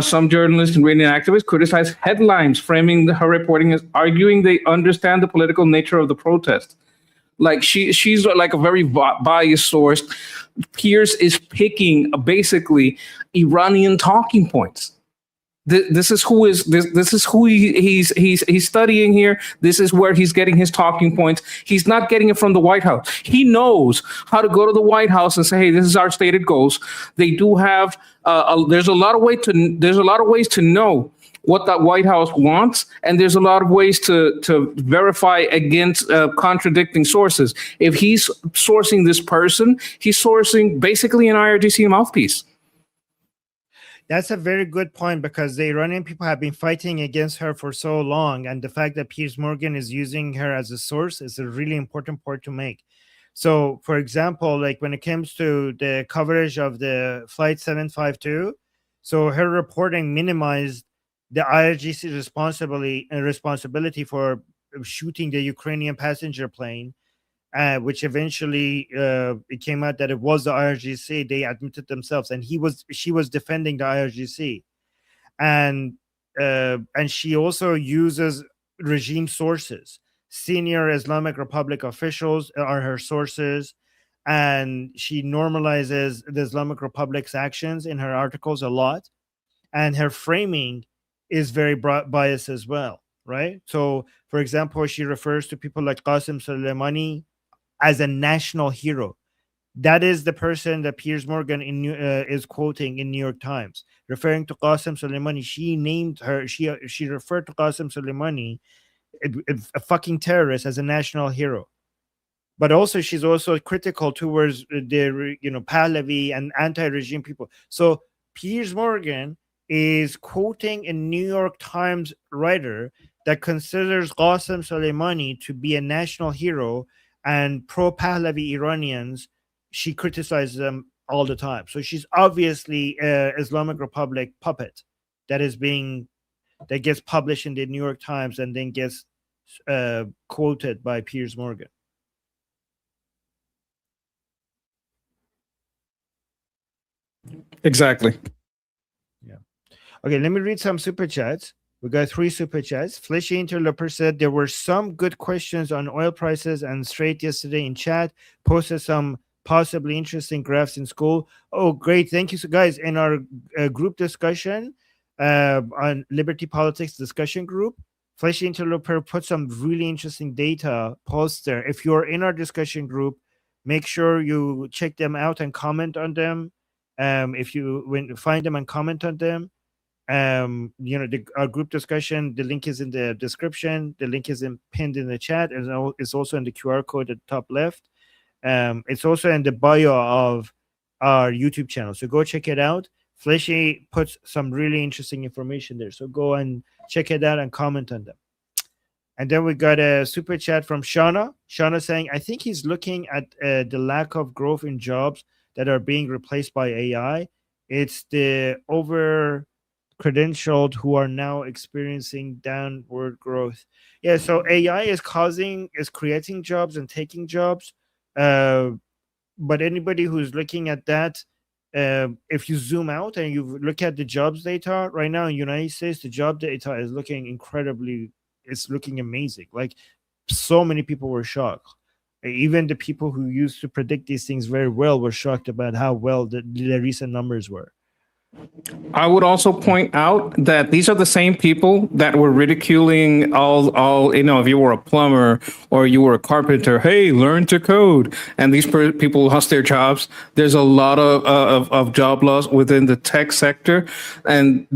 some journalists and Iranian activists criticized headlines framing her reporting as arguing they understand the political nature of the protest. Like, she's like a very biased source. Piers is picking basically Iranian talking points. This is who he's studying here. This is where he's getting his talking points. He's not getting it from the White House. He knows how to go to the White House and say, "Hey, this is our stated goals." They do have. There's a lot of ways to know what that White House wants, and there's a lot of ways to verify against contradicting sources. If he's sourcing this person, he's sourcing basically an IRGC mouthpiece. That's a very good point, because the Iranian people have been fighting against her for so long, and the fact that Piers Morgan is using her as a source is a really important point to make. So, for example, like when it comes to the coverage of the Flight 752, so her reporting minimized the IRGC responsibility for shooting the Ukrainian passenger plane, which eventually it came out that it was the IRGC. They admitted themselves, and she was defending the IRGC, and she also uses regime sources. Senior Islamic Republic officials are her sources, and she normalizes the Islamic Republic's actions in her articles a lot, and her framing is very biased as well, right? So, for example, she refers to people like Qasem Soleimani as a national hero. That is the person that Piers Morgan is quoting in New York Times, referring to Qasem Soleimani. She named her. She referred to Qasem Soleimani, a fucking terrorist, as a national hero. But also, she's also critical towards the Pahlavi and anti-regime people. So Piers Morgan is quoting a New York Times writer that considers Qasem Soleimani to be a national hero, and pro-Pahlavi Iranians, she criticizes them all the time. So she's obviously an Islamic Republic puppet that gets published in the New York Times and then gets quoted by Piers Morgan. Exactly. Okay, let me read some super chats. We got 3 super chats. Fleshy Interloper said there were some good questions on oil prices, and Straight yesterday in chat posted some possibly interesting graphs in school. Oh, great. Thank you. So guys, in our group discussion on Liberty Politics discussion group, Fleshy Interloper put some really interesting data posts there. If you're in our discussion group, make sure you check them out and comment on them. If you find them and comment on them. Our group discussion, the link is in the description, the link is pinned in the chat, and it's also in the QR code at the top left. It's also in the bio of our YouTube channel, so go check it out. Fleshy puts some really interesting information there, so go and check it out and comment on them. And then we got a super chat from Shauna saying, I think he's looking at the lack of growth in jobs that are being replaced by AI. It's the over credentialed who are now experiencing downward growth. Yeah, so AI is creating jobs and taking jobs. But anybody who's looking at that, if you zoom out and you look at the jobs data right now in the United States, the job data is looking it's looking amazing. Like, so many people were shocked. Even the people who used to predict these things very well were shocked about how well the recent numbers were. I would also point out that these are the same people that were ridiculing all if you were a plumber or you were a carpenter, hey, learn to code. And these people lost their jobs. There's a lot of job loss within the tech sector. And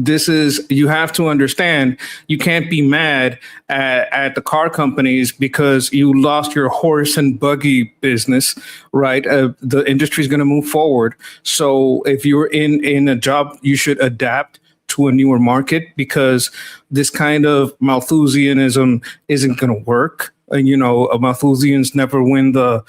you have to understand, you can't be mad at the car companies because you lost your horse and buggy business, right? The industry is going to move forward. So if you're in a job, you should adapt to a newer market, because this kind of Malthusianism isn't going to work. Malthusians never win the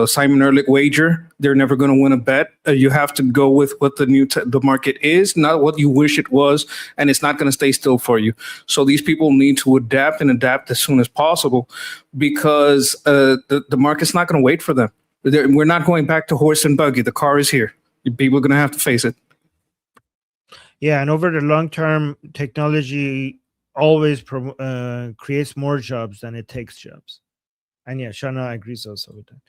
Simon Ehrlich wager. They're never going to win a bet. You have to go with what the market is, not what you wish it was, and it's not going to stay still for you. So these people need to adapt as soon as possible, because the market's not going to wait for them. We're not going back to horse and buggy. The car is here. People are going to have to face it. Yeah, and over the long term, technology always creates more jobs than it takes jobs. And yeah, Shana agrees also with that.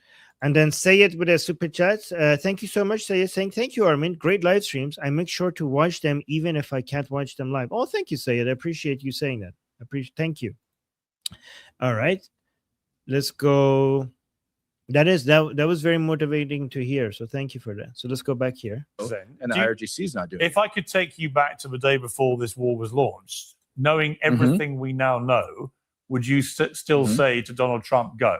And then Sayed with a super chat. Thank you so much, Sayed, saying, thank you, Armin. Great live streams. I make sure to watch them even if I can't watch them live. Oh, thank you, Sayed. I appreciate you saying that. Thank you. All right. Let's go. That was very motivating to hear. So thank you for that. So let's go back here. And the IRGC is not doing it. If I could take you back to the day before this war was launched, knowing everything we now know, would you still say to Donald Trump, go?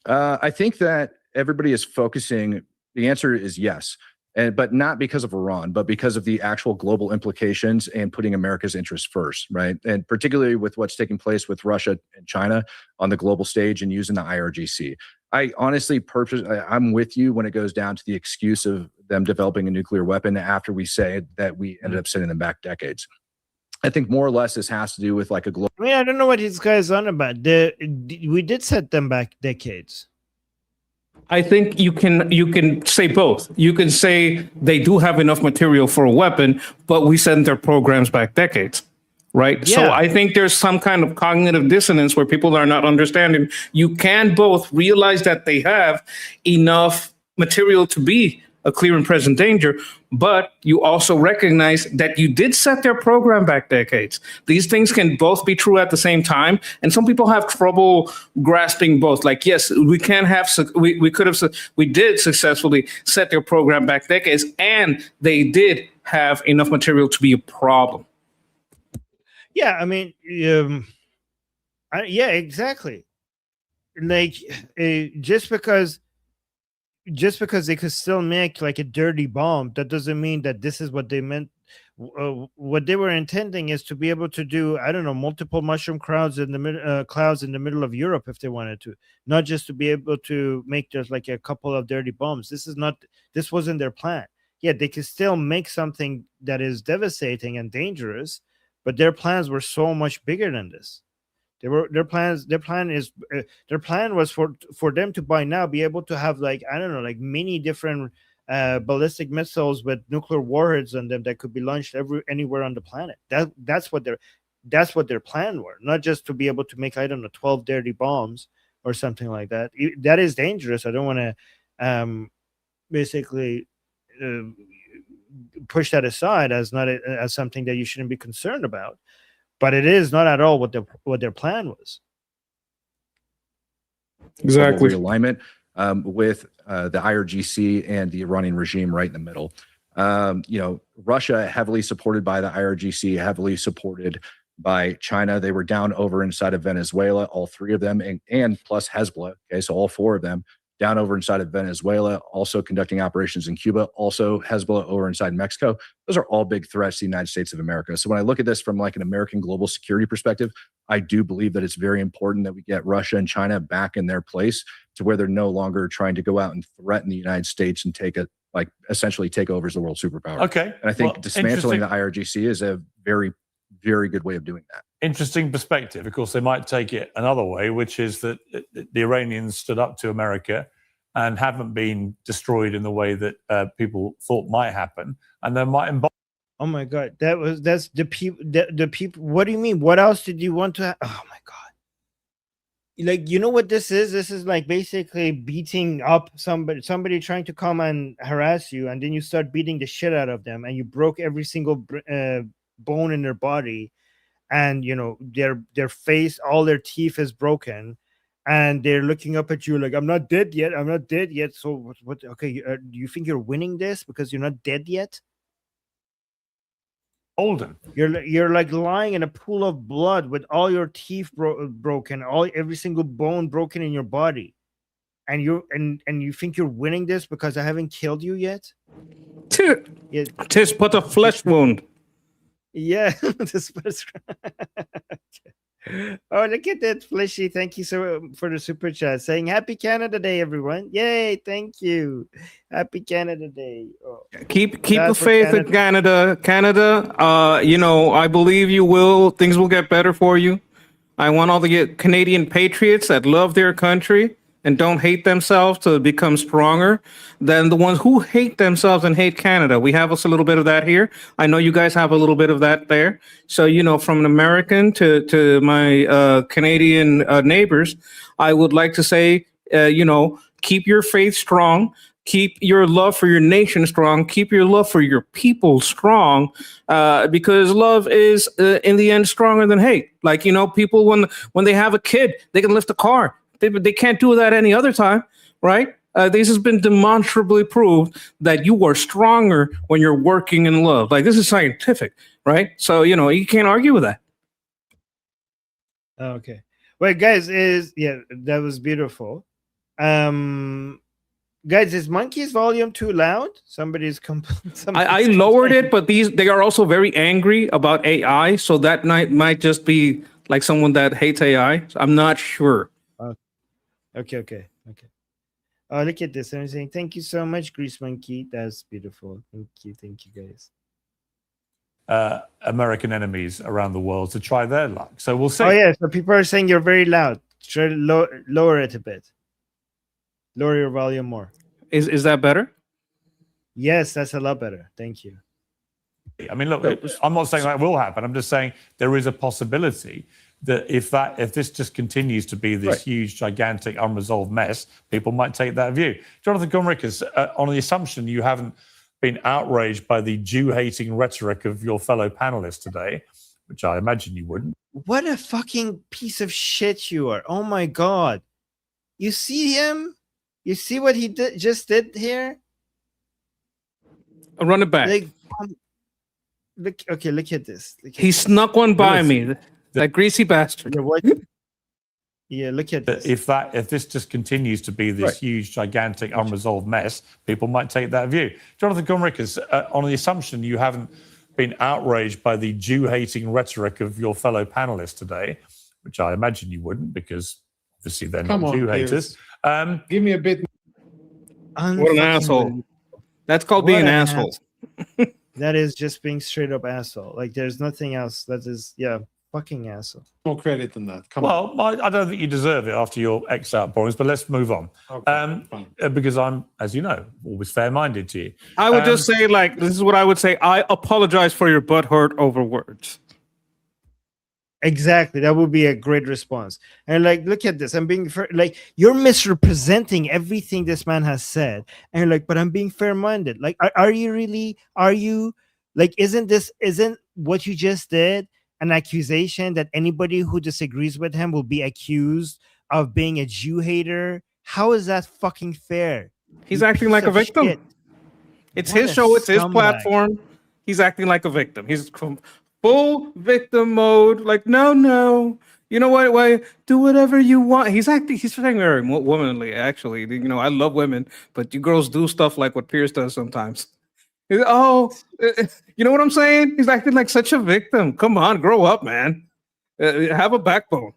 I think that everybody is focusing. The answer is yes. But not because of Iran, but because of the actual global implications and putting America's interests first, right? And particularly with what's taking place with Russia and China on the global stage and using the IRGC. I honestly I'm with you when it goes down to the excuse of them developing a nuclear weapon after we say that we ended up sending them back decades. I think more or less this has to do with like a global. I mean, I don't know what this guy's on about. We did set them back decades. I think you can say both. You can say they do have enough material for a weapon, but we sent their programs back decades, right? Yeah. So I think there's some kind of cognitive dissonance where people are not understanding. You can both realize that they have enough material to be a clear and present danger, but you also recognize that you did set their program back decades. These things can both be true at the same time, and some people have trouble grasping both. Like, yes, we did successfully set their program back decades, and they did have enough material to be a problem. Yeah, I mean, yeah, exactly. Like, just because just because they could still make like a dirty bomb, that doesn't mean that this is what they meant. What they were intending is to be able to do, I don't know, multiple mushroom clouds in the middle of Europe if they wanted to, not just to be able to make just like a couple of dirty bombs. This wasn't their plan. Yeah, they could still make something that is devastating and dangerous, but their plans were so much bigger than this. Their plan was for them to by now be able to have like, I don't know, like many different ballistic missiles with nuclear warheads on them that could be launched anywhere on the planet. That's what their plan were, not just to be able to make, I don't know, 12 dirty bombs or something like that. That is dangerous. I don't want to basically push that aside as something that you shouldn't be concerned about, but it is not at all what their plan was. Exactly. Realignment with the IRGC and the Iranian regime right in the middle. Russia heavily supported by the IRGC, heavily supported by China. They were down over inside of Venezuela, all three of them, and plus Hezbollah. Okay, so all four of them down over inside of Venezuela, also conducting operations in Cuba, also Hezbollah over inside Mexico. Those are all big threats to the United States of America. So when I look at this from like an American global security perspective, I do believe that it's very important that we get Russia and China back in their place to where they're no longer trying to go out and threaten the United States and essentially take over as the world superpower. Okay. And I think dismantling the IRGC is a very, very good way of doing that. Interesting perspective. Of course, they might take it another way, which is that the Iranians stood up to America and haven't been destroyed in the way that people thought might happen, and they might embark. Oh my God, that's the people. The people. What do you mean? What else did you want to? Oh my God! Like, you know what this is? This is like basically beating up somebody trying to come and harass you, and then you start beating the shit out of them, and you broke every single bone in their body, and their face, all their teeth is broken, and they're looking up at you like, I'm not dead yet. I'm not dead yet. So what? Okay, do you think you're winning this because you're not dead yet? Olden, you're like lying in a pool of blood with all your teeth broken, every single bone broken in your body, and you think you're winning this because I haven't killed you yet? Tis but a flesh wound. Yeah. Oh, look at that, Fleshy. Thank you so for the super chat saying Happy Canada Day, everyone. Yay, thank you. Happy Canada Day. Oh. Keep the faith in Canada. Canada, I believe you will. Things will get better for you. I want all the Canadian patriots that love their country and don't hate themselves to become stronger than the ones who hate themselves and hate Canada. We have us a little bit of that here. I know you guys have a little bit of that there. So, from an American to my Canadian neighbors, I would like to say, keep your faith strong. Keep your love for your nation strong. Keep your love for your people strong, because love is, in the end, stronger than hate. Like, people, when they have a kid, they can lift a car. They can't do that any other time, right? This has been demonstrably proved that you are stronger when you're working in love. Like, this is scientific, right? So, you can't argue with that. Okay. Wait, guys, that was beautiful. Guys, is Monkey's volume too loud? I lowered it, but they are also very angry about AI, so that might just be like someone that hates AI. So I'm not sure. Okay. Oh, look at this. I'm saying thank you so much, Grease Monkey. That's beautiful. Thank you, guys. American enemies around the world to try their luck. So we'll see. Oh yeah, so people are saying you're very loud. Try to lower it a bit. Lower your volume more. Is that better? Yes, that's a lot better. Thank you. I mean, look, I'm not saying that will happen. I'm just saying there is a possibility that if this just continues to be this huge, gigantic, unresolved mess, people might take that view. Jonathan Conricus, on the assumption you haven't been outraged by the Jew-hating rhetoric of your fellow panelists today, which I imagine you wouldn't. What a fucking piece of shit you are. Oh my God. You see him? You see what he just did here? I'll run it back. Look at this. He snuck one by me. That greasy bastard. Yeah, look at this. If this just continues to be this huge, gigantic, unresolved mess, people might take that view. Jonathan Conricus, on the assumption you haven't been outraged by the Jew-hating rhetoric of your fellow panelists today, which I imagine you wouldn't, because obviously they're not Jew haters. Give me a bit. What an asshole! That's called being an asshole. That is just being straight up asshole. Like there's nothing else. That is, fucking asshole. More credit than that. Well, I don't think you deserve it after your ex outpourings, but let's move on. Okay, because I'm, as you know, always fair-minded to you. I would just say, like, this is what I would say. I apologize for your butthurt over words. Exactly. That would be a great response. And like, look at this. I'm being fair. Like, you're misrepresenting everything this man has said. And you're like, but I'm being fair-minded. Like, are you really? Are you like? Isn't what you just did an accusation that anybody who disagrees with him will be accused of being a Jew hater? How is that fucking fair? He's acting like a victim. Shit. It's his show. It's his platform. He's acting like a victim. He's full victim mode. Like, no. You know what? Why do whatever you want? He's saying very womanly, actually. You know, I love women, but you girls do stuff like what Piers does sometimes. Oh, you know what I'm saying? He's acting like such a victim. Come on, grow up, man. Have a backbone.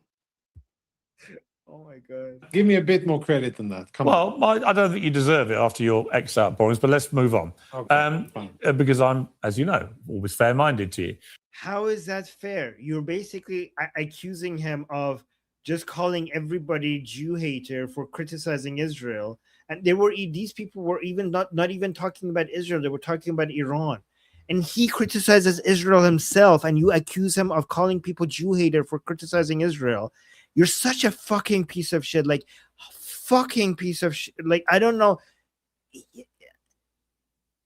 Oh my God. Give me a bit more credit than that. Come on. Well, I don't think you deserve it after your ex outpourings, but let's move on. Okay, because I'm, as you know, always fair-minded to you. How is that fair? You're basically accusing him of just calling everybody Jew hater for criticizing Israel. And these people were even not even talking about Israel. They were talking about Iran. And he criticizes Israel himself, and you accuse him of calling people Jew hater for criticizing Israel. You're such a fucking piece of shit. Like, fucking piece of shit. Like, I don't know.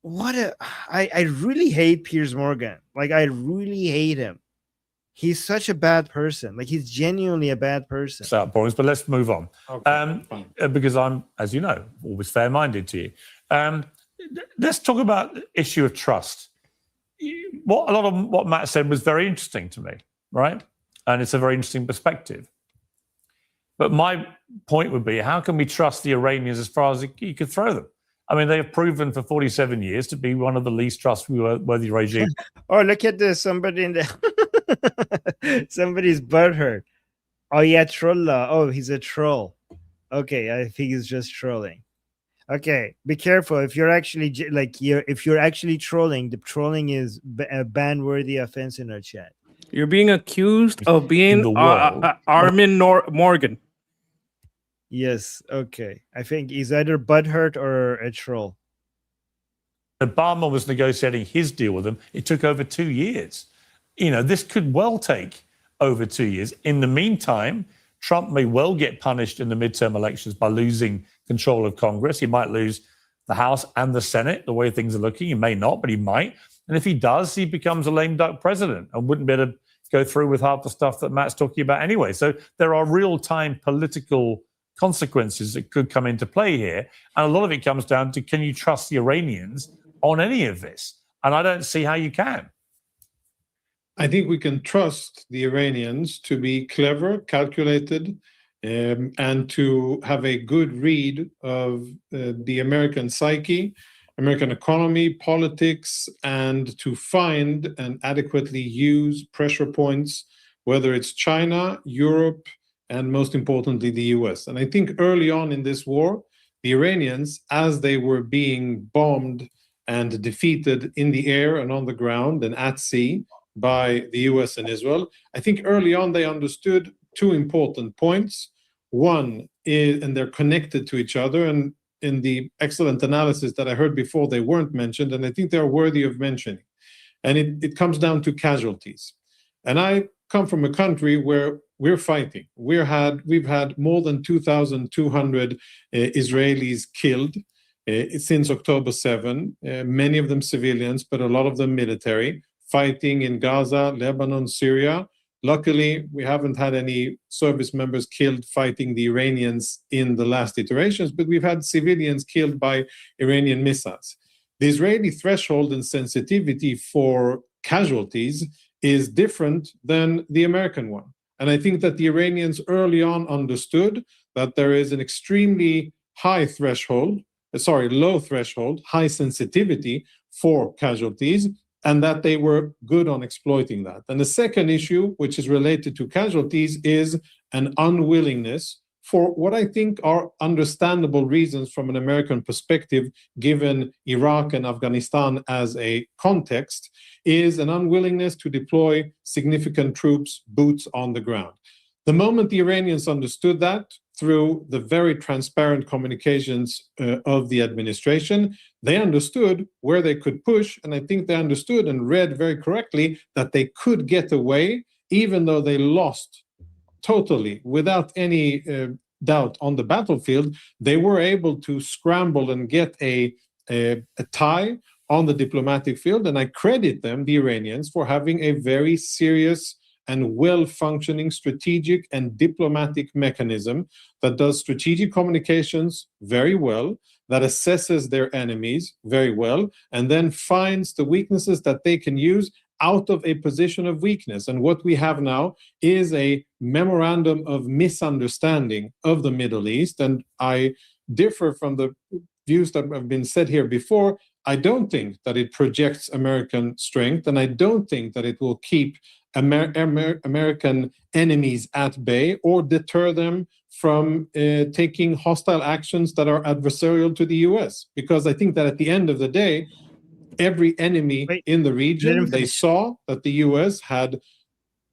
I really hate Piers Morgan. Like, I really hate him. He's such a bad person. Like, he's genuinely a bad person. Outpourings, but let's move on. Okay, because I'm, as you know, always fair-minded to you. Let's talk about the issue of trust. A lot of what Matt said was very interesting to me, right? And it's a very interesting perspective. But my point would be, how can we trust the Iranians as far as you could throw them? I mean, they have proven for 47 years to be one of the least trustworthy regimes. Oh, look at this. Somebody in the somebody's butthurt. Oh yeah, trolla. Oh, he's a troll. Okay, I think he's just trolling. Okay, be careful if you're actually if you're actually trolling. The trolling is a ban-worthy offense in our chat. You're being accused of being Armin Morgan. Yes. Okay. I think he's either butthurt or a troll. Obama was negotiating his deal with them. It took over 2 years. You know, this could well take over 2 years. In the meantime, Trump may well get punished in the midterm elections by losing control of Congress. He might lose the House and the Senate, the way things are looking. He may not, but he might. And if he does, he becomes a lame duck president and wouldn't be able to go through with half the stuff that Matt's talking about anyway. So there are real-time political consequences that could come into play here. And a lot of it comes down to, can you trust the Iranians on any of this? And I don't see how you can. I think we can trust the Iranians to be clever, calculated, and to have a good read of the American psyche, American economy, politics, and to find and adequately use pressure points, whether it's China, Europe, and most importantly, the US. And I think early on in this war, the Iranians, as they were being bombed and defeated in the air and on the ground and at sea by the US and Israel, I think early on they understood two important points. One is, and they're connected to each other, and in the excellent analysis that I heard before, they weren't mentioned, and I think they're worthy of mentioning. And it comes down to casualties. And I come from a country where we're fighting. We've had more than 2,200 Israelis killed since October 7, many of them civilians, but a lot of them military, fighting in Gaza, Lebanon, Syria. Luckily, we haven't had any service members killed fighting the Iranians in the last iterations, but we've had civilians killed by Iranian missiles. The Israeli threshold and sensitivity for casualties is different than the American one. And I think that the Iranians early on understood that there is an extremely low threshold, high sensitivity for casualties, and that they were good on exploiting that. And the second issue, which is related to casualties, is an unwillingness for what I think are understandable reasons from an American perspective, given Iraq and Afghanistan as a context, is an unwillingness to deploy significant troops, boots on the ground. The moment the Iranians understood that, through the very transparent communications of the administration, they understood where they could push, and I think they understood and read very correctly that they could get away, even though they lost totally, without any doubt on the battlefield. They were able to scramble and get a tie on the diplomatic field, and I credit them, the Iranians, for having a very serious and well-functioning strategic and diplomatic mechanism that does strategic communications very well, that assesses their enemies very well, and then finds the weaknesses that they can use out of a position of weakness. And what we have now is a memorandum of misunderstanding of the Middle East, and I differ from the views that have been said here before. I don't think that it projects American strength, and I don't think that it will keep American enemies at bay or deter them from taking hostile actions that are adversarial to the US. Because I think that at the end of the day, every enemy in the region, they saw that the US had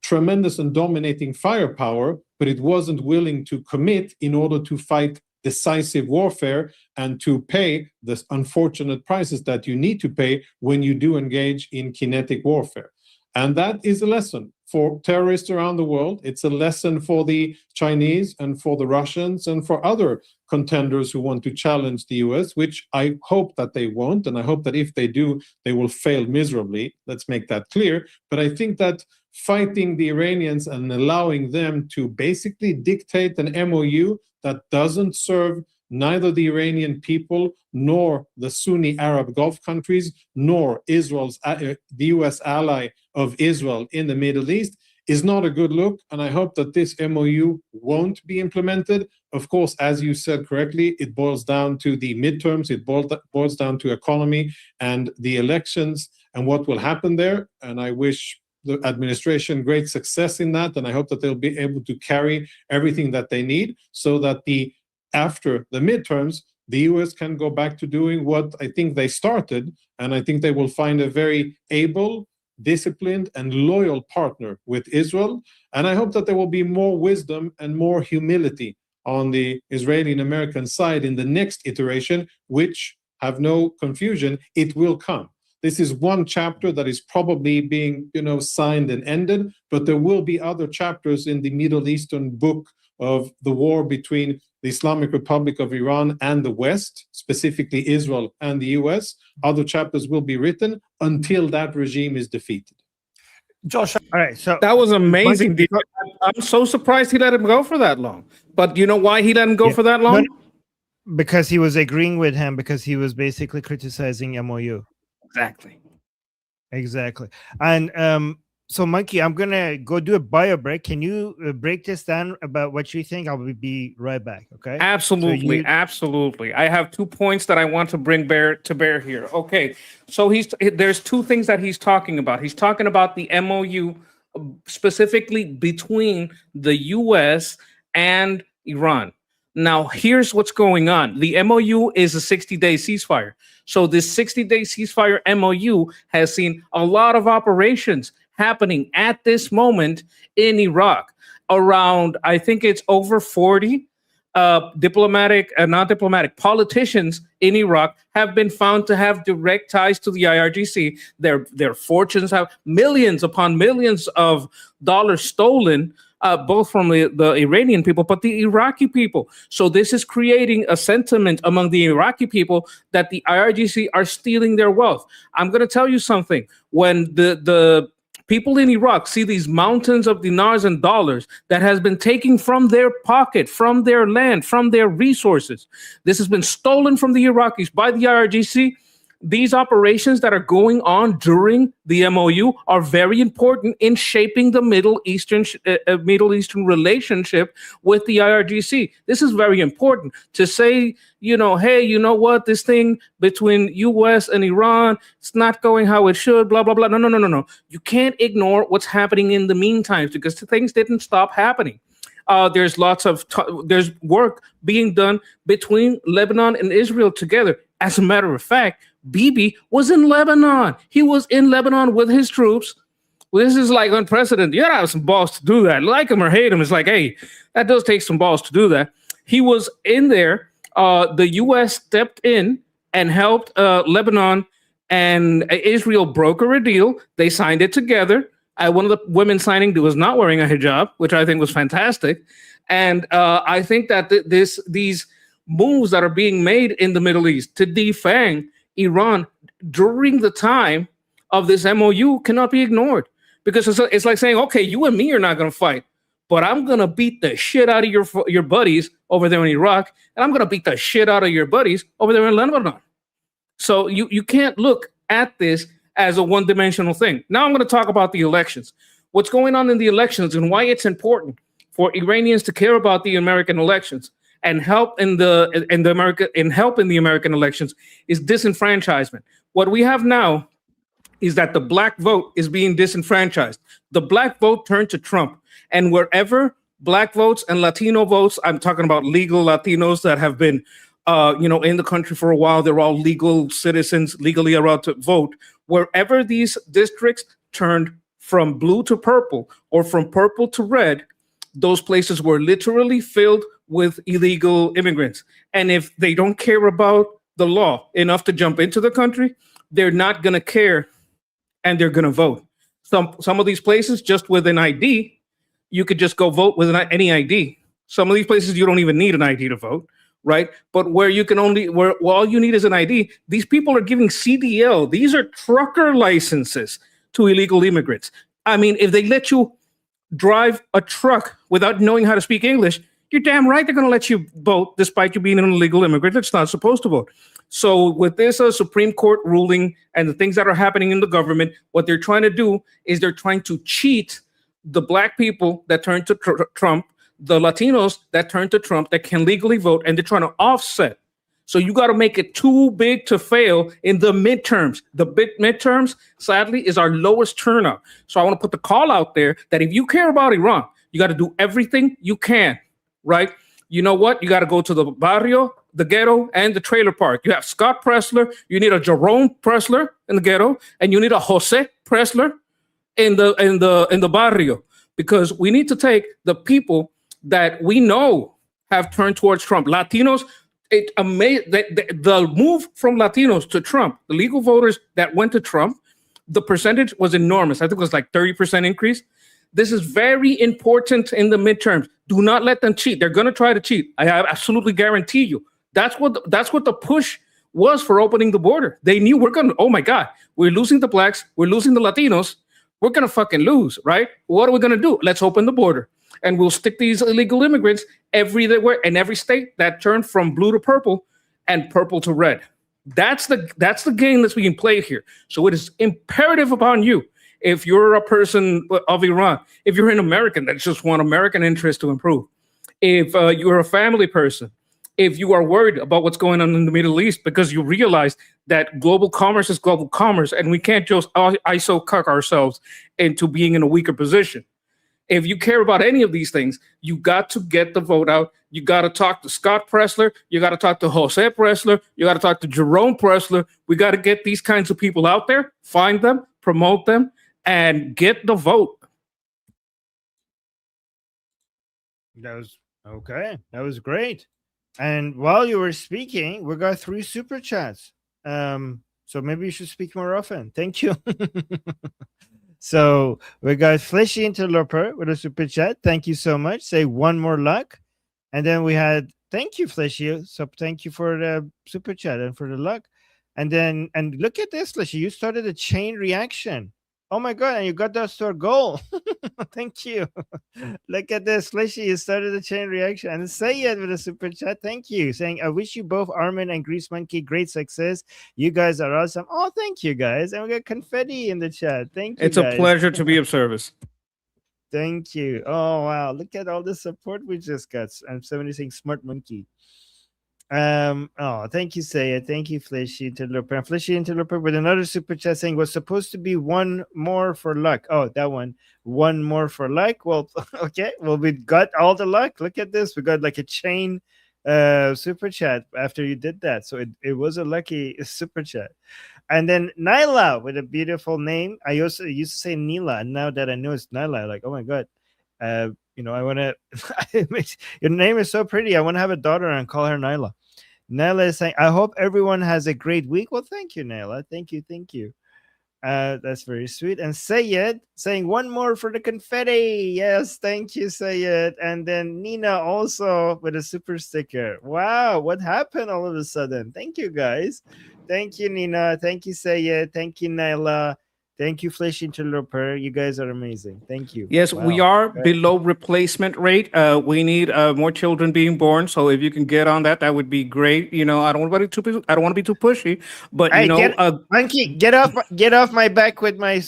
tremendous and dominating firepower, but it wasn't willing to commit in order to fight decisive warfare and to pay the unfortunate prices that you need to pay when you do engage in kinetic warfare. And that is a lesson for terrorists around the world. It's a lesson for the Chinese and for the Russians and for other contenders who want to challenge the US, which I hope that they won't. And I hope that if they do, they will fail miserably. Let's make that clear. But I think that fighting the Iranians and allowing them to basically dictate an MOU that doesn't serve neither the Iranian people nor the Sunni Arab Gulf countries, nor Israel's the US ally of Israel in the Middle East is not a good look. And I hope that this MOU won't be implemented. Of course, as you said correctly, it boils down to the midterms, it boils down to economy and the elections and what will happen there. And I wish the administration great success in that. And I hope that they'll be able to carry everything that they need so that after the midterms, the US can go back to doing what I think they started. And I think they will find a very able, disciplined, and loyal partner with Israel. And I hope that there will be more wisdom and more humility on the Israeli and American side in the next iteration, which, have no confusion, it will come. This is one chapter that is probably being, signed and ended, but there will be other chapters in the Middle Eastern book of the war between the Islamic Republic of Iran and the West, specifically Israel and the US. Other chapters will be written until that regime is defeated. Josh, All right, so That was amazing. I'm so surprised he let him go for that long. But you know why he let him go for that long? because he was agreeing with him, because he was basically criticizing MOU. Exactly. And so, Monkey, I'm gonna go do a bio break. Can you break this down about what you think? I'll be right back. Okay. Absolutely, absolutely. I have 2 points that I want to bring to bear here. Okay, so there's 2 things that he's talking about. He's talking about the MOU specifically between the U.S. and Iran. Now, here's what's going on. The MOU is a 60-day ceasefire. So this 60-day ceasefire MOU has seen a lot of operations happening at this moment in Iraq. Around, I think it's over 40 diplomatic and non-diplomatic politicians in Iraq have been found to have direct ties to the IRGC. Their fortunes have millions upon millions of dollars stolen, both from the Iranian people, but the Iraqi people. So this is creating a sentiment among the Iraqi people that the IRGC are stealing their wealth. I'm going to tell you something. When the people in Iraq see these mountains of dinars and dollars that has been taken from their pocket, from their land, from their resources, this has been stolen from the Iraqis by the IRGC, these operations that are going on during the MOU are very important in shaping the Middle Eastern relationship with the IRGC. This is very important to say, hey, you know what, this thing between US and Iran, it's not going how it should, blah, blah, blah. No. You can't ignore what's happening in the meantime, because things didn't stop happening. There's there's work being done between Lebanon and Israel together. As a matter of fact, Bibi was in Lebanon. He was in Lebanon with his troops. Well, this is like unprecedented. You gotta have some balls to do that. Like him or hate him, it's like, hey, that does take some balls to do that. He was in there. The U.S. stepped in and helped Lebanon and Israel broker a deal. They signed it together. One of the women signing was not wearing a hijab, which I think was fantastic. And I think that these moves that are being made in the Middle East to defang Iran during the time of this MOU cannot be ignored, because it's like saying, okay, you and me are not going to fight, but I'm going to beat the shit out of your buddies over there in Iraq, and I'm going to beat the shit out of your buddies over there in Lebanon. So you can't look at this as a one-dimensional thing. Now I'm going to talk about the elections. What's going on in the elections and why it's important for Iranians to care about the American elections and help in the American elections is disenfranchisement. What we have now is that the black vote is being disenfranchised. The black vote turned to Trump, and wherever black votes and Latino votes, I'm talking about legal Latinos that have been in the country for a while, they're all legal citizens, legally allowed to vote. Wherever these districts turned from blue to purple or from purple to red, those places were literally filled with illegal immigrants. And if they don't care about the law enough to jump into the country, they're not going to care, and they're going to vote. Some of these places, just with an ID, you could just go vote with any ID. Some of these places, you don't even need an ID to vote, right? But where all you need is an ID, these people are giving CDL. These are trucker licenses to illegal immigrants. I mean, if they let you drive a truck without knowing how to speak English, you're damn right they're going to let you vote despite you being an illegal immigrant that's not supposed to vote. So with this Supreme Court ruling and the things that are happening in the government, what they're trying to do is they're trying to cheat the black people that turn to Trump, the Latinos that turn to Trump that can legally vote, and they're trying to offset. So you got to make it too big to fail in the midterms. The midterms, sadly, is our lowest turnout. So I want to put the call out there that if you care about Iran, you got to do everything you can, right? You know what? You got to go to the barrio, the ghetto, and the trailer park. You have Scott Pressler. You need a Jerome Pressler in the ghetto, and you need a Jose Pressler in the barrio, because we need to take the people that we know have turned towards Trump. Latinos, the move from Latinos to Trump, the legal voters that went to Trump, the percentage was enormous. I think it was like 30% increase. This is very important in the midterms. Do not let them cheat. They're going to try to cheat. I absolutely guarantee you. That's what the push was for opening the border. They knew oh my God, we're losing the blacks, we're losing the Latinos, we're going to fucking lose, right? What are we going to do? Let's open the border. And we'll stick these illegal immigrants everywhere in every state that turned from blue to purple and purple to red. That's the game that's being played here. So it is imperative upon you, if you're a person of Iran, if you're an American that just want American interests to improve, if you're a family person, if you are worried about what's going on in the Middle East because you realize that global commerce is global commerce and we can't just ISO-cuck ourselves into being in a weaker position. If you care about any of these things, you got to get the vote out. You got to talk to Scott Pressler. You got to talk to Jose Pressler. You got to talk to Jerome Pressler. We got to get these kinds of people out there, find them, promote them, and get the vote. That was okay. That was great. And while you were speaking, we got 3 super chats. So maybe you should speak more often. Thank you. So we got Fleshy Interloper with a super chat. Thank you so much. Say one more luck. And then we had, thank you, Fleshy. So thank you for the super chat and for the luck. And look at this, Fleshy. You started a chain reaction. Oh my god, and you got us to our goal. Thank you. Look at this. Fleshy, you started the chain reaction. And Sayed with a super chat. Thank you. Saying, I wish you both, Armin and Grease Monkey, great success. You guys are awesome. Oh, thank you guys. And we got confetti in the chat. Thank you. It's a guys. pleasure to be of service. Thank you. Oh wow, look at all the support we just got. I'm 76 smart monkey. Oh, thank you, Saya. Thank you, Fleshy Interloper. And Fleshy Interloper with another super chat saying was supposed to be one more for luck. Oh, that one. One more for luck. Well, okay. Well, we got all the luck. Look at this. We got like a chain super chat after you did that. So it was a lucky super chat. And then Nyla with a beautiful name. I also used to say Nila, and now that I know it's Nyla, like, oh my god. You know, I want to. Your name is so pretty. I want to have a daughter and call her Nyla. Nyla is saying, I hope everyone has a great week. Well, thank you, Nyla. Thank you. Thank you. That's very sweet. And Sayed saying one more for the confetti. Yes, thank you, Sayed. And then Nina also with a super sticker. Wow, what happened all of a sudden? Thank you, guys. Thank you, Nina. Thank you, Sayed. Thank you, Nyla. Thank you, Flesh Interloper. You guys are amazing. Thank you. Yes, we are below replacement rate. We need more children being born. So if you can get on that, that would be great. You know, I don't want to be too pushy, but you know, Monkey, get off my back with my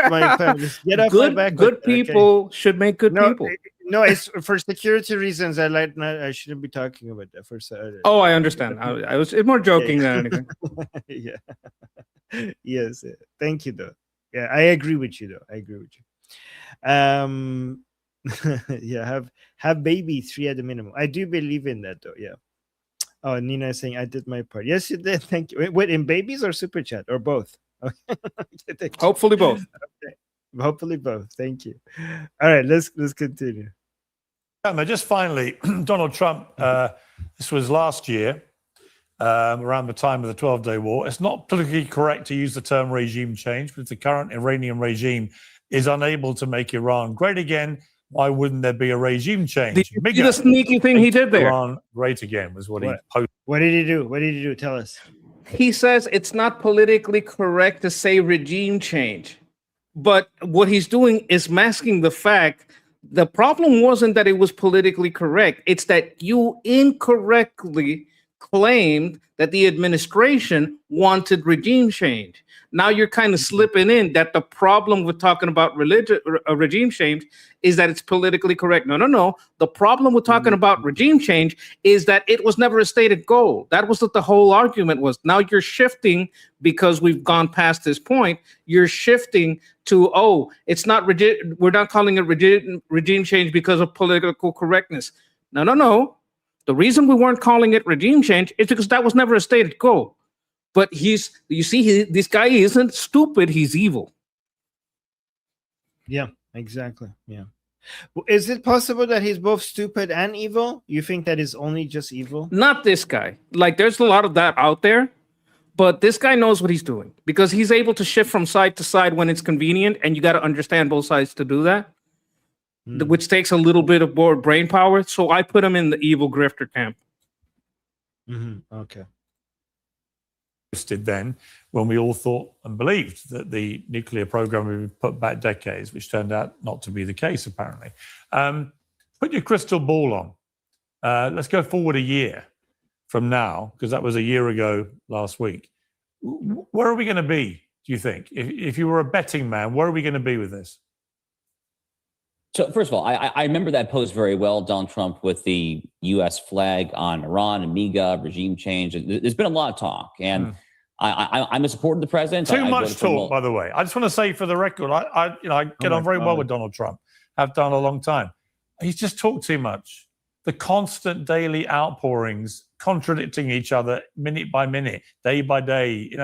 my families. Get off my back. Good people should make good people. No, it's for security reasons. I shouldn't be talking about that for Saturday. Oh, I understand. I was more joking than anything. Yeah. Yes. Thank you, though. Yeah, I agree with you, though. I agree with you. Yeah, have baby 3 at the minimum. I do believe in that, though. Yeah. Oh, Nina is saying I did my part. Yes, you did. Thank you. Wait, in babies or super chat or both? Okay. Hopefully both. Okay. Hopefully both. Thank you. All right, let's continue. Just finally, Donald Trump. This was last year. Around the time of the 12-day war. It's not politically correct to use the term regime change, but if the current Iranian regime is unable to make Iran great again, why wouldn't there be a regime change? Did you see the sneaky thing he did there? Iran great again was what he posted. What did he do? What did he do? Tell us. He says it's not politically correct to say regime change. But what he's doing is masking the fact the problem wasn't that it was politically correct. It's that you incorrectly claimed that the administration wanted regime change. Now you're kind of slipping in that the problem with talking about regime change is that it's politically correct. No. The problem with talking about regime change is that it was never a stated goal. That was what the whole argument was. Now you're shifting because we've gone past this point. You're shifting to, it's not we're not calling it regime change because of political correctness. No. The reason we weren't calling it regime change is because that was never a stated goal. But this guy isn't stupid. He's evil. Yeah, exactly. Yeah. Well, is it possible that he's both stupid and evil? You think that is only just evil? Not this guy. Like, there's a lot of that out there. But this guy knows what he's doing because he's able to shift from side to side when it's convenient. And you got to understand both sides to do that. Which takes a little bit of more brain power. So I put him in the evil grifter camp. Okay. Then, when we all thought and believed that the nuclear program would be put back decades, which turned out not to be the case, apparently. Put your crystal ball on. Let's go forward a year from now, because that was a year ago last week. Where are we going to be, do you think? If you were a betting man, where are we going to be with this? So first of all, I remember that post very well, Donald Trump with the U.S. flag on Iran and MAGA, regime change. There's been a lot of talk, and I'm a supporter of the president. Too much talk, by the way. I just want to say for the record, I get on very well with Donald Trump. Have done a long time. He's just talked too much. The constant daily outpourings, contradicting each other minute by minute, day by day.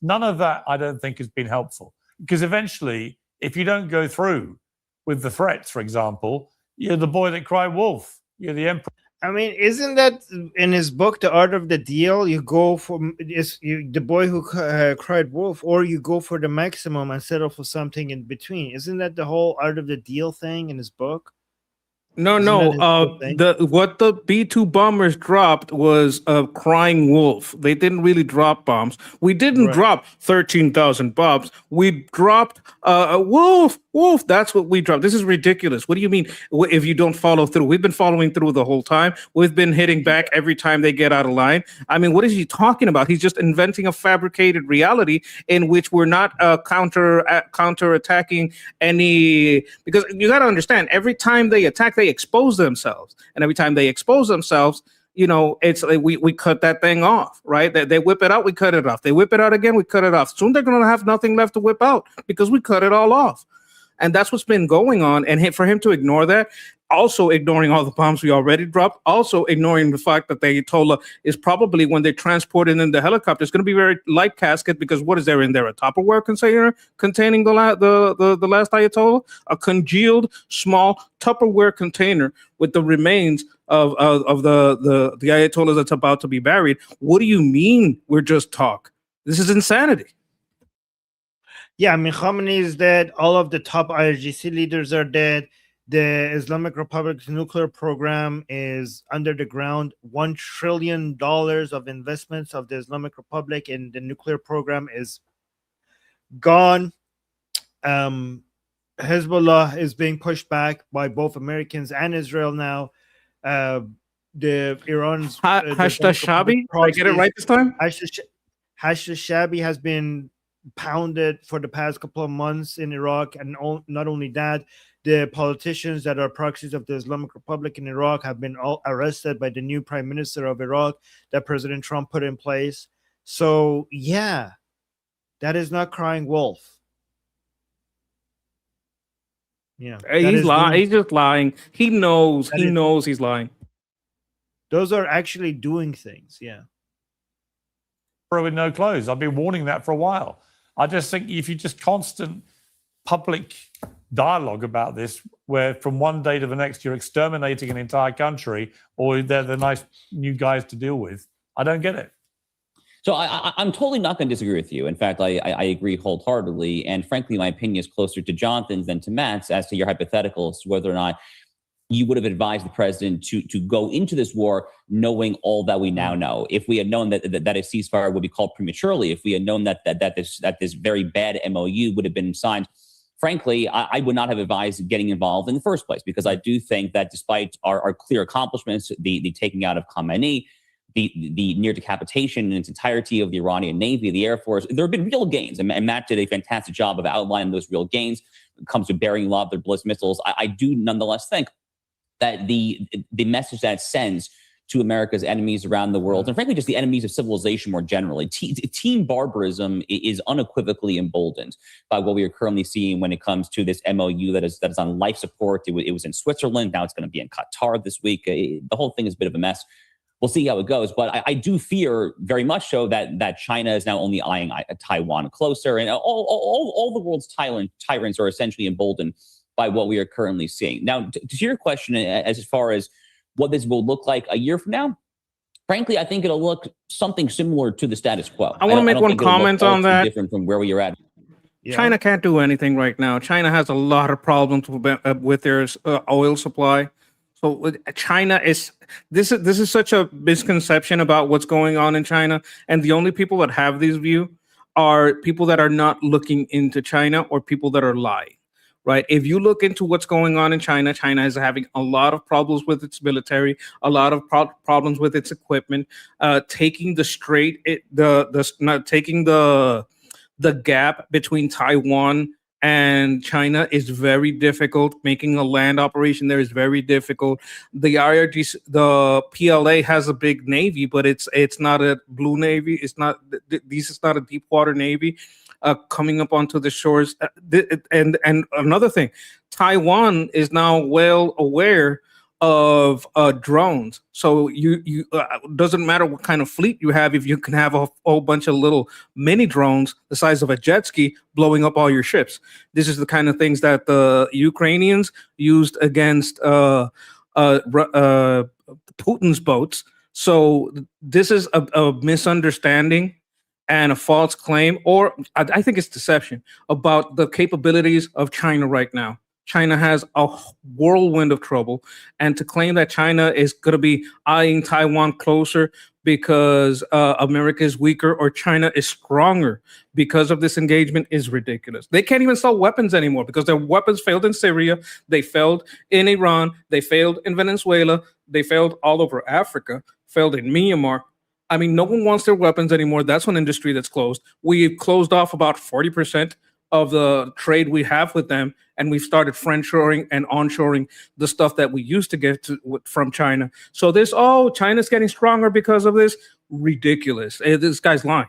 None of that I don't think has been helpful, because eventually, if you don't go through with the threats, for example, you're the boy that cried wolf. You're the emperor. I mean, isn't that in his book, The Art of the Deal? You go for the boy who cried wolf, or you go for the maximum and settle for something in between. Isn't that the whole Art of the Deal thing in his book? No, Isn't no. that his whole thing? What the B-2 bombers dropped was a crying wolf. They didn't really drop bombs. We didn't Right. drop 13,000 bombs. We dropped a wolf. Wolf. That's what we dropped. This is ridiculous. What do you mean? If you don't follow through? We've been following through the whole time. We've been hitting back every time they get out of line. I mean, what is he talking about? He's just inventing a fabricated reality in which we're not counter attacking any. Because you got to understand, every time they attack, they expose themselves, and every time they expose themselves, it's like we cut that thing off, right? They whip it out, we cut it off. They whip it out again, we cut it off. Soon they're going to have nothing left to whip out because we cut it all off. And that's what's been going on. And for him to ignore that, also ignoring all the bombs we already dropped, also ignoring the fact that the Ayatollah is probably, when they transport it in the helicopter, it's going to be very light casket, because what is there in there? A Tupperware container containing the last Ayatollah? A congealed small Tupperware container with the remains of the Ayatollah that's about to be buried. What do you mean we're just talk? This is insanity. Yeah, I mean, Khamenei is dead. All of the top IRGC leaders are dead. The Islamic Republic's nuclear program is under the ground. $1 trillion of investments of the Islamic Republic in the nuclear program is gone. Hezbollah is being pushed back by both Americans and Israel now. The Iran's Hashda Shabi. Did I get it right this time? Hashda Shabi has been pounded for the past couple of months in Iraq, and not only that, the politicians that are proxies of the Islamic Republic in Iraq have been all arrested by the new prime minister of Iraq that President Trump put in place. So yeah, that is not crying wolf. Yeah, he's lying. He's just lying. He knows. He knows he's lying. Those are actually doing things. Yeah. With no clothes. I've been warning that for a while. I just think if you just constant public dialogue about this, where from one day to the next you're exterminating an entire country, or they're the nice new guys to deal with, I don't get it. So I'm totally not going to disagree with you. In fact, I agree wholeheartedly. And frankly, my opinion is closer to Jonathan's than to Matt's as to your hypotheticals, whether or not you would have advised the president to go into this war knowing all that we now know. If we had known that a ceasefire would be called prematurely, if we had known that this very bad MOU would have been signed, frankly, I would not have advised getting involved in the first place, because I do think that despite our clear accomplishments, the taking out of Khamenei, the near decapitation in its entirety of the Iranian Navy, the Air Force, there have been real gains. And Matt did a fantastic job of outlining those real gains. When it comes to burying a lot of their ballistic missiles, I do nonetheless think that the message that it sends to America's enemies around the world, and frankly, just the enemies of civilization more generally, team barbarism is unequivocally emboldened by what we are currently seeing when it comes to this MOU that is on life support. It was in Switzerland. Now it's going to be in Qatar this week. The whole thing is a bit of a mess. We'll see how it goes. But I do fear very much so that China is now only eyeing Taiwan closer, and all the world's tyrants are essentially emboldened by what we are currently seeing. Now, to your question, as far as what this will look like a year from now, frankly, I think it'll look something similar to the status quo. I want to make one comment on that. Different from where we are at. Yeah. China can't do anything right now. China has a lot of problems with their oil supply. So China is this is such a misconception about what's going on in China, and the only people that have this view are people that are not looking into China or people that are lying. Right. If you look into what's going on in China, China is having a lot of problems with its military, a lot of problems with its equipment, taking the gap between Taiwan and China is very difficult. Making a land operation there is very difficult. The IRGC, the PLA has a big navy, but it's not a blue navy. It's not. This is not a deep water navy. Coming up onto the shores, and another thing, Taiwan is now well aware of drones. So you doesn't matter what kind of fleet you have, if you can have a whole bunch of little mini drones the size of a jet ski blowing up all your ships. This is the kind of things that the Ukrainians used against Putin's boats. So this is a misunderstanding and a false claim, or I think it's deception about the capabilities of China right now. China has a whirlwind of trouble. And to claim that China is going to be eyeing Taiwan closer because America is weaker or China is stronger because of this engagement is ridiculous. They can't even sell weapons anymore because their weapons failed in Syria, they failed in Iran, they failed in Venezuela, they failed all over Africa, failed in Myanmar. I mean, no one wants their weapons anymore. That's one industry that's closed. We've closed off about 40% of the trade we have with them, and we've started friendshoring and onshoring the stuff that we used to get from China. So China's getting stronger because of this. Ridiculous. This guy's lying.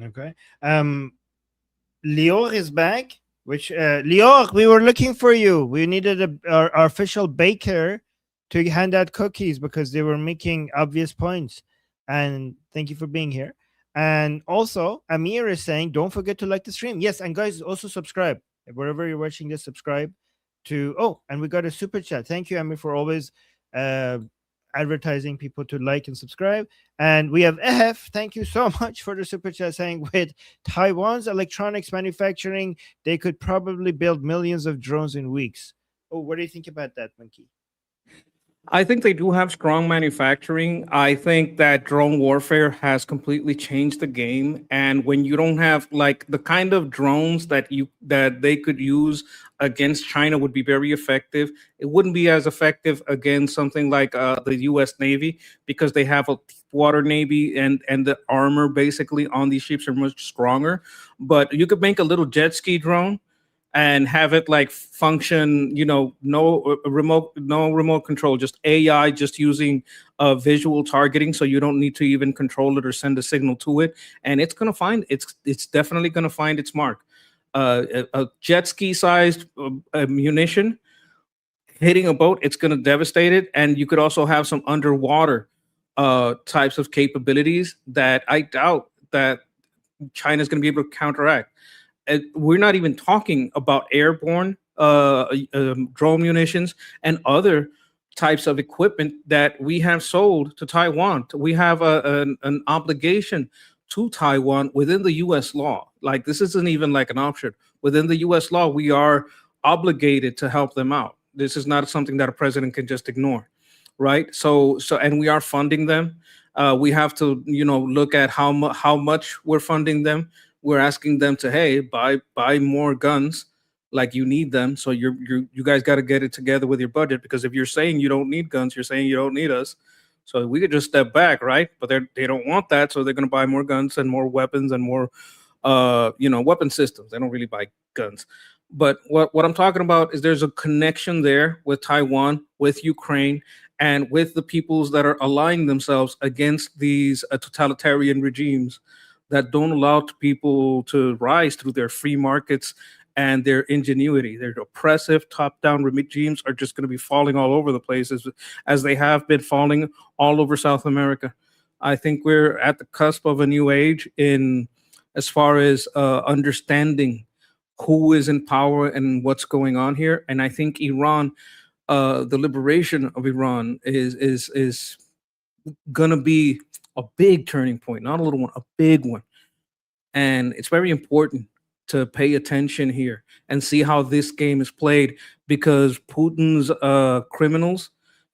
Okay. Lior is back. Lior, we were looking for you. We needed our official baker to hand out cookies because they were making obvious points. And thank you for being here. And also, Amir is saying, don't forget to like the stream. Yes, and guys, also subscribe. Wherever you're watching this, subscribe to... Oh, and we got a super chat. Thank you, Amir, for always advertising people to like and subscribe. And we have EF. Thank you so much for the super chat saying, with Taiwan's electronics manufacturing, they could probably build millions of drones in weeks. Oh, what do you think about that, Monkey? I think they do have strong manufacturing. I think that drone warfare has completely changed the game. And when you don't have like the kind of drones that they could use against China would be very effective. It wouldn't be as effective against something like the U.S. Navy because they have a water navy and the armor basically on these ships are much stronger. But you could make a little jet ski drone and have it like function, no remote control, just AI, just using visual targeting, so you don't need to even control it or send a signal to it, and it's definitely gonna find its mark. A jet ski sized munition hitting a boat, it's gonna devastate it, and you could also have some underwater types of capabilities that I doubt that China's gonna be able to counteract. We're not even talking about airborne drone munitions and other types of equipment that we have sold to Taiwan. We have an obligation to Taiwan within the U.S. law. Like, this isn't even like an option. Within the U.S. law, we are obligated to help them out. This is not something that a president can just ignore, right? So, and we are funding them. We have to, look at how much we're funding them. We're asking them to, hey, buy more guns, like you need them. So you guys got to get it together with your budget, because if you're saying you don't need guns, you're saying you don't need us. So we could just step back, right? But they don't want that, so they're going to buy more guns and more weapons and more, weapon systems. They don't really buy guns. But what I'm talking about is there's a connection there with Taiwan, with Ukraine, and with the peoples that are aligning themselves against these totalitarian regimes that don't allow people to rise through their free markets and their ingenuity. Their oppressive top-down regimes are just going to be falling all over the place as they have been falling all over South America. I think we're at the cusp of a new age as far as understanding who is in power and what's going on here. And I think Iran, the liberation of Iran is going to be a big turning point, not a little one, a big one. And it's very important to pay attention here and see how this game is played, because Putin's criminals,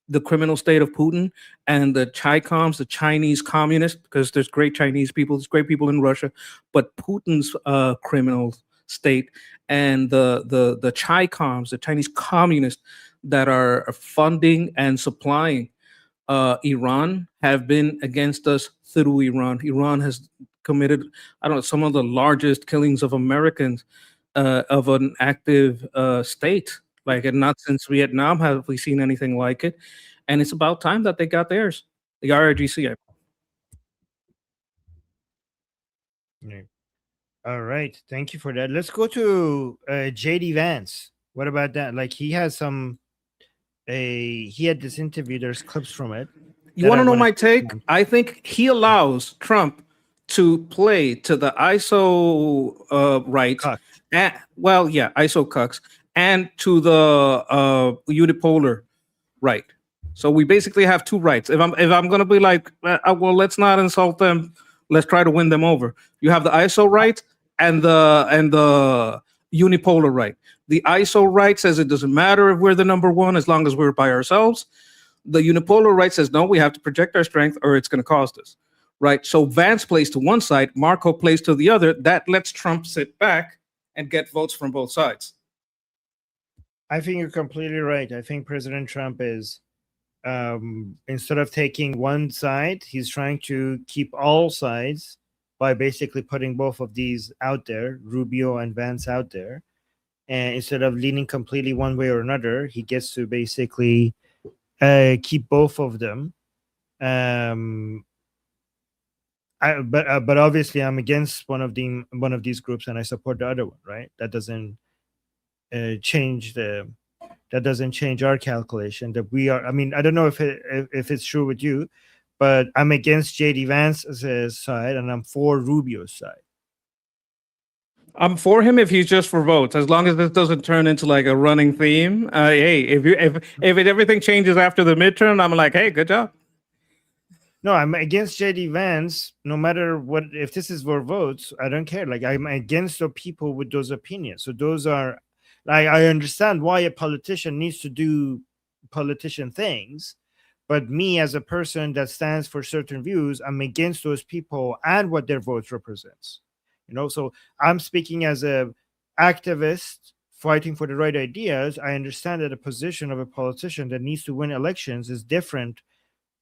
the criminal state of Putin, and the Chi-Coms, the Chinese communists, because there's great Chinese people, there's great people in Russia, but Putin's criminal state and the Chi-Coms, the Chinese communists that are funding and supplying Iran, have been against us through Iran. Iran has committed, some of the largest killings of Americans of an active state. Like, and not since Vietnam have we seen anything like it. And it's about time that they got theirs. The IRGC. All right. Thank you for that. Let's go to JD Vance. What about that? Like, he has he had this interview. There's clips from it. You want to know my take? I think he allows Trump to play to the ISO rights. ISO cucks, and to the unipolar right. So we basically have two rights. If I'm gonna be like, well, let's not insult them. Let's try to win them over. You have the ISO rights and the unipolar right. The ISO right says it doesn't matter if we're the number one as long as we're by ourselves. The unipolar right says, no, we have to project our strength or it's going to cost us. Right. So Vance plays to one side, Marco plays to the other. That lets Trump sit back and get votes from both sides. I think you're completely right. I think President Trump is, instead of taking one side, he's trying to keep all sides by basically putting both of these out there, Rubio and Vance out there. And instead of leaning completely one way or another, he gets to basically keep both of them. But obviously I'm against one of these groups and I support the other one, right? That doesn't change our calculation that we are. I mean, I don't know if it's true with you, but I'm against JD Vance's side and I'm for Rubio's side. I'm for him if he's just for votes, as long as this doesn't turn into like a running theme. Hey, if everything changes after the midterm, I'm like, hey, good job. No, I'm against JD Vance. No matter what, if this is for votes, I don't care. Like I'm against the people with those opinions. So those are, I understand why a politician needs to do politician things, but me as a person that stands for certain views, I'm against those people and what their votes represents. You know, so I'm speaking as a activist fighting for the right ideas. I understand that the position of a politician that needs to win elections is different.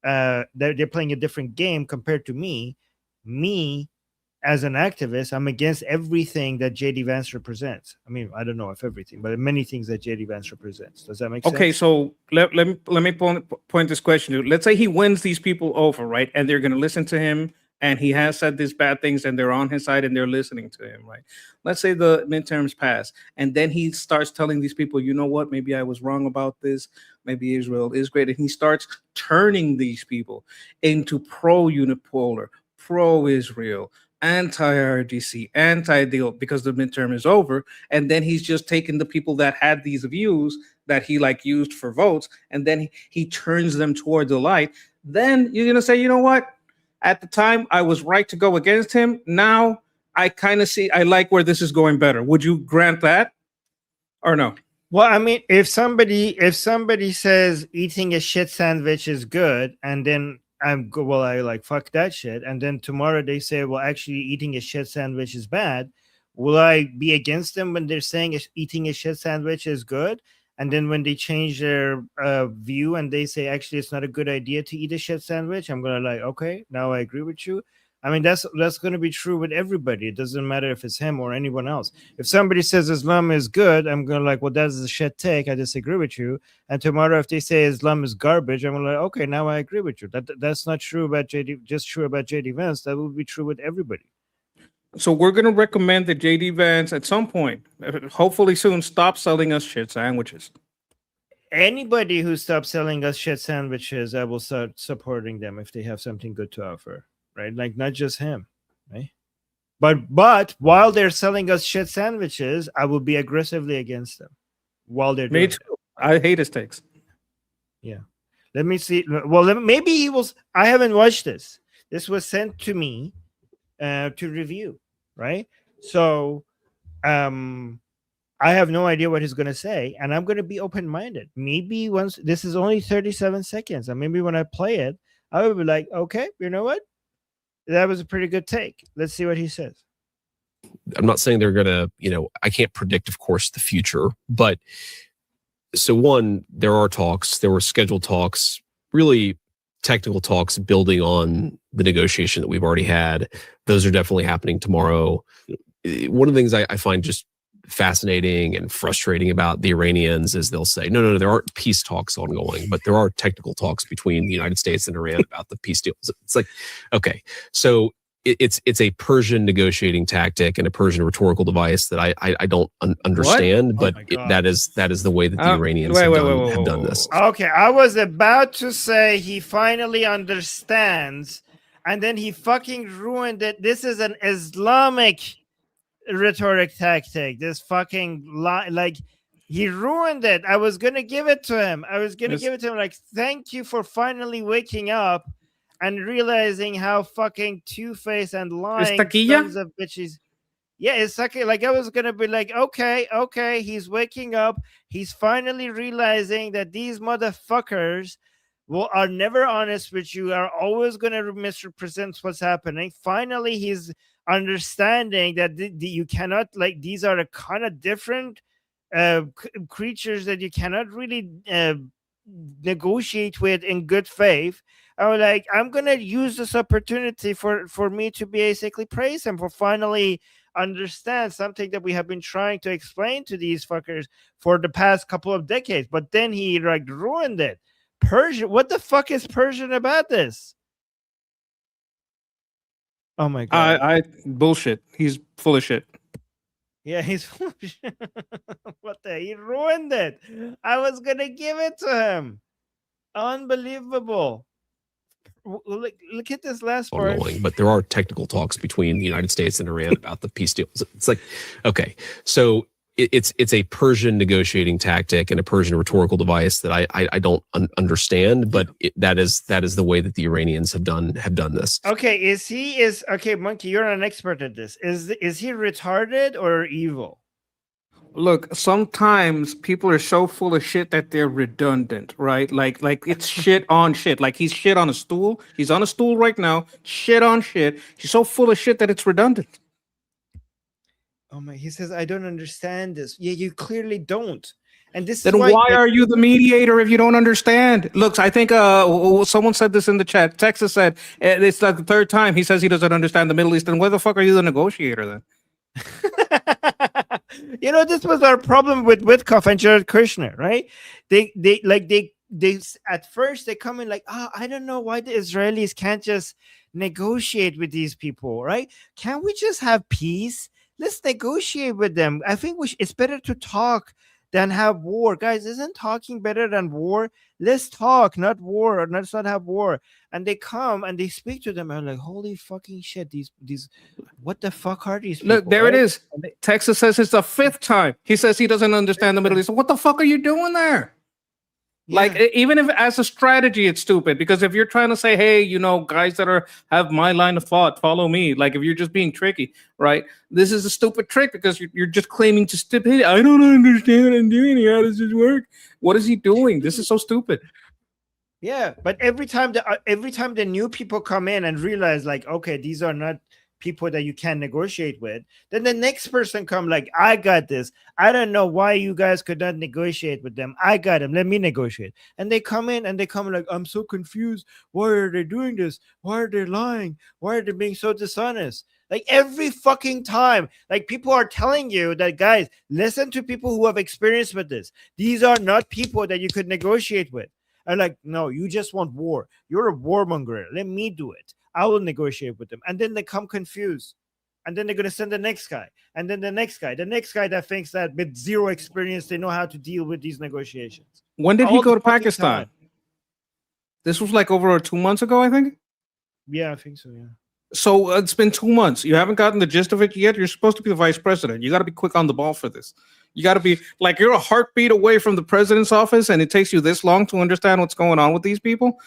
They're playing a different game compared to me. Me, as an activist, I'm against everything that JD Vance represents. I mean, I don't know if everything, but many things that JD Vance represents. Does that make sense? Okay, so let me point this question to you. Let's say he wins these people over, right? And they're going to listen to him, and he has said these bad things, and they're on his side, and they're listening to him, right? Let's say the midterms pass, and then he starts telling these people, you know what? Maybe I was wrong about this. Maybe Israel is great. And he starts turning these people into pro-unipolar, pro-Israel, anti-RDC, anti-deal, because the midterm is over. And then he's just taking the people that had these views that he like used for votes, and then he turns them toward the light. Then you're going to say, you know what? At the time, I was right to go against him. Now I kind of see, I like where this is going better. Would you grant that or no? Well, I mean, if somebody says eating a shit sandwich is good, and then I like fuck that shit, and then tomorrow they say, well, actually eating a shit sandwich is bad, will I be against them when they're saying eating a shit sandwich is good? And then when they change their view and they say, actually, it's not a good idea to eat a shit sandwich, I'm going to like, okay, now I agree with you. I mean, that's going to be true with everybody. It doesn't matter if it's him or anyone else. If somebody says Islam is good, I'm going to like, well, that's a shit take. I disagree with you. And tomorrow, if they say Islam is garbage, I'm going to like, okay, now I agree with you. That's not true about JD Vance. That would be true with everybody. So we're going to recommend that JD Vance at some point, hopefully soon, stop selling us shit sandwiches. Anybody who stops selling us shit sandwiches, I will start supporting them if they have something good to offer, right? Like not just him, right? But while they're selling us shit sandwiches, I will be aggressively against them while they're doing Me too. I hate his takes. Yeah. Let me see. Well, maybe he was. I haven't watched this. This was sent to me to review, right? So I have no idea what he's going to say, and I'm going to be open-minded. Maybe once this is only 37 seconds, and maybe when I play it, I will be like, okay, you know what? That was a pretty good take. Let's see what he says. I'm not saying they're going to, I can't predict, of course, the future, but so one, there were scheduled talks, really technical talks building on the negotiation that we've already had. Those are definitely happening tomorrow. One of the things I find just fascinating and frustrating about the Iranians is they'll say, no, there aren't peace talks ongoing, but there are technical talks between the United States and Iran about the peace deals. It's like, okay, so it's a Persian negotiating tactic and a Persian rhetorical device that I don't understand, but that is the way that the Iranians have done this. Okay, I was about to say he finally understands, and then he fucking ruined it. This is an Islamic rhetoric tactic. This fucking like he ruined it. I was gonna give it to him. Like, thank you for finally waking up and realizing how fucking two-faced and lying sons of bitches. Yeah, it's like I was gonna be like, okay, he's waking up. He's finally realizing that these motherfuckers are never honest with you, are always gonna misrepresent what's happening. Finally, he's understanding that you cannot, like, these are a kind of different creatures that you cannot really negotiate with in good faith. I was like, I'm gonna use this opportunity for me to basically praise him for finally understand something that we have been trying to explain to these fuckers for the past couple of decades. But then he like ruined it. Persian, what the fuck is Persian about this? Oh my god! I bullshit. He's full of shit. Yeah, he's what the? He ruined it. I was gonna give it to him. Unbelievable. Look at this last part. Ongoing, but there are technical talks between the United States and Iran about the peace deal. It's like, okay, so it's a Persian negotiating tactic and a Persian rhetorical device that I don't understand, but that is the way that the Iranians have done this. Okay, okay, Monkey, you're an expert at this. Is he retarded or evil? Look, sometimes people are so full of shit that they're redundant, right? Like it's shit on shit. Like he's shit on a stool. He's on a stool right now. Shit on shit. He's so full of shit that it's redundant. Oh my! He says, "I don't understand this." Yeah, you clearly don't. And this then is why are you the mediator if you don't understand? Look, I think someone said this in the chat. Texas said it's like the third time he says he doesn't understand the Middle East. Then where the fuck are you the negotiator then? You know, this was our problem with Witkoff and Jared Kushner, right? They at first they come in like, I don't know why the Israelis can't just negotiate with these people, right? Can't we just have peace? Let's negotiate with them. I think it's better to talk than have war. Guys, isn't talking better than war? Let's talk, not war, or let's not have war. And they come and they speak to them and like, holy fucking shit, these what the fuck are these people? Look, there right? it is. Texas says it's the fifth time. He says he doesn't understand the Middle East. What the fuck are you doing there? Yeah. Like, even if as a strategy, it's stupid. Because if you're trying to say, hey, you know, guys that have my line of thought, follow me. Like, if you're just being tricky, right? This is a stupid trick because you're just claiming to stupidity. I don't understand what I'm doing here. How does this work? What is he doing? This is so stupid. Yeah, but every time the new people come in and realize like, okay, these are not people that you can negotiate with, then the next person come like, I got this. I don't know why you guys could not negotiate with them. I got them. Let me negotiate. And they come in and they come like, I'm so confused. Why are they doing this? Why are they lying? Why are they being so dishonest? Like every fucking time, like people are telling you that, guys, listen to people who have experience with this. These are not people that you could negotiate with. And like, no, you just want war. You're a warmonger. Let me do it. I will negotiate with them. And then they come confused. And then they're going to send the next guy. And then the next guy that thinks that with zero experience, they know how to deal with these negotiations. When did he go to Pakistan? This was like over 2 months ago, I think. Yeah, I think so, yeah. So it's been 2 months. You haven't gotten the gist of it yet. You're supposed to be the vice president. You got to be quick on the ball for this. You got to be like, you're a heartbeat away from the president's office, and it takes you this long to understand what's going on with these people.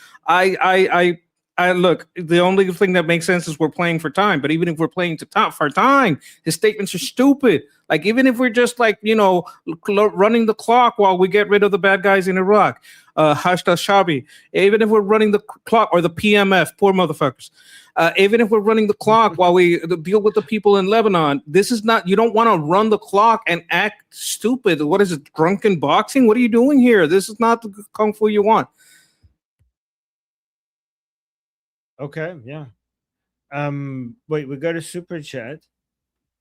I look, the only thing that makes sense is we're playing for time. But even if we're playing for time, his statements are stupid. Like, even if we're just like, you know, running the clock while we get rid of the bad guys in Iraq, Hashda Shabi, even if we're running the clock, or the PMF, poor motherfuckers, even if we're running the clock while we deal with the people in Lebanon, this is not, you don't want to run the clock and act stupid. What is it, drunken boxing? What are you doing here? This is not the kung fu you want. Okay, yeah. Wait, we got a super chat.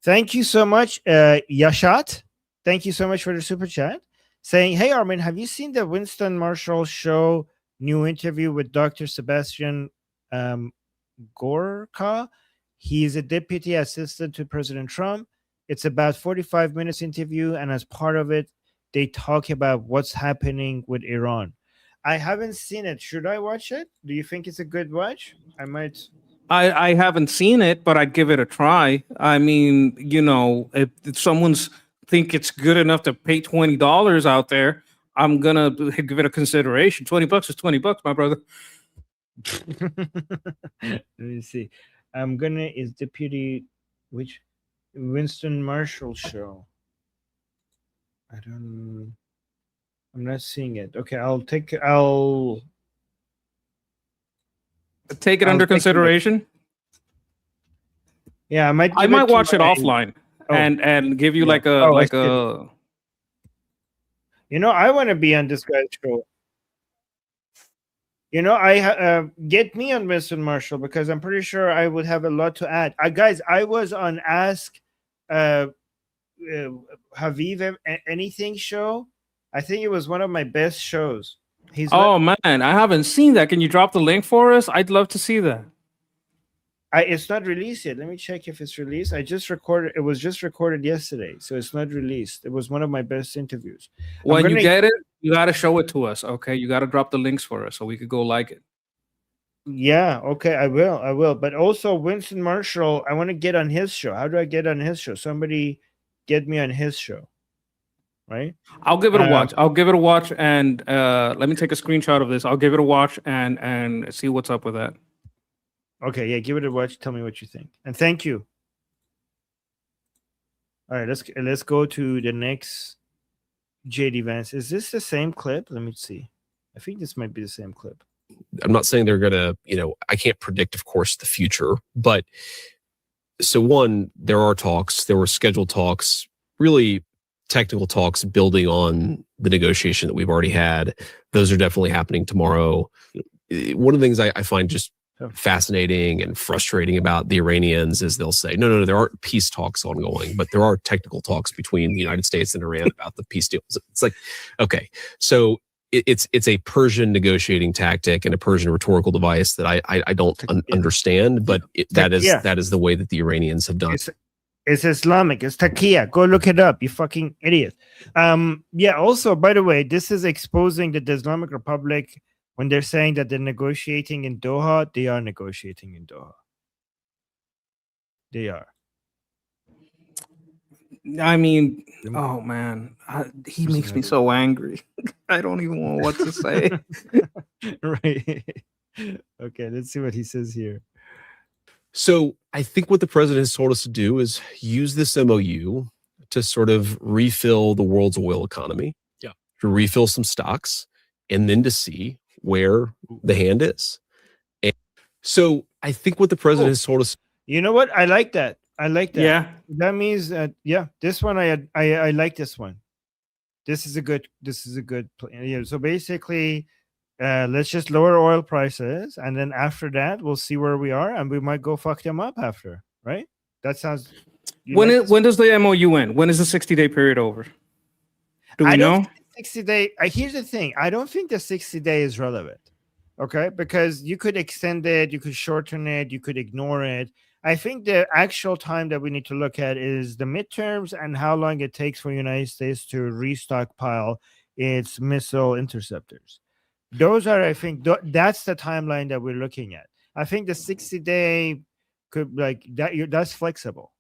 Thank you so much, Yashat. Thank you so much for the super chat. Saying, hey, Armin, have you seen the Winston Marshall show new interview with Dr. Sebastian Gorka? He's a deputy assistant to President Trump. It's about 45 minutes interview, and as part of it, they talk about what's happening with Iran. I haven't seen it. Should I watch it? Do you think it's a good watch? I might. I haven't seen it, but I'd give it a try. I mean, you know, if someone's think it's good enough to pay $20 out there, I'm gonna give it a consideration. $20 is $20, my brother. Let me see. Is deputy which? Winston Marshall show. I'm not seeing it. Okay, I'll take it I'll under take a look. consideration. Yeah, I might watch it offline and give you like a You know, I want to be on this guy's show. You know, get me on Winston Marshall because I'm pretty sure I would have a lot to add. Guys, I was on Ask Haviv Anything show. I think it was one of my best shows. man, I haven't seen that. Can you drop the link for us? I'd love to see that. It's not released yet. Let me check if it's released. I just recorded. It was just recorded yesterday, so it's not released. It was one of my best interviews. When you get it, you got to show it to us. Okay, you got to drop the links for us so we could go like it. Yeah. Okay. I will. But also Winston Marshall, I want to get on his show. How do I get on his show? Somebody get me on his show. Right. I'll give it a watch. And let me take a screenshot of this. I'll give it a watch and see what's up with that. Okay, yeah, give it a watch. Tell me what you think, and thank you. All right, let's go to the next JD Vance. Is this the same clip? Let me see. I think this might be the same clip. I'm not saying they're gonna, I can't predict, of course, the future, but so one, there are talks. There were scheduled talks, really technical talks, building on the negotiation that we've already had. Those are definitely happening tomorrow. One of the things I find just fascinating and frustrating about the Iranians is they'll say, no, there aren't peace talks ongoing, but there are technical talks between the United States and Iran about the peace deals. It's like, okay, so it's a Persian negotiating tactic and a Persian rhetorical device that I don't understand, but that is the way that the Iranians have done. It's Islamic. It's Taqiyya. Go look it up, you fucking idiot. Also, by the way, this is exposing the Islamic Republic. When they're saying that they're negotiating in Doha, they are negotiating in Doha. They are. I mean, oh man, he makes me so angry. I don't even know what to say. Right. Okay, let's see what he says here. So I think what the president has told us to do is use this MOU to sort of refill the world's oil economy, to refill some stocks, and then to see where the hand is. And so I think what the president has told us. You know what? I like that. Yeah. That means this one I like this one. This is a good plan. So basically, let's just lower oil prices, and then after that, we'll see where we are, and we might go fuck them up after, right? That sounds. When does the MOU end? When is the 60-day period over? Do we know? 60-day. Here's the thing. I don't think the 60-day is relevant. Okay, because you could extend it, you could shorten it, you could ignore it. I think the actual time that we need to look at is the midterms and how long it takes for the United States to restockpile its missile interceptors. Those are, I think, that's the timeline that we're looking at. I think the 60-day could that's flexible.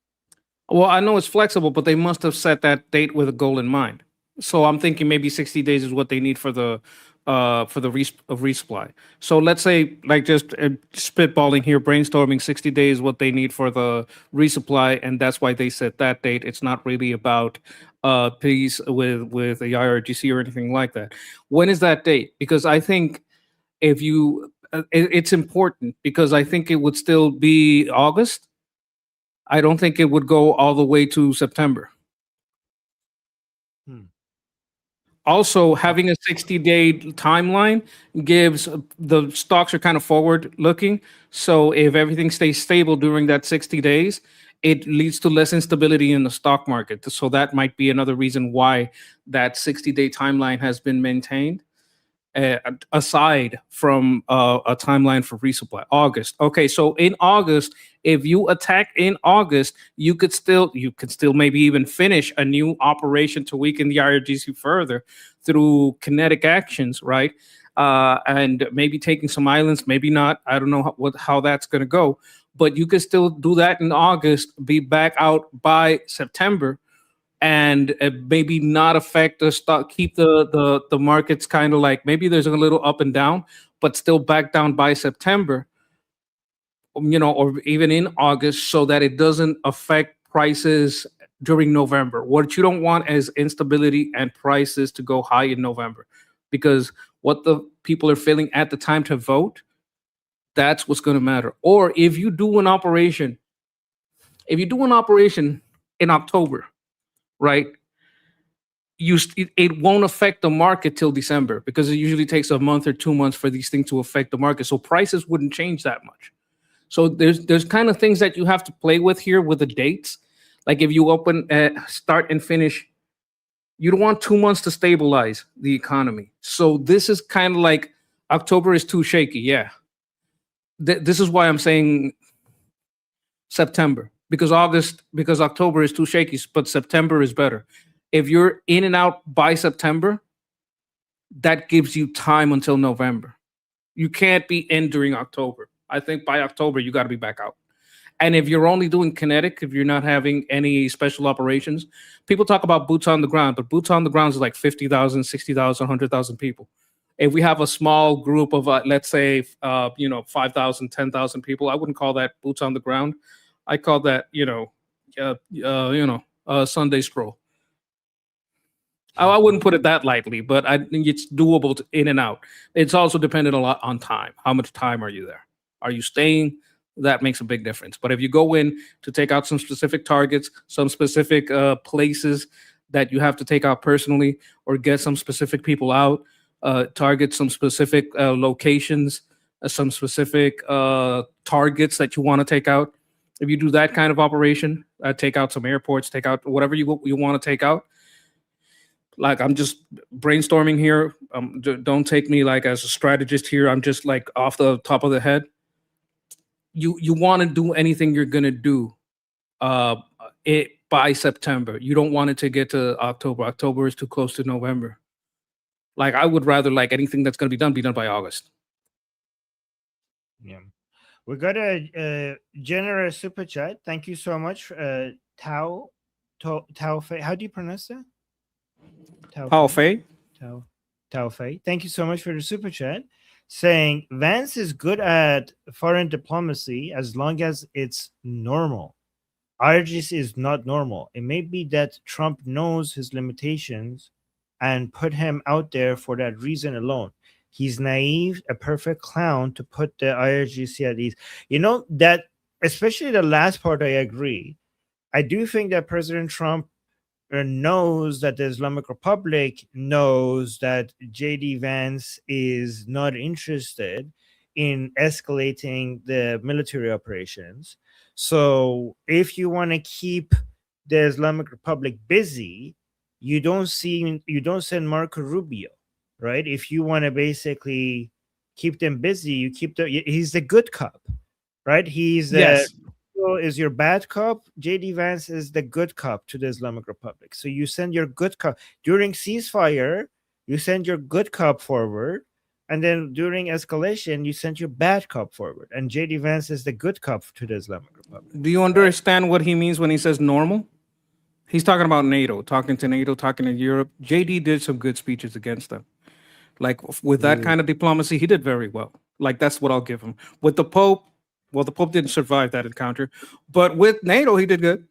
Well, I know it's flexible, but they must have set that date with a goal in mind. So I'm thinking maybe 60 days is what they need for the resupply. So let's say, like, just spitballing here, brainstorming, 60 days what they need for the resupply, and that's why they set that date. It's not really about peace with the IRGC or anything like that. When is that date? Because I think if you, it's important because I think it would still be August. I don't think it would go all the way to September. Also, having a 60-day timeline gives the stocks are kind of forward looking. So if everything stays stable during that 60 days, it leads to less instability in the stock market. So that might be another reason why that 60-day timeline has been maintained. Aside from a timeline for resupply, August. Okay, so in August, if you attack in August, you could still maybe even finish a new operation to weaken the IRGC further through kinetic actions, right? And maybe taking some islands, maybe not. I don't know how that's going to go, but you could still do that in August, be back out by September, and maybe not affect the stock, keep the markets kind of like maybe there's a little up and down, but still back down by September, or even in August, so that it doesn't affect prices during November. What you don't want is instability and prices to go high in November, because what the people are feeling at the time to vote, that's what's going to matter. Or if you do an operation in October, right? It won't affect the market till December, because it usually takes a month or 2 months for these things to affect the market. So prices wouldn't change that much. So there's kind of things that you have to play with here with the dates. Like if you open, start and finish, you don't want 2 months to stabilize the economy. So this is kind of like October is too shaky. Yeah. This is why I'm saying September, because October is too shaky, but September is better. If you're in and out by September, that gives you time until November. You can't be in during October. I think by October, you got to be back out. And if you're only doing kinetic, if you're not having any special operations, people talk about boots on the ground, but boots on the ground is like 50,000, 60,000, 100,000 people. If we have a small group of, let's say, 5,000, 10,000 people, I wouldn't call that boots on the ground. I call that, a Sunday stroll. I wouldn't put it that lightly, but I think it's doable in and out. It's also dependent a lot on time. How much time are you there? Are you staying? That makes a big difference. But if you go in to take out some specific targets, some specific places that you have to take out personally, or get some specific people out, target some specific locations, some specific targets that you want to take out. If you do that kind of operation, take out some airports, take out whatever you want to take out. Like, I'm just brainstorming here. Don't take me like as a strategist here. I'm just like off the top of the head. You want to do anything you're gonna do by September. You don't want it to get to October. October is too close to November. Like, I would rather like anything that's gonna be done by August. Yeah, we got a generous super chat. Thank you so much, Tao Fei. How do you pronounce that? Tao Fei. Tao Fei. Thank you so much for the super chat, saying Vance is good at foreign diplomacy as long as it's normal. IRGC is not normal. It may be that Trump knows his limitations and put him out there for that reason alone. He's naive, a perfect clown to put the IRGC at ease. That, especially the last part, I agree. I do think that President Trump knows that the Islamic Republic knows that JD Vance is not interested in escalating the military operations. So if you want to keep the Islamic Republic busy, you don't send Marco Rubio, right? If you want to basically keep them busy, he's the good cop, right? Yes. Is your bad cop. JD Vance is the good cop to the Islamic Republic. So you send your good cop during ceasefire, you send your good cop forward, and then during escalation, you send your bad cop forward. And JD Vance is the good cop to the Islamic Republic. Do you understand what he means when he says normal? He's talking about NATO, talking to Europe. JD did some good speeches against them. Like, with that kind of diplomacy, he did very well. Like, that's what I'll give him. With the Pope, well, the Pope didn't survive that encounter, but with NATO, he did good.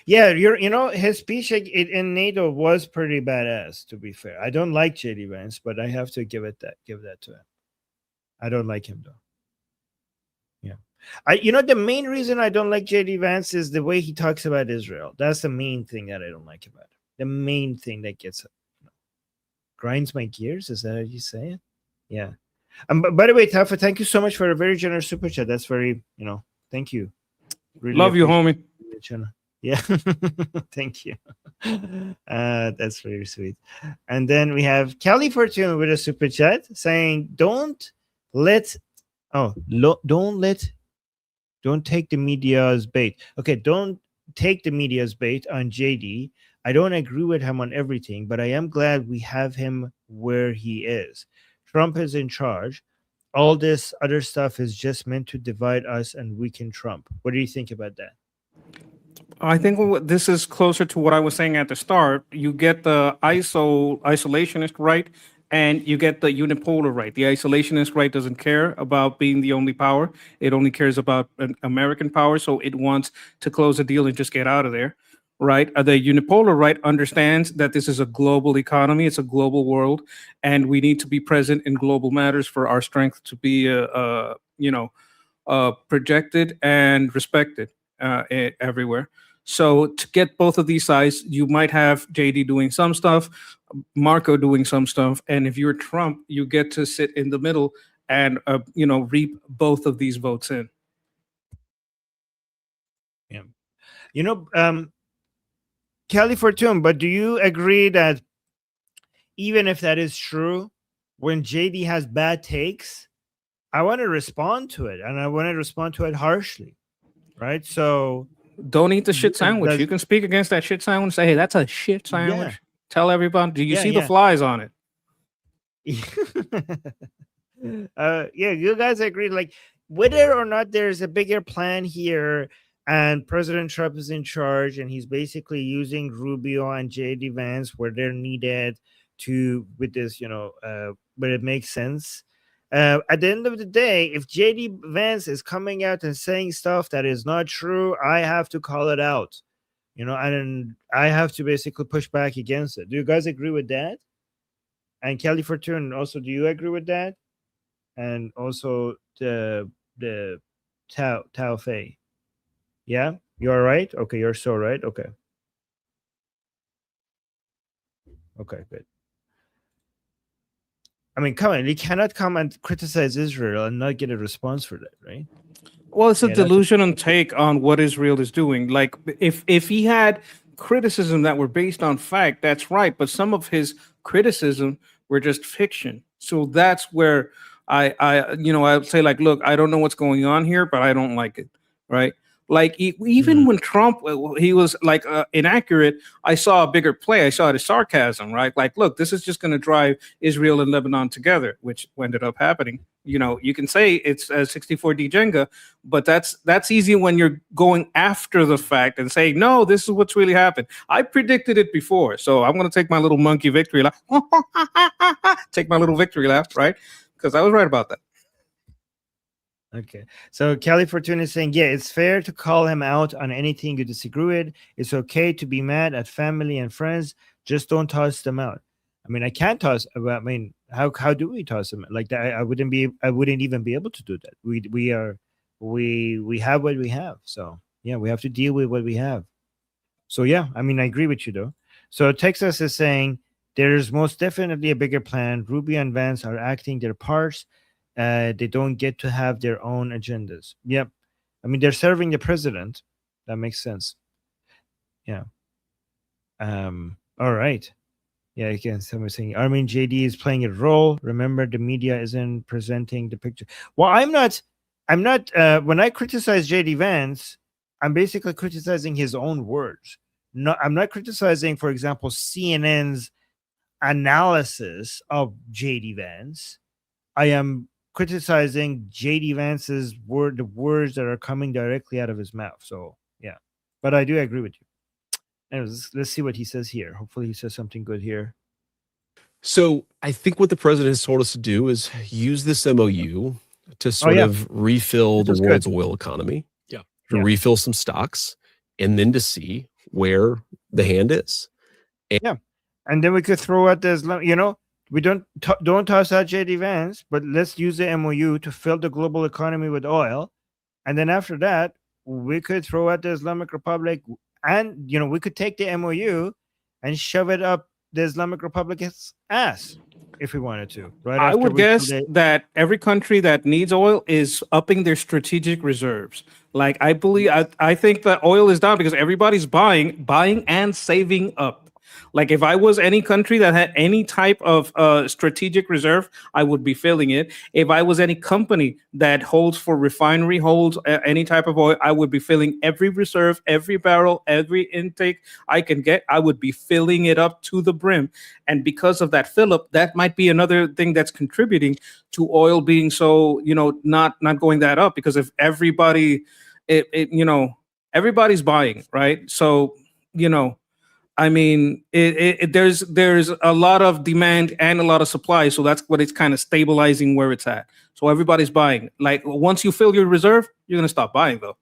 Yeah, his speech in NATO was pretty badass, to be fair. I don't like JD Vance, but I have to give that to him. I don't like him though. Yeah. The main reason I don't like JD Vance is the way he talks about Israel. That's the main thing that I don't like about him. The main thing that grinds my gears. Is that how you say it? Yeah. By the way, Tafa, thank you so much for a very generous super chat. That's very, thank you. Really love you, homie. Yeah, thank you. That's very sweet. And then we have Kelly Fortune with a super chat saying, don't take the media's bait. Okay, don't take the media's bait on JD. I don't agree with him on everything, but I am glad we have him where he is. Trump is in charge. All this other stuff is just meant to divide us and weaken Trump. What do you think about that? I think this is closer to what I was saying at the start. You get the isolationist right, and you get the unipolar right. The isolationist right doesn't care about being the only power. It only cares about an American power, so it wants to close a deal and just get out of there, right? The unipolar right understands that this is a global economy, it's a global world, and we need to be present in global matters for our strength to be, projected and respected everywhere. So to get both of these sides, you might have JD doing some stuff, Marco doing some stuff, and if you're Trump, you get to sit in the middle and reap both of these votes in. Yeah, Kelly Fortune. But do you agree that even if that is true, when JD has bad takes, I want to respond to it, and I want to respond to it harshly, right? So don't eat the shit sandwich. You can speak against that shit sandwich. Say, hey, that's a shit sandwich. Yeah. Tell everybody. Do you see the flies on it? You guys agree. Like, whether or not there's a bigger plan here, and President Trump is in charge, and he's basically using Rubio and JD Vance where they're needed with this, where it makes sense. At the end of the day, if JD Vance is coming out and saying stuff that is not true, I have to call it out, and I have to basically push back against it. Do you guys agree with that? And Kelly Fortune, also, do you agree with that? And also the Tao Fei. Yeah, you're right. Okay, you're so right. Okay, good. I mean, come on, you cannot come and criticize Israel and not get a response for that, right? Well, it's a delusional take on what Israel is doing. Like, if he had criticism that were based on fact, that's right. But some of his criticism were just fiction. So that's where I would say, like, look, I don't know what's going on here, but I don't like it, right? Like, even when Trump, he was like inaccurate, I saw a bigger play. I saw the sarcasm, right? Like, look, this is just going to drive Israel and Lebanon together, which ended up happening. You can say it's a 64D Jenga, but that's easy when you're going after the fact and saying, no, this is what's really happened. I predicted it before, so I'm going to take my little monkey victory laugh. Take my little victory laugh, right? Because I was right about that. Okay, so Kelly Fortune is saying, yeah, it's fair to call him out on anything you disagree with. It's okay to be mad at family and friends. Just don't toss them out. I mean, I can't toss. I mean, how do we toss them like that? I wouldn't even be able to do that. We have what we have. So yeah, we have to deal with what we have. So yeah, I mean, I agree with you though. So Texas is saying there's most definitely a bigger plan. Rubio and Vance are acting their parts. They don't get to have their own agendas. Yep. I mean, they're serving the president. That makes sense. Yeah. All right. Yeah, again, someone saying, I mean, JD is playing a role. Remember, the media isn't presenting the picture. Well, I'm not, when I criticize JD Vance, I'm basically criticizing his own words. No, I'm not criticizing, for example, CNN's analysis of JD Vance. I am criticizing JD Vance's the words that are coming directly out of his mouth. So yeah, but I do agree with you. Anyways, let's see what he says here. Hopefully he says something good here. So I think what the president has told us to do is use this MOU to sort of refill the world's oil economy. Yeah. To refill some stocks, and then to see where the hand is. And then we could throw out this, we don't toss out JD Vance, but let's use the MOU to fill the global economy with oil. And then after that, we could throw out the Islamic Republic, and we could take the MOU and shove it up the Islamic Republic's ass if we wanted to. Right? I would guess that every country that needs oil is upping their strategic reserves. Like, I think that oil is down because everybody's buying and saving up. Like, if I was any country that had any type of strategic reserve, I would be filling it. If I was any company that holds any type of oil, I would be filling every reserve, every barrel, every intake I can get. I would be filling it up to the brim. And because of that fill up, that might be another thing that's contributing to oil being so, not going that up. Because if everybody's buying, right? So, I mean, there's a lot of demand and a lot of supply, so that's what it's kind of stabilizing where it's at. So everybody's buying. Like once you fill your reserve, you're gonna stop buying though.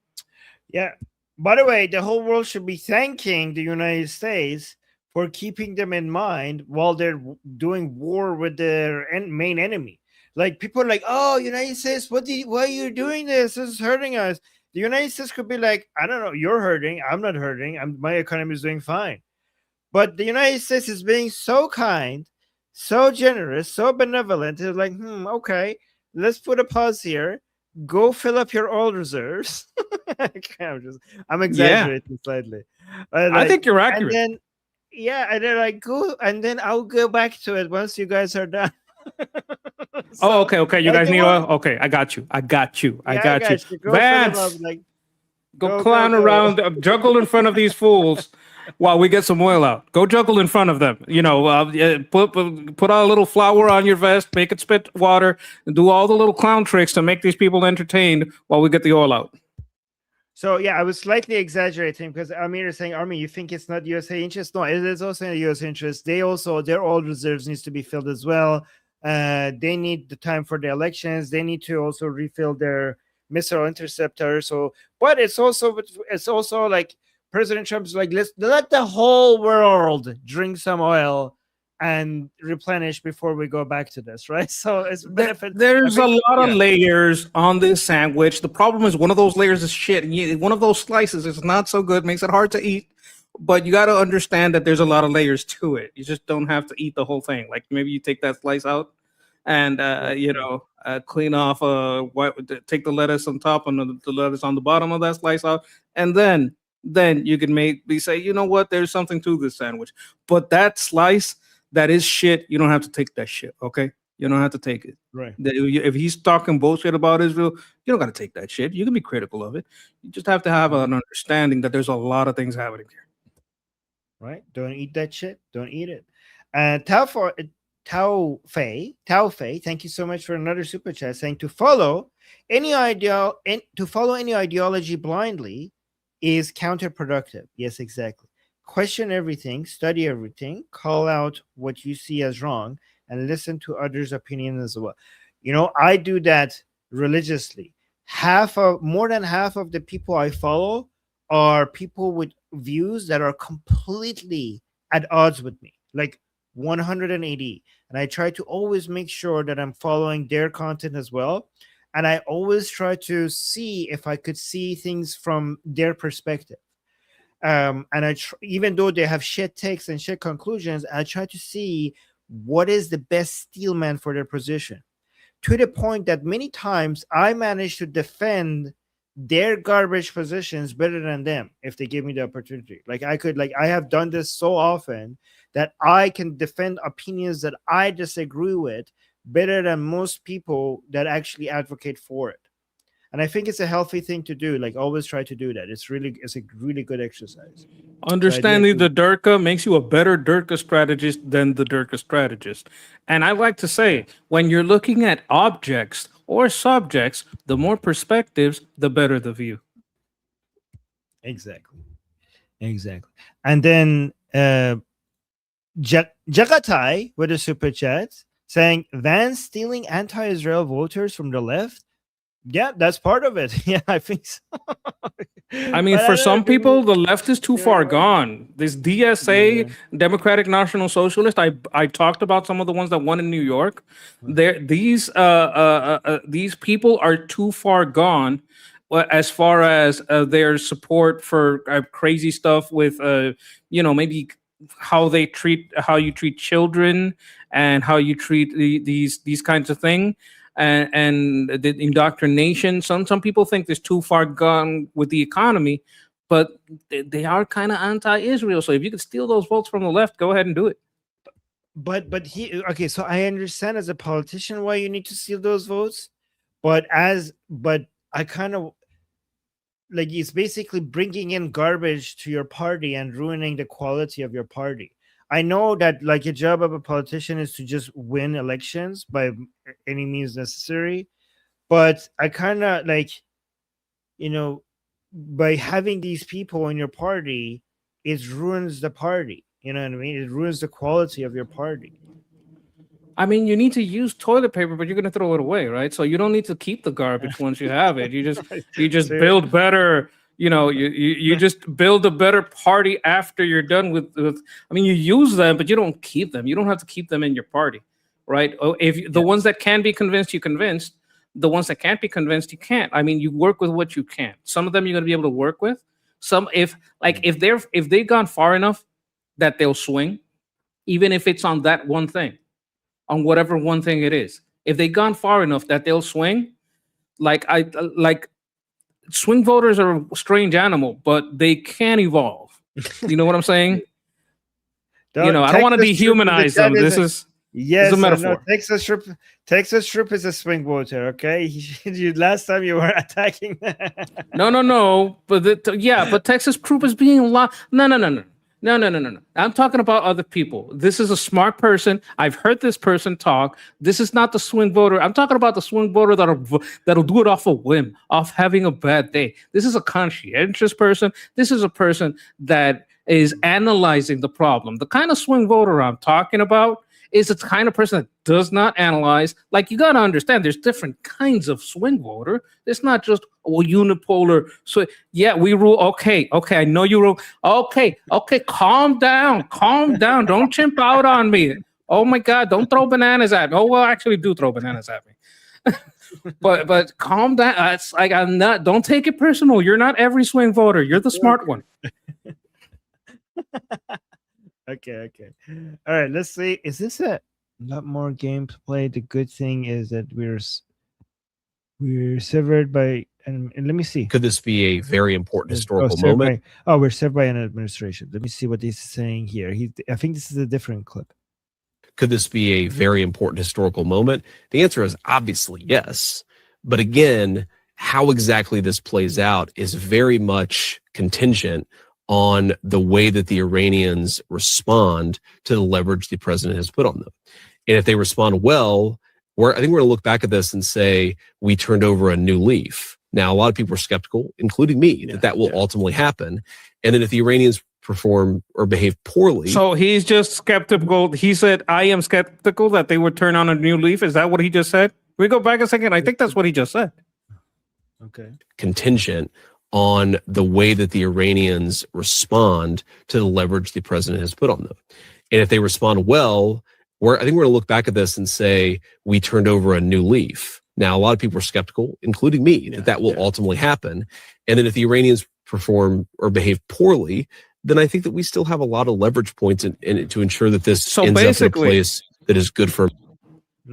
Yeah. By the way, the whole world should be thanking the United States for keeping them in mind while they're doing war with their main enemy. Like people are like, oh, United States, why are you doing this? This is hurting us. The United States could be like, I don't know, you're hurting. I'm not hurting. My economy is doing fine. But the United States is being so kind, so generous, so benevolent. It's like, okay, let's put a pause here. Go fill up your oil reserves. I'm exaggerating slightly. I think you're accurate. And then like go, and then I'll go back to it once you guys are done. So, okay. You guys need oil. Okay, I got you. I got you. Go Vance, like, go clown around, juggle in front of these fools while we get some oil out. Go juggle in front of them. You know, put a little flour on your vest, make it spit water, and do all the little clown tricks to make these people entertained while we get the oil out. So yeah, I was slightly exaggerating because Amir is saying, Armin, you think it's not USA interest? No, it is also in the US interest. Their oil reserves needs to be filled as well. They need the time for the elections. They need to also refill their missile interceptor. So, but it's also like President Trump's like, let's let the whole world drink some oil and replenish before we go back to this, right? So it's benefit. There's a lot of layers on this sandwich. The problem is one of those layers is shit. And one of those slices is not so good, makes it hard to eat. But you got to understand that there's a lot of layers to it. You just don't have to eat the whole thing. Like maybe you take that slice out and clean off, take the lettuce on top and the lettuce on the bottom of that slice out, and then you can say, you know what, there's something to this sandwich. But that slice that is shit, you don't have to take that shit. Okay, you don't have to take it. Right. If he's talking bullshit about Israel, you don't got to take that shit. You can be critical of it. You just have to have an understanding that there's a lot of things happening here. Right? Don't eat that shit. Don't eat it. Tao Fei, thank you so much for another super chat saying to follow any ideology blindly is counterproductive. Yes, exactly. Question everything, study everything, call out what you see as wrong, and listen to others' opinions as well. You know, I do that religiously. More than half of the people I follow are people with views that are completely at odds with me, like 180. And I try to always make sure that I'm following their content as well. And I always try to see if I could see things from their perspective. And even though they have shit takes and shit conclusions, I try to see what is the best steelman for their position, to the point that many times I manage to defend their garbage positions better than them if they give me the opportunity. I have done this so often that I can defend opinions that I disagree with better than most people that actually advocate for it. And I think it's a healthy thing to do. Like, always try to do that. It's a really good exercise. Understanding the Durka makes you a better Durka strategist than the Durka strategist. And I like to say, when you're looking at objects or subjects, the more perspectives, the better the view. Exactly. And then Jagatai with a super chat saying, Vance stealing anti-Israel voters from the left. Yeah, that's part of it. Yeah, I think so. I mean, for some people, the left is too far gone. This DSA, Democratic National Socialist, I talked about some of the ones that won in New York. These people are too far gone as far as their support for crazy stuff with, maybe how you treat children and how you treat these kinds of things. And the indoctrination. Some people think this too far gone with the economy, but they are kind of anti-Israel. So if you could steal those votes from the left, go ahead and do it. So I understand as a politician why you need to steal those votes, but I kind of like, it's basically bringing in garbage to your party and ruining the quality of your party. I know that like a job of a politician is to just win elections by any means necessary, but I kind of like, by having these people in your party, it ruins the party. You know what I mean? It ruins the quality of your party. I mean, you need to use toilet paper, but you're going to throw it away, right? So you don't need to keep the garbage once you have it. You just build better. You know, you just build a better party after you're done with. I mean, you use them, but you don't keep them. You don't have to keep them in your party, right? If the ones that can be convinced, you convinced. The ones that can't be convinced, you can't. I mean, you work with what you can. Some of them you're going to be able to work with. Some, if they've gone far enough that they'll swing, even if it's on that one thing, on whatever one thing it is. If they've gone far enough that they'll swing, like swing voters are a strange animal, but they can evolve. You know what I'm saying? I don't want to dehumanize them. This is a metaphor. Texas Troop is a swing voter. Okay, last time you were attacking. No. But Texas Troop is being a lot. No. I'm talking about other people. This is a smart person. I've heard this person talk. This is not the swing voter. I'm talking about the swing voter that'll do it off a whim, off having a bad day. This is a conscientious person. This is a person that is analyzing the problem. The kind of swing voter I'm talking about is the kind of person that does not analyze. Like, you got to understand, there's different kinds of swing voter. It's not just unipolar. So yeah, we rule. Okay, I know you rule. Okay, calm down. Don't chimp out on me. Oh my God, don't throw bananas at me. Oh, well, actually do throw bananas at me. but calm down. It's like, don't take it personal. You're not every swing voter. You're the smart one. Okay. All right, let's see. Is this a lot more game to play? The good thing is that we're severed by, and let me see. Could this be a very important historical moment? We're severed by an administration. Let me see what he's saying here. I think this is a different clip. Could this be a very important historical moment? The answer is obviously yes. But again, how exactly this plays out is very much contingent on the way that the Iranians respond to the leverage the president has put on them. And if they respond well, I think we're going to look back at this and say, we turned over a new leaf. Now, a lot of people are skeptical, including me, that will ultimately happen. And then if the Iranians perform or behave poorly. So he's just skeptical. He said, I am skeptical that they would turn on a new leaf. Is that what he just said? We go back a second. I think that's what he just said. Okay. Contingent on the way that the Iranians respond to the leverage the president has put on them. And if they respond well, I think we're going to look back at this and say, we turned over a new leaf. Now, a lot of people are skeptical, including me, that will ultimately happen. And then if the Iranians perform or behave poorly, then I think that we still have a lot of leverage points to ensure that this ends up in a place that is good for.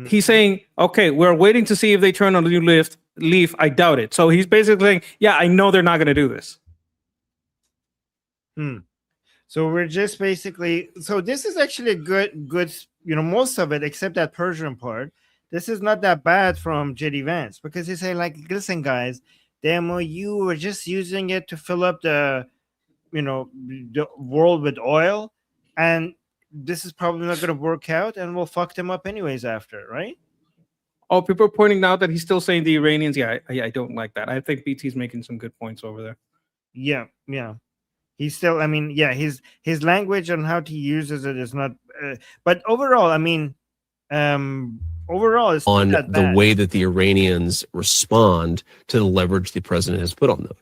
He's saying, okay, we're waiting to see if they turn on a new leaf. I doubt it. So he's basically saying, yeah, I know they're not going to do this. So we're just basically, so this is actually a good, most of it, except that Persian part. This is not that bad from JD Vance, because he's saying, like, listen, guys, the MOU, we're just using it to fill up the world with oil, and this is probably not going to work out, and we'll fuck them up anyways after, right? Oh, people are pointing out that he's still saying the Iranians. Yeah, I don't like that. I think BT's making some good points over there. Yeah. He's still, his language on how he uses it is not, but overall, it's on not that the bad. way that the Iranians respond to the leverage the president has put on them.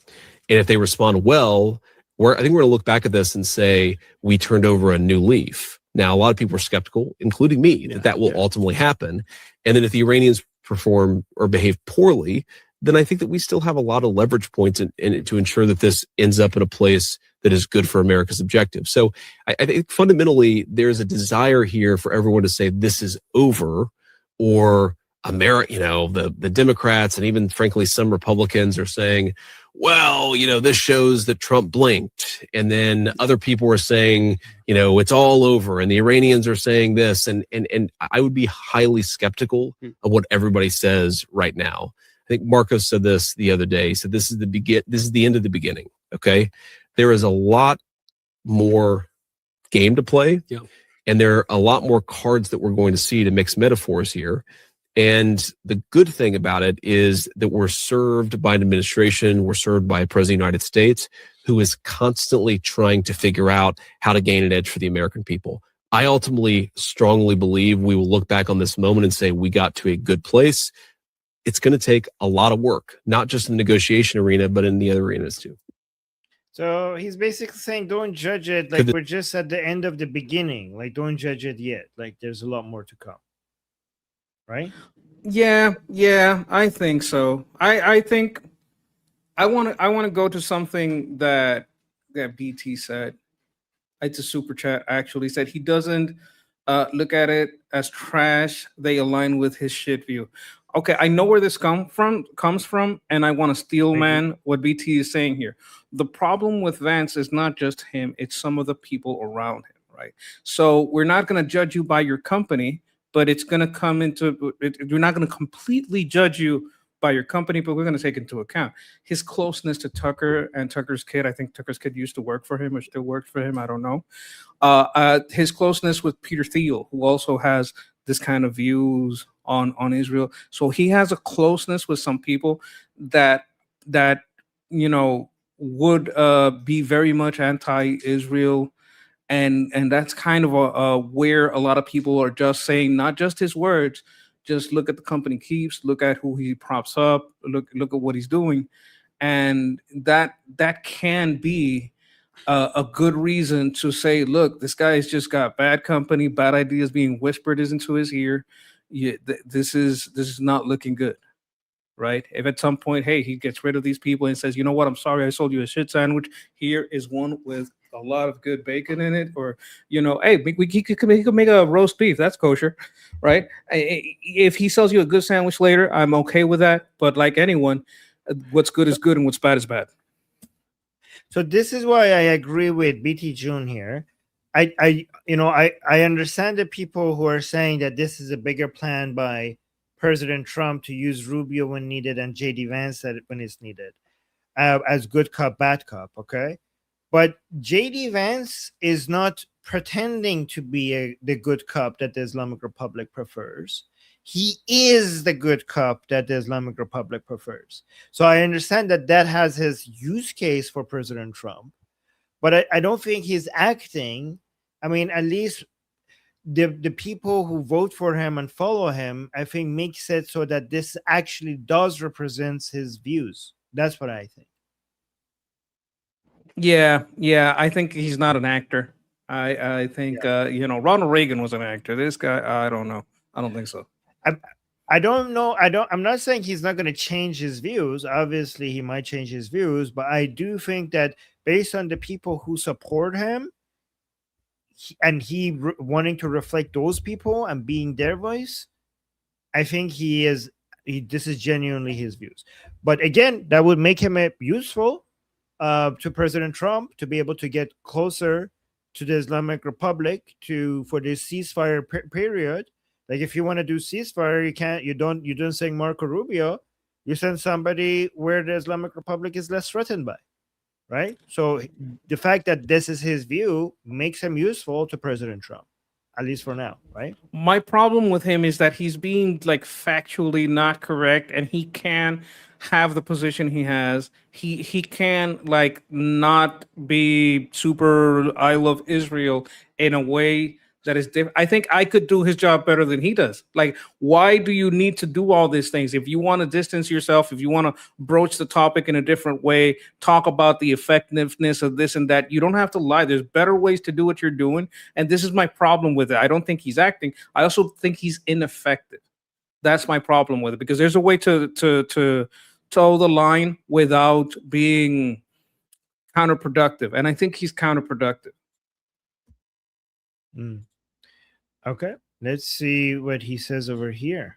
And if they respond well, I think we're going to look back at this and say, we turned over a new leaf. Now, a lot of people are skeptical, including me, that will ultimately happen. And then if the Iranians perform or behave poorly, then I think that we still have a lot of leverage points to ensure that this ends up in a place that is good for America's objective. So I think fundamentally there's a desire here for everyone to say this is over, or the Democrats and even frankly some Republicans are saying, well, this shows that Trump blinked. And then other people are saying, it's all over. And the Iranians are saying this. And I would be highly skeptical of what everybody says right now. I think Marcos said this the other day. He said, this is the end of the beginning. Okay. There is a lot more game to play. Yeah. And there are a lot more cards that we're going to see, to mix metaphors here. And the good thing about it is that we're served by an administration, we're served by a president of the United States who is constantly trying to figure out how to gain an edge for the American people. I ultimately strongly believe we will look back on this moment and say we got to a good place. It's going to take a lot of work, not just in the negotiation arena, but in the other arenas too. So he's basically saying, don't judge it like we're just at the end of the beginning. Like, don't judge it yet. Like, there's a lot more to come. Right? Yeah, I think so. I think I want to go to something that BT said. It's a super chat actually. Said he doesn't look at it as trash. They align with his shit view. Okay, I know where this comes from, and I want to steel man what BT is saying here. The problem with Vance is not just him; it's some of the people around him, right? So we're not going to judge you by your company, but it's going to come into. We're not going to completely judge you by your company, but we're going to take into account his closeness to Tucker and Tucker's kid. I think Tucker's kid used to work for him or still works for him. I don't know. His closeness with Peter Thiel, who also has this kind of views on Israel. So he has a closeness with some people that you know would be very much anti-Israel. And that's kind of where a lot of people are just saying, not just his words, just look at the company keeps, look at who he props up, look at what he's doing. And that can be a good reason to say, look, this guy's just got bad company, bad ideas being whispered into his ear. This is not looking good, right? If at some point, hey, he gets rid of these people and says, you know what, I'm sorry, I sold you a shit sandwich. Here is one with a lot of good bacon in it, or you know, hey, he could make a roast beef. That's kosher, right? If he sells you a good sandwich later, I'm okay with that. But like anyone, what's good is good and what's bad is bad. So this is why I agree with BT June here. I understand the people who are saying that this is a bigger plan by President Trump to use Rubio when needed and JD Vance when it's needed, as good cop, bad cop. Okay. But JD Vance is not pretending to be the good cop that the Islamic Republic prefers. He is the good cop that the Islamic Republic prefers. So I understand that has his use case for President Trump, but I don't think he's acting. I mean, at least the people who vote for him and follow him, I think, makes it so that this actually does represent his views. That's what I think. Yeah, I think he's not an actor. I think Ronald Reagan was an actor. This guy, I don't know. I don't think so. I don't know. I'm not saying he's not going to change his views. Obviously, he might change his views, but I do think that based on the people who support him, he wanting to reflect those people and being their voice, I think this is genuinely his views. But again, that would make him useful to President Trump to be able to get closer to the Islamic Republic for this ceasefire period. Like, if you want to do ceasefire, you don't send Marco Rubio, you send somebody where the Islamic Republic is less threatened by, right? So the fact that this is his view makes him useful to President Trump, at least for now, right? My problem with him is that he's being like factually not correct, and he can have the position he has. He can like not be super I love Israel in a way that is different. I think I could do his job better than he does. Like, why do you need to do all these things? If you want to distance yourself, if you want to broach the topic in a different way, talk about the effectiveness of this and that, you don't have to lie. There's better ways to do what you're doing. And this is my problem with it. I don't think he's acting. I also think he's ineffective. That's my problem with it, because there's a way to toe the line without being counterproductive. And I think he's counterproductive. Okay, let's see what he says over here.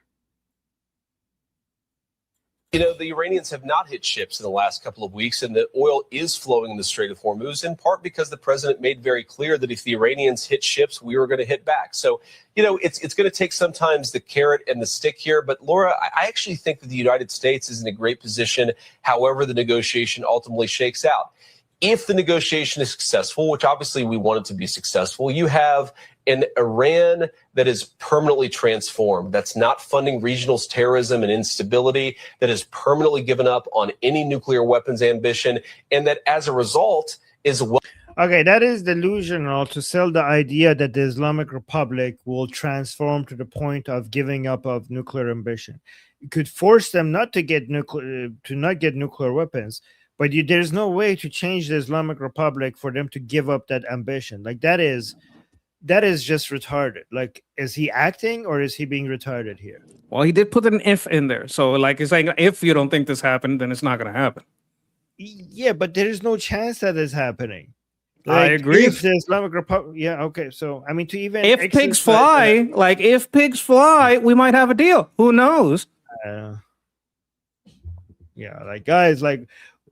You know, the Iranians have not hit ships in the last couple of weeks, and the oil is flowing in the Strait of Hormuz, in part because the president made very clear that if the Iranians hit ships, we were going to hit back. So, you know, it's going to take sometimes the carrot and the stick here. But Laura, I actually think that the United States is in a great position, however the negotiation ultimately shakes out. If the negotiation is successful, which obviously we want it to be successful, you have an Iran that is permanently transformed, that's not funding regional terrorism and instability, that has permanently given up on any nuclear weapons ambition, and that as a result is Okay, that is delusional to sell the idea that the Islamic Republic will transform to the point of giving up of nuclear ambition. You could force them not to get nuclear weapons, but there's no way to change the Islamic Republic for them to give up that ambition. Like that is just retarded. Like, is he acting or is he being retarded here? Well, he did put an if in there. So like he's saying, if you don't think this happened, then it's not going to happen. Yeah, but there is no chance that is happening. I agree. If the Islamic Republic, yeah, okay. So I mean, to even If pigs fly, if pigs fly, we might have a deal. Who knows? Yeah, like guys, like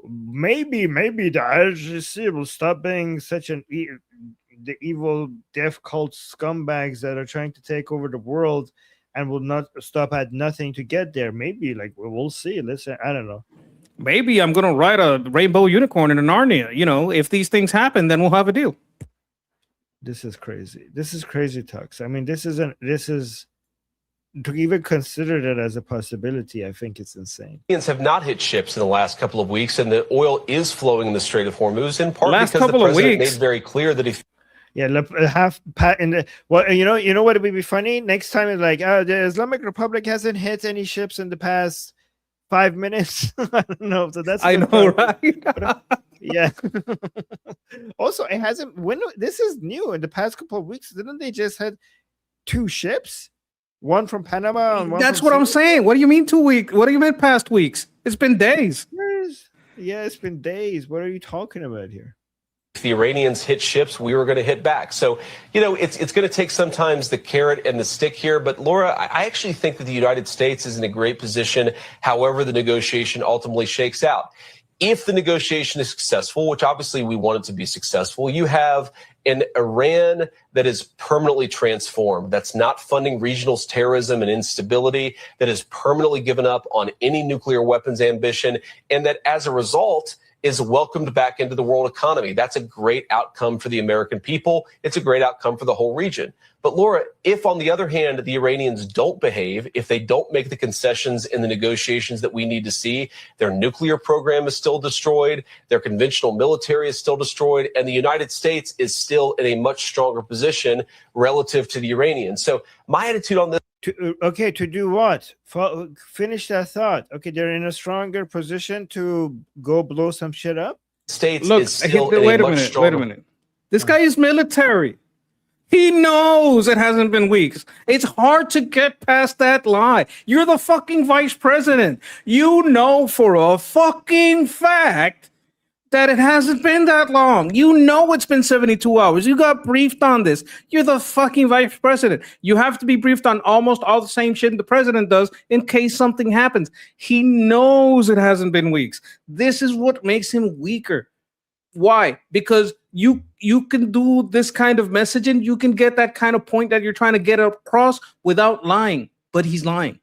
maybe the IRGC will stop being such the evil death cult scumbags that are trying to take over the world and will not stop at nothing to get there. Maybe, like, we'll see. Listen, I don't know. Maybe I'm going to ride a rainbow unicorn in Narnia. You know, if these things happen, then we'll have a deal. This is crazy. This is crazy, Tux. I mean, this is to even consider that as a possibility, I think it's insane. Iranians have not hit ships in the last couple of weeks, and the oil is flowing in the Strait of Hormuz, in part because the president made very clear that if you know what would be funny next time is like, the Islamic Republic hasn't hit any ships in the past 5 minutes. I don't know. So that's I know, right? Yeah. Also, it hasn't. This is new. In the past couple of weeks, didn't they just had 2 ships? One from Panama and one. That's from what I'm saying. What do you mean 2 weeks? What do you mean past weeks? It's been days. Yeah, it's been days. What are you talking about here? If the Iranians hit ships, we were going to hit back. So, you know, it's going to take sometimes the carrot and the stick here. But Laura, I actually think that the United States is in a great position, however the negotiation ultimately shakes out. If the negotiation is successful, which obviously we want it to be successful, you have an Iran that is permanently transformed, that's not funding regional terrorism and instability, that has permanently given up on any nuclear weapons ambition, and that as a result is welcomed back into the world economy. That's a great outcome for the American people. It's a great outcome for the whole region. But Laura, if on the other hand, the Iranians don't behave, if they don't make the concessions in the negotiations that we need to see, their nuclear program is still destroyed, their conventional military is still destroyed, and the United States is still in a much stronger position relative to the Iranians. So my attitude on this. To do what? Finish that thought. Okay, they're in a stronger position to go blow some shit up. States Look, is still wait a minute. This guy is military. He knows it hasn't been weeks. It's hard to get past that lie. You're the fucking vice president. You know for a fucking fact that it hasn't been that long. You know it's been 72 hours. You got briefed on this. You're the fucking vice president. You have to be briefed on almost all the same shit the president does in case something happens. He knows it hasn't been weeks. This is what makes him weaker. Why? Because you can do this kind of messaging. You can get that kind of point that you're trying to get across without lying. But he's lying.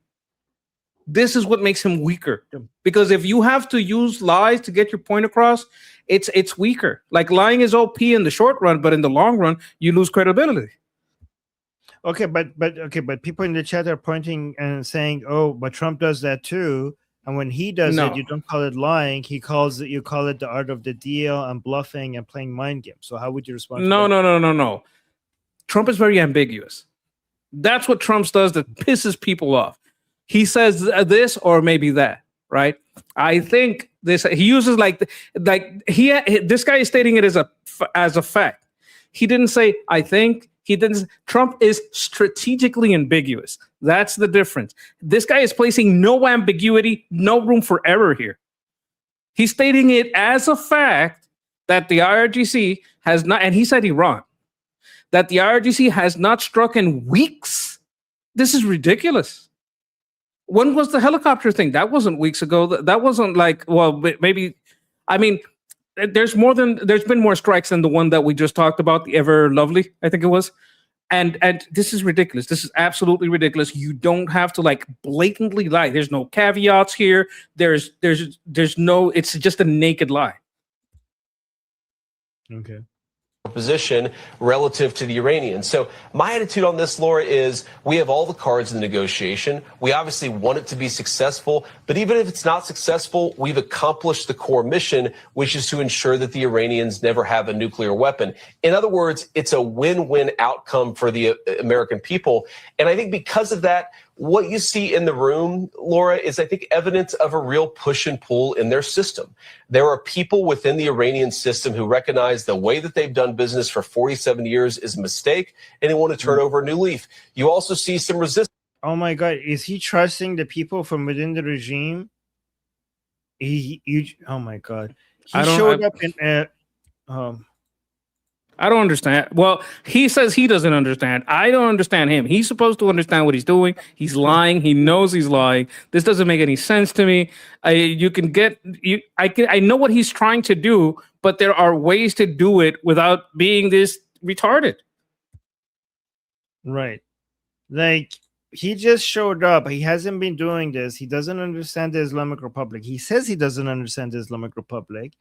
This is what makes him weaker. Because if you have to use lies to get your point across, it's weaker. Like lying is OP in the short run, but in the long run, you lose credibility. Okay, but people in the chat are pointing and saying, "Oh, but Trump does that too." And when he does it, you don't call it lying. You call it the art of the deal and bluffing and playing mind games. So how would you respond? No. Trump is very ambiguous. That's what Trump does that pisses people off. He says this or maybe that, right? I think this. He uses this guy is stating it as a fact. He didn't say I think. He didn't. Trump is strategically ambiguous. That's the difference. This guy is placing no ambiguity, no room for error here. He's stating it as a fact that the IRGC has not, and he said Iran, that the IRGC has not struck in weeks. This is ridiculous. When was the helicopter thing? That wasn't weeks ago. That wasn't like, well, maybe, I mean, there's been more strikes than the one that we just talked about, the Ever Lovely, I think it was. And this is ridiculous. This is absolutely ridiculous. You don't have to like blatantly lie. There's no caveats here. There's no, it's just a naked lie. Okay. position relative to the Iranians. So my attitude on this, Laura, is we have all the cards in the negotiation. We obviously want it to be successful, but even if it's not successful, we've accomplished the core mission, which is to ensure that the Iranians never have a nuclear weapon. In other words, it's a win-win outcome for the American people. And I think because of that, what you see in the room, Laura, is I think evidence of a real push and pull in their system. There are people within the Iranian system who recognize the way that they've done business for 47 years is a mistake, and they want to turn over a new leaf. You also see some resistance. Oh my God, is he trusting the people from within the regime? Oh my God, he showed up in. I don't understand. Well, he says he doesn't understand. I don't understand him. He's supposed to understand what he's doing. He's lying. He knows he's lying. This doesn't make any sense to me. I know what he's trying to do, but there are ways to do it without being this retarded. Right. Like, he just showed up. He hasn't been doing this. He doesn't understand the Islamic Republic. He says he doesn't understand the Islamic Republic.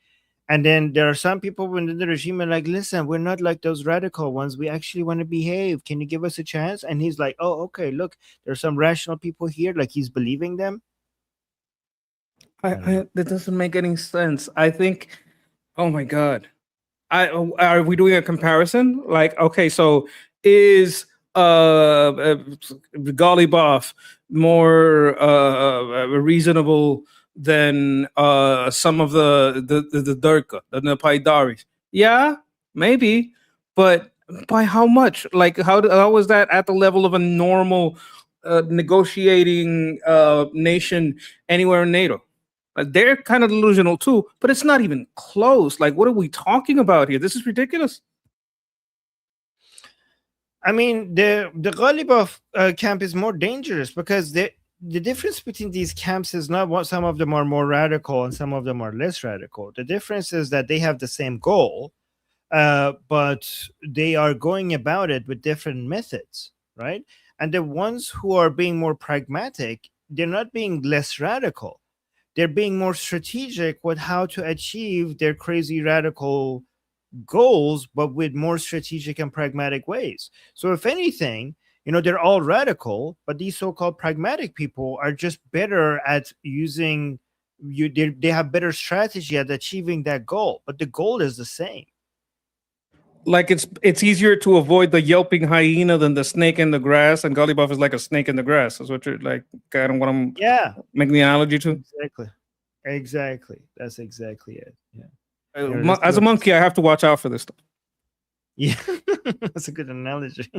And then there are some people within the regime are like, listen, we're not like those radical ones. We actually want to behave. Can you give us a chance? And he's like, oh, okay, look, there's some rational people here. Like, he's believing them. That doesn't make any sense. I think, oh my God. Are we doing a comparison? Like, okay, so is Ghalibaf more reasonable than some of the Durka, the Paidaris? Yeah, maybe, but by how much? Like, how was that at the level of a normal negotiating nation anywhere in NATO? They're kind of delusional too, but it's not even close. Like, what are we talking about here? This is ridiculous. I mean, the Ghalibaf camp is more dangerous because the difference between these camps is not what some of them are more radical and some of them are less radical. The difference is that they have the same goal, but they are going about it with different methods, right? And the ones who are being more pragmatic, they're not being less radical. They're being more strategic with how to achieve their crazy radical goals, but with more strategic and pragmatic ways. So if anything, you know, they're all radical, but these so-called pragmatic people are just better at using they have better strategy at achieving that goal, but the goal is the same. Like, it's easier to avoid the yelping hyena than the snake in the grass, and Ghalibaf is like a snake in the grass. That's what you're like. I don't want to make the analogy to. Exactly. That's exactly it. Yeah. As a monkey, I have to watch out for this stuff. Yeah, that's a good analogy.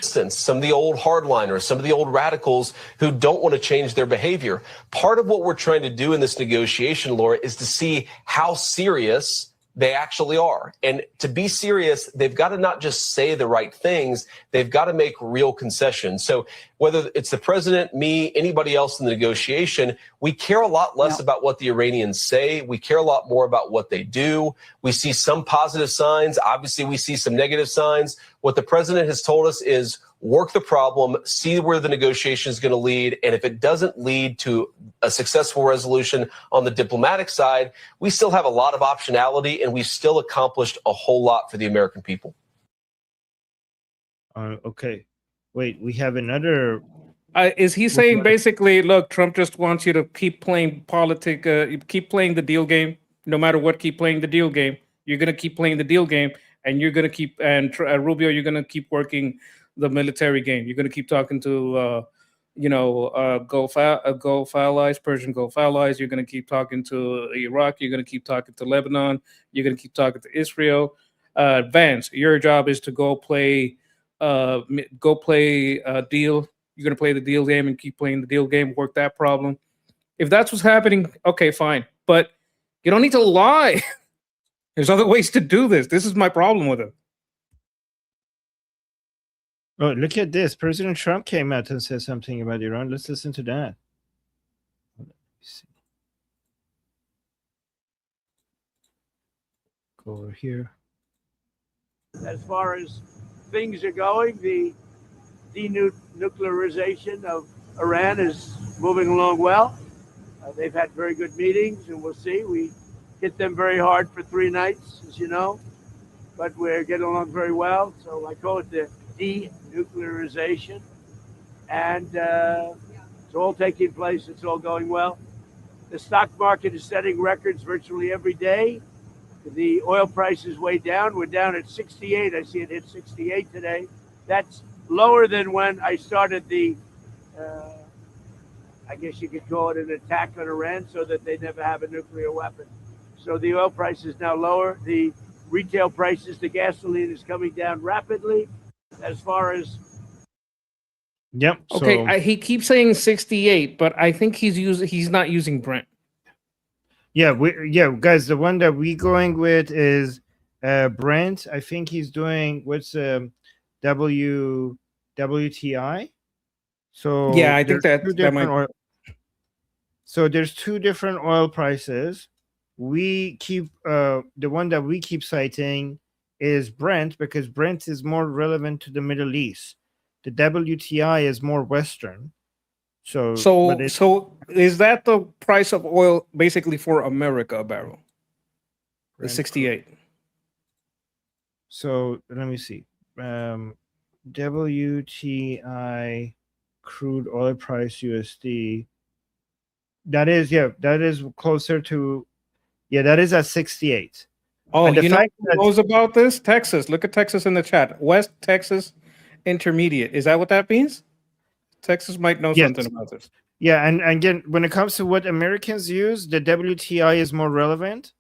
Some of the old hardliners, some of the old radicals who don't want to change their behavior. Part of what we're trying to do in this negotiation, Laura, is to see how serious they actually are. And to be serious, they've got to not just say the right things, they've got to make real concessions. So whether it's the president, me, anybody else in the negotiation, we care a lot less about what the Iranians say. We care a lot more about what they do. We see some positive signs. Obviously, we see some negative signs. What the president has told us is work the problem, see where the negotiation is going to lead. And if it doesn't lead to a successful resolution on the diplomatic side, we still have a lot of optionality and we've still accomplished a whole lot for the American people. Okay. Wait, we have another. Is he saying basically, look, Trump just wants you to keep playing keep playing the deal game, no matter what, keep playing the deal game. You're going to keep playing the deal game, and you're going to keep, and Rubio, you're going to keep working the military game. You're going to keep talking to, Gulf allies, Persian Gulf allies. You're going to keep talking to Iraq. You're going to keep talking to Lebanon. You're going to keep talking to Israel. Vance, your job is to go play a deal. You're going to play the deal game and keep playing the deal game, work that problem. If that's what's happening, okay, fine. But you don't need to lie. There's other ways to do this. This is my problem with it. Oh, look at this. President Trump came out and said something about Iran. Let's listen to that. Let me see. Go over here. As far as things are going, the denuclearization of Iran is moving along well. They've had very good meetings, and we'll see. We hit them very hard for 3 nights, as you know. but we're getting along very well. So I call it the denuclearization. And it's all taking place. It's all going well. The stock market is setting records virtually every day. The oil price is way down. We're down at 68. I see it hit 68 today. That's lower than when I started the, I guess you could call it an attack on Iran so that they never have a nuclear weapon. So the oil price is now lower. The retail prices, the gasoline is coming down rapidly. As far as Yep. Okay, he keeps saying 68, but I think he's not using Brent. Yeah, guys, the one that we going with is Brent. I think he's doing what's WTI. So Yeah, I think there's two that might. different oil. So there's two different oil prices. We keep the one that we keep citing is Brent because Brent is more relevant to the Middle East. The WTI is more Western. So is that the price of oil basically for America a barrel? The 68. So let me see. WTI crude oil price USD. That is closer to, that is at 68. Oh, and you know who knows about this? Texas. Look at Texas in the chat. West Texas Intermediate. Is that what that means? Texas might know something about this. Yeah, and again, when it comes to what Americans use, the WTI is more relevant.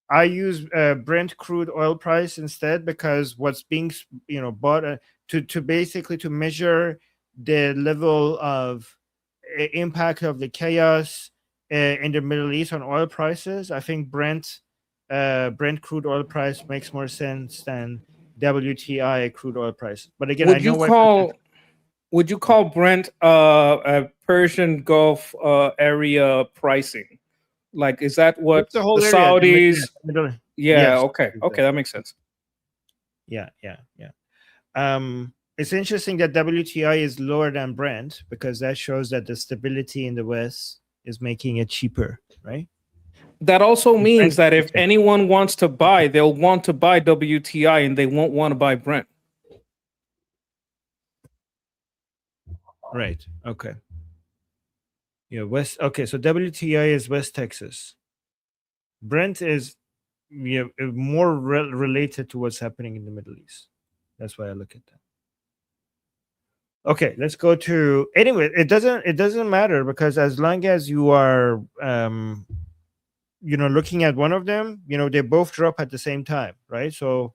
I use Brent crude oil price instead because what's being bought to basically to measure the level of impact of the chaos in the Middle East on oil prices. I think Brent crude oil price makes more sense than WTI crude oil price. But again, would you call Brent a Persian Gulf area pricing? Like, is that what the Saudis? Yes. Okay, that makes sense. Yeah. It's interesting that WTI is lower than Brent because that shows that the stability in the West is making it cheaper, right? That also means that if anyone wants to buy, they'll want to buy WTI and they won't want to buy Brent. Right. Okay. Yeah, West. Okay, so WTI is West Texas. Brent is more related to what's happening in the Middle East. That's why I look at that. Okay, let's go to anyway. It doesn't matter because as long as you are looking at one of them, they both drop at the same time, right? So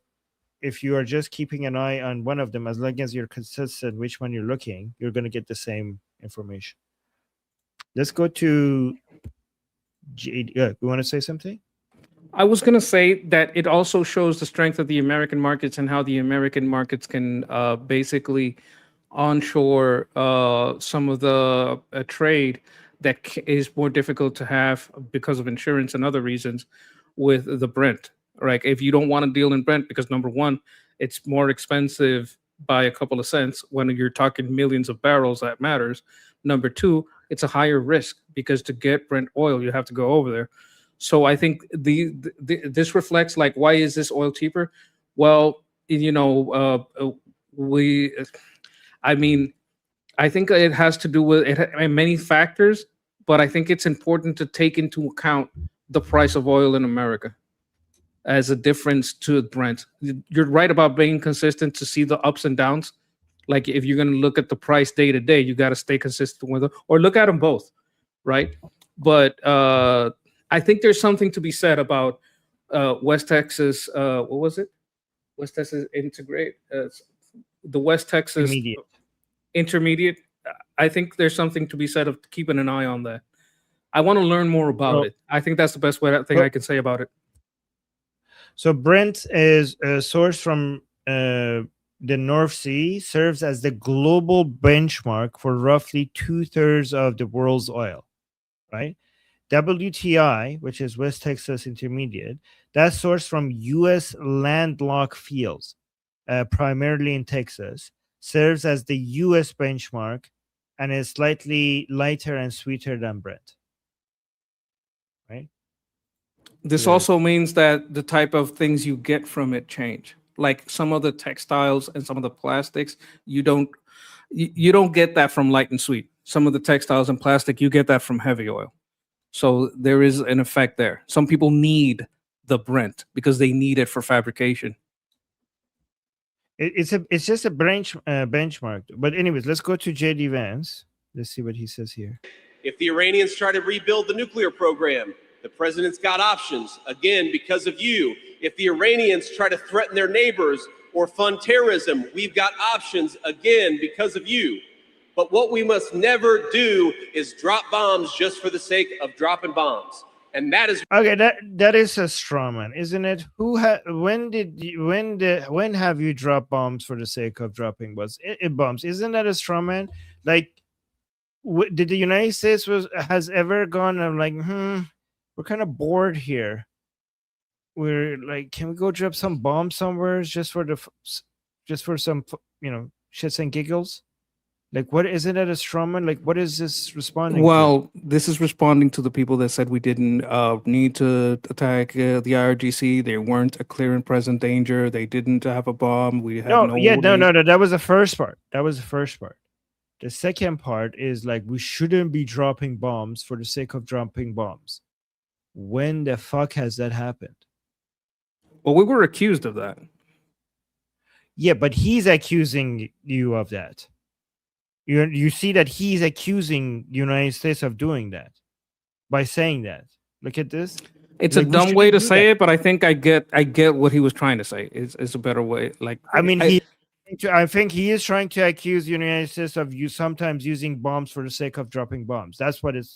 if you are just keeping an eye on one of them, as long as you're consistent which one you're looking, you're going to get the same information. Let's go to JD. You want to say something? I was going to say that it also shows the strength of the American markets and how the American markets can basically onshore some of the trade that is more difficult to have because of insurance and other reasons with the Brent. Right? If you don't want to deal in Brent, because number one, it's more expensive by a couple of cents when you're talking millions of barrels, that matters. Number two, it's a higher risk because to get Brent oil, you have to go over there. So I think this reflects like, why is this oil cheaper? Well, I think it has to do with many factors, but I think it's important to take into account the price of oil in America as a difference to Brent. You're right about being consistent to see the ups and downs. Like if you're going to look at the price day to day, you got to stay consistent with it or look at them both, right? But I think there's something to be said about West Texas. What was it? West Texas Integrate. The West Texas Intermediate. I think there's something to be said of keeping an eye on that. I want to learn more about it. I think that's the best thing I can say about it. So Brent is sourced from the North Sea, serves as the global benchmark for roughly 2/3 of the world's oil, right? WTI, which is West Texas Intermediate, that's sourced from U.S. landlocked fields, primarily in Texas, serves as the U.S. benchmark and is slightly lighter and sweeter than Brent, right? This also means that the type of things you get from it change. like some of the textiles and some of the plastics, you don't get that from light and sweet. Some of the textiles and plastic, you get that from heavy oil. So there is an effect there. Some people need the Brent because they need it for fabrication. It's just a benchmark. But anyways, let's go to JD Vance. Let's see what he says here. If the Iranians try to rebuild the nuclear program, the president's got options, again, because of you. If the Iranians try to threaten their neighbors or fund terrorism, we've got options, again, because of you. But what we must never do is drop bombs just for the sake of dropping bombs. And that is okay. That is a straw man, isn't it? When have you dropped bombs for the sake of dropping bombs? Isn't that a straw man? Like, did the United States has ever gone like, we're kind of bored here. We're like, can we go drop some bombs somewhere just for some shits and giggles? Like, what isn't it a straw man? Like, what is this responding to? This is responding to the people that said we didn't need to attack the IRGC. They weren't a clear and present danger. They didn't have a bomb. We had no. That was the first part. The second part is like, we shouldn't be dropping bombs for the sake of dropping bombs. When the fuck has that happened? Well, we were accused of that. Yeah, but he's accusing you of that. You see that he's accusing the United States of doing that by saying that. Look at this. It's like, a dumb way to say it, but I think I get what he was trying to say. It's a better way. Like, I think he is trying to accuse the United States of sometimes using bombs for the sake of dropping bombs. That's what it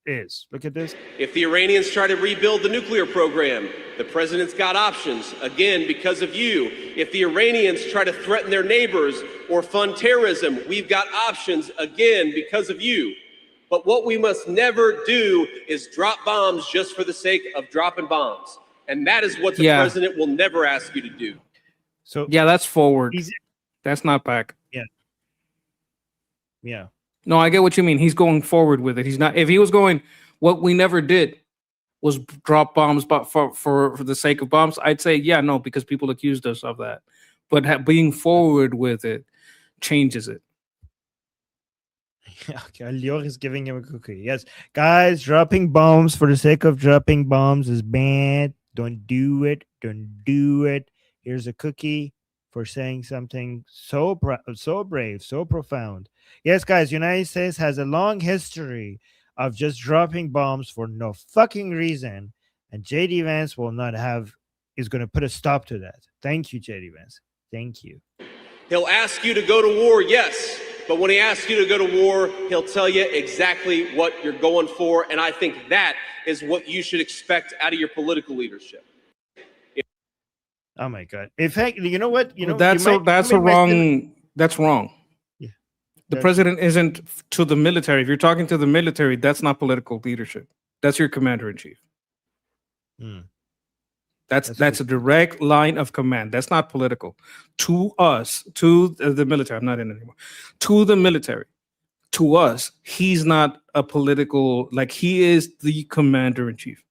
is. Look at this. If the Iranians try to rebuild the nuclear program, the president's got options, again, because of you. If the Iranians try to threaten their neighbors or fund terrorism, we've got options, again, because of you. But what we must never do is drop bombs just for the sake of dropping bombs. And that is what the president will never ask you to do. So yeah, that's forward. That's not back. Yeah. No, I get what you mean. He's going forward with it. He's not. If he was going, what we never did was drop bombs, but for the sake of bombs, I'd say no, because people accused us of that. But being forward with it changes it. Okay, Lior is giving him a cookie. Yes, guys, dropping bombs for the sake of dropping bombs is bad. Don't do it. Don't do it. Here's a cookie for saying something so brave, so profound. Yes, guys, United States has a long history of just dropping bombs for no fucking reason, and JD Vance is going to put a stop to that. Thank you, JD Vance. Thank you. He'll ask you to go to war, yes, but when he asks you to go to war, he'll tell you exactly what you're going for, and I think that is what you should expect out of your political leadership. Oh my God! In fact, you know what? That's wrong. Yeah, the president isn't to the military. If you're talking to the military, that's not political leadership. That's your commander in chief. That's a direct line of command. That's not political. To us, to the military. I'm not in it anymore. To the military, to us, he's not a political. Like, he is the commander in chief.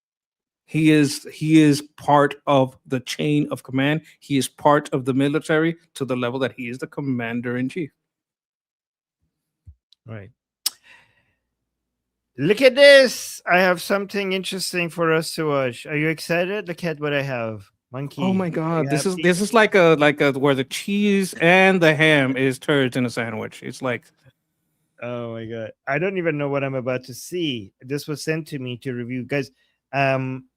He is part of the chain of command. He is part of the military to the level that he is the commander in chief. Right. Look at this. I have something interesting for us to watch. Are you excited? Look at what I have. Monkey. Oh my God. This is like a where the cheese and the ham is turds in a sandwich. It's like, oh my God. I don't even know what I'm about to see. This was sent to me to review. Guys,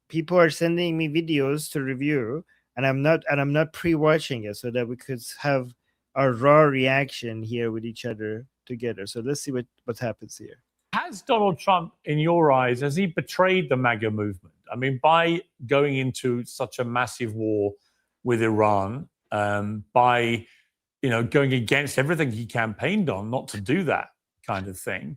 people are sending me videos to review, and I'm not pre-watching it so that we could have a raw reaction here with each other together. So let's see what happens here. Has Donald Trump, in your eyes, has he betrayed the MAGA movement? I mean, by going into such a massive war with Iran, by going against everything he campaigned on, not to do that kind of thing,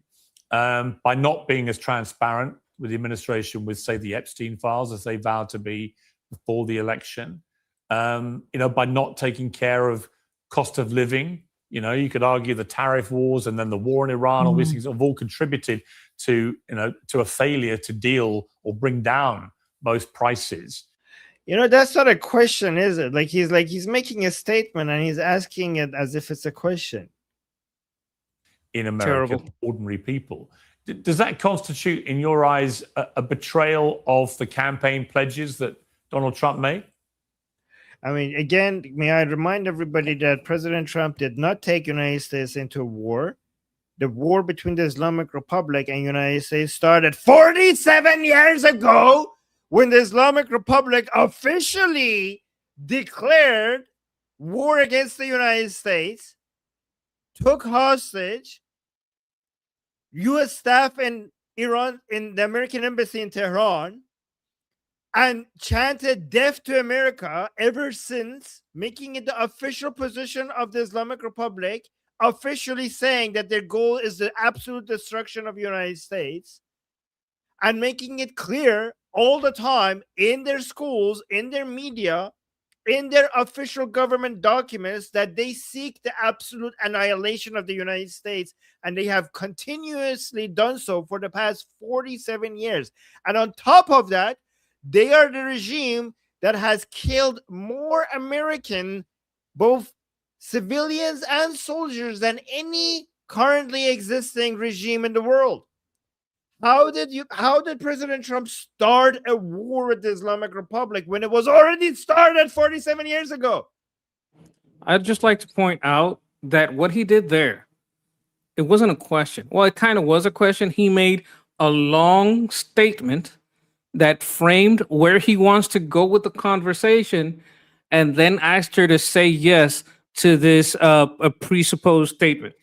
by not being as transparent with the administration with, say, the Epstein files as they vowed to be before the election, by not taking care of cost of living. You could argue the tariff wars and then the war in Iran, all these things have all contributed to a failure to deal or bring down most prices. That's not a question, is it? He's making a statement and he's asking it as if it's a question. In America, Terrible. ordinary people. Does that constitute, in your eyes, a betrayal of the campaign pledges that Donald Trump made? I mean, again, may I remind everybody that President Trump did not take United States into a war. The war between the Islamic Republic and United States started 47 years ago when the Islamic Republic officially declared war against the United States, took hostage U.S. staff in Iran, in the American embassy in Tehran, and chanted death to America ever since, making it the official position of the Islamic Republic, officially saying that their goal is the absolute destruction of the United States, and making it clear all the time in their schools, in their media, in their official government documents that they seek the absolute annihilation of the United States, and they have continuously done so for the past 47 years. And on top of that, they are the regime that has killed more American, both civilians and soldiers, than any currently existing regime in the world. How did President Trump start a war with the Islamic Republic when it was already started 47 years ago? I'd just like to point out that what he did there, it wasn't a question. Well, it kind of was a question. He made a long statement that framed where he wants to go with the conversation, and then asked her to say yes to this a presupposed statement.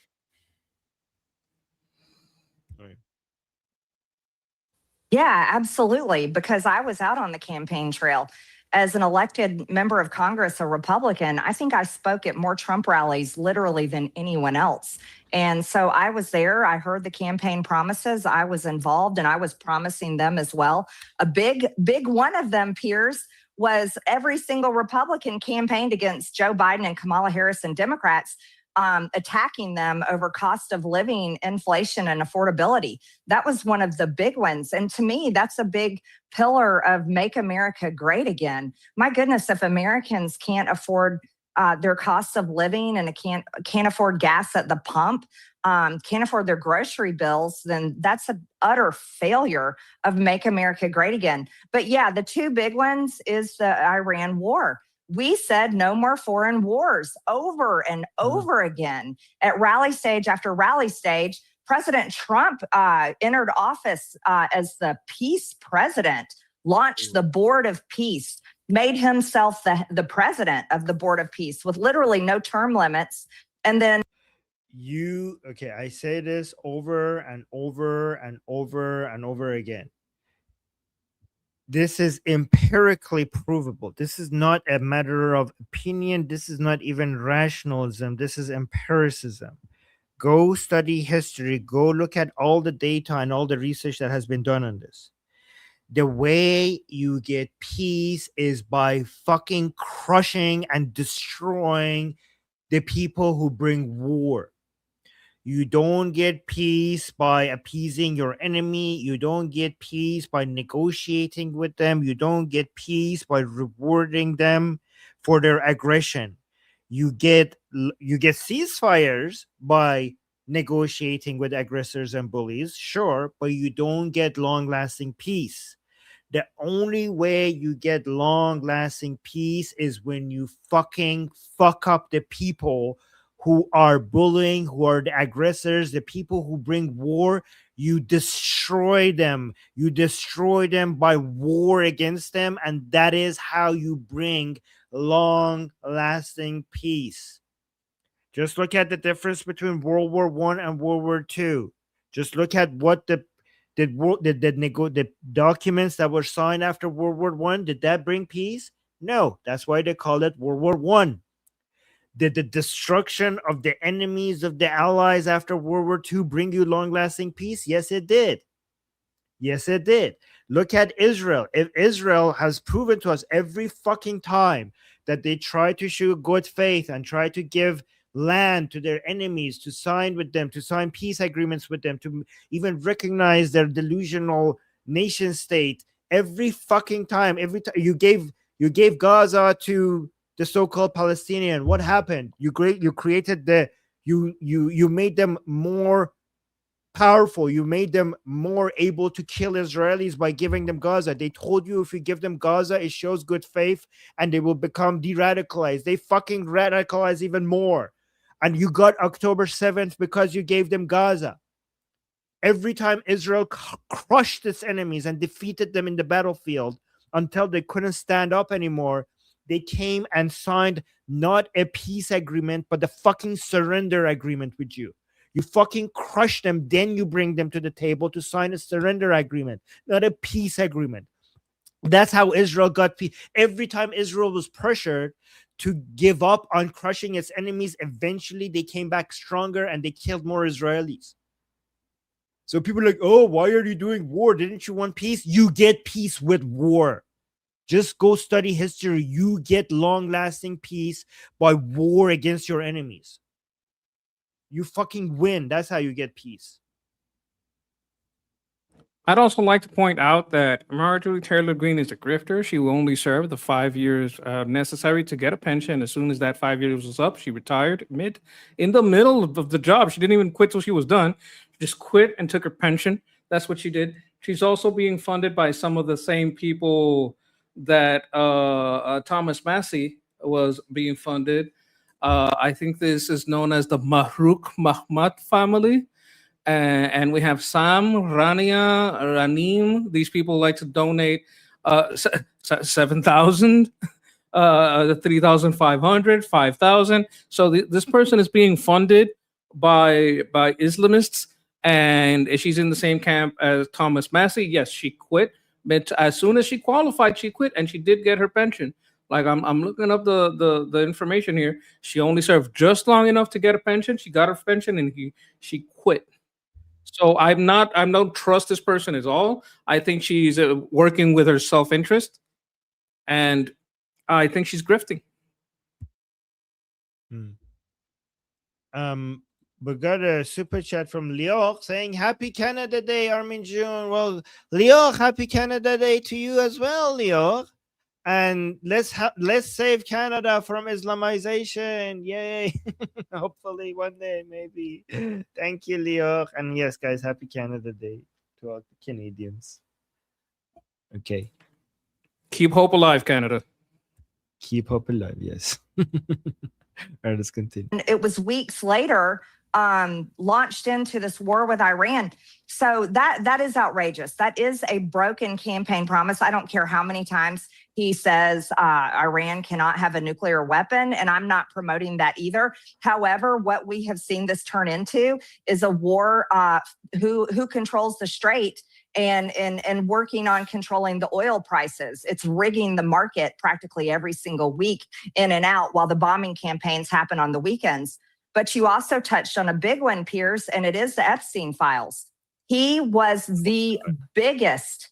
Yeah, absolutely. Because I was out on the campaign trail as an elected member of Congress, a Republican. I think I spoke at more Trump rallies literally than anyone else. And so I was there. I heard the campaign promises. I was involved, and I was promising them as well. A big one of them, Piers, was every single Republican campaigned against Joe Biden and Kamala Harris and Democrats, attacking them over cost of living, inflation, and affordability. That was one of the big ones. And to me, that's a big pillar of Make America Great Again. My goodness, if Americans can't afford their costs of living and can't afford gas at the pump, can't afford their grocery bills, then that's an utter failure of Make America Great Again. But yeah, the two big ones is the Iran war. We said no more foreign wars over and over again at rally stage after rally stage. President Trump entered office as the peace president, launched the Board of Peace, made himself the president of the Board of Peace with literally no term limits. And then I say this over and over and over and over again. This is empirically provable. This is not a matter of opinion. This is not even rationalism. This is empiricism. Go study history. Go look at all the data and all the research that has been done on this. The way you get peace is by fucking crushing and destroying the people who bring war. You don't get peace by appeasing your enemy. You don't get peace by negotiating with them. You don't get peace by rewarding them for their aggression. You get ceasefires by negotiating with aggressors and bullies, sure, but you don't get long-lasting peace. The only way you get long-lasting peace is when you fucking fuck up the people who are bullying, who are the aggressors, the people who bring war. You destroy them. You destroy them by war against them, and that is how you bring long-lasting peace. Just look at the difference between World War I and World War II. Just look at what the documents that were signed after World War I. Did that bring peace? No. That's why they call it World War I. Did the destruction of the enemies of the Allies after World War II bring you long-lasting peace? Yes, it did. Yes, it did. Look at Israel. If Israel has proven to us every fucking time that they try to show good faith and try to give land to their enemies, to sign with them, to sign peace agreements with them, to even recognize their delusional nation state, every fucking time, you You gave Gaza to the so-called Palestinian. What happened? You created you made them more powerful. You made them more able to kill Israelis by giving them Gaza. They told you if you give them Gaza, it shows good faith and they will become de-radicalized. They fucking radicalize even more. And you got October 7th because you gave them Gaza. Every time Israel crushed its enemies and defeated them in the battlefield until they couldn't stand up anymore, they came and signed not a peace agreement, but a fucking surrender agreement with you. You fucking crush them, then you bring them to the table to sign a surrender agreement, not a peace agreement. That's how Israel got peace. Every time Israel was pressured to give up on crushing its enemies, eventually they came back stronger and they killed more Israelis. So people are like, oh, why are you doing war? Didn't you want peace? You get peace with war. Just go study history. You get long-lasting peace by war against your enemies. You fucking win. That's how you get peace. I'd also like to point out that Marjorie Taylor Greene is a grifter. She will only serve the 5 years necessary to get a pension. As soon as that 5 years was up, she retired in the middle of the job. She didn't even quit till she was done. She just quit and took her pension. That's what she did. She's also being funded by some of the same people that Thomas Massey was being funded. I think this is known as the Mahrukh Mahmoud family. And we have Sam, Rania, Ranim. These people like to donate 7,000, 3,500, 5,000. So this person is being funded by Islamists, and she's in the same camp as Thomas Massey. Yes, she quit, but as soon as she qualified, she quit, and she did get her pension. Like I'm looking up the information here. She only served just long enough to get a pension. She got her pension, and she quit. So I don't trust this person at all. I think she's working with her self-interest, and I think she's grifting. We got a super chat from Lior saying, "Happy Canada Day, Armin June." Well, Lior, happy Canada Day to you as well, Lior. And let's save Canada from Islamization. Yay. Hopefully one day, maybe. Thank you, Leo. And yes, guys, happy Canada Day to all the Canadians. Okay. Keep hope alive, Canada. Keep hope alive, yes. All right, let's continue. It was weeks later launched into this war with Iran. So that is outrageous. That is a broken campaign promise. I don't care how many times he says Iran cannot have a nuclear weapon, and I'm not promoting that either. However, what we have seen this turn into is a war who controls the strait and working on controlling the oil prices. It's rigging the market practically every single week in and out while the bombing campaigns happen on the weekends. But you also touched on a big one, Piers, and it is the Epstein files. He was the biggest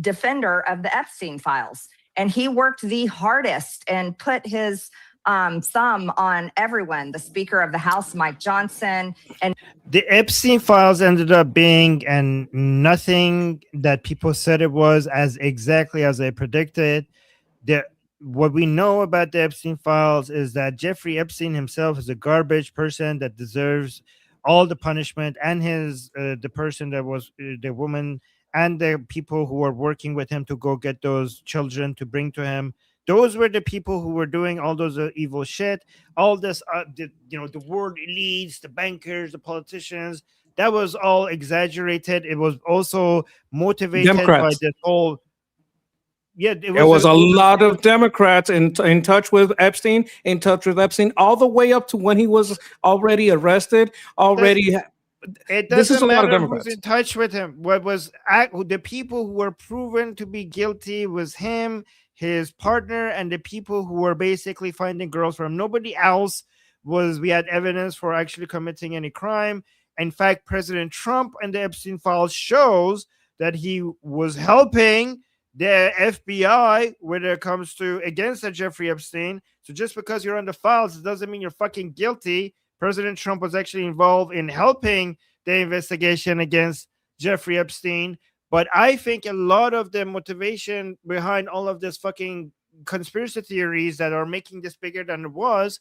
defender of the Epstein files, and he worked the hardest and put his thumb on everyone. The Speaker of the House, Mike Johnson, and the Epstein files ended up being and nothing that people said it was as exactly as they predicted. What we know about the Epstein files is that Jeffrey Epstein himself is a garbage person that deserves all the punishment, and the person that was the woman and the people who were working with him to go get those children to bring to him. Those were the people who were doing all those evil shit. All this, the world elites, the bankers, the politicians. That was all exaggerated. It was also motivated by this whole. Yeah, there was a lot of Democrats in touch with Epstein, all the way up to when he was already arrested. This is a lot of Democrats who's in touch with him. What was the people who were proven to be guilty was him, his partner, and the people who were basically finding girls for him. Nobody else we had evidence for actually committing any crime. In fact, President Trump and the Epstein files shows that he was helping the FBI when it comes to against Jeffrey Epstein. So just because you're on the files, it doesn't mean you're fucking guilty. President Trump was actually involved in helping the investigation against Jeffrey Epstein. But I think a lot of the motivation behind all of this fucking conspiracy theories that are making this bigger than it was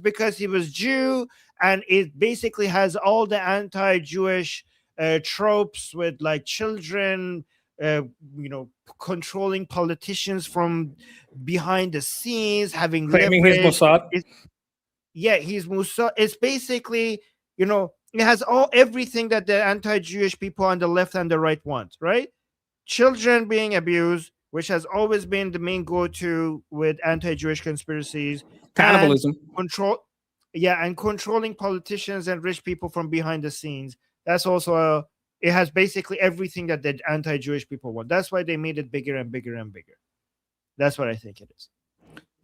because he was Jew, and it basically has all the anti-Jewish tropes with like children, controlling politicians from behind the scenes, having Claiming his leverage. Mossad. He's Mossad. It's basically, it has everything that the anti-Jewish people on the left and the right want, right? Children being abused, which has always been the main go-to with anti-Jewish conspiracies. Cannibalism. And controlling politicians and rich people from behind the scenes. That's also it has basically everything that the anti-Jewish people want. That's why they made it bigger and bigger and bigger. That's what I think it is.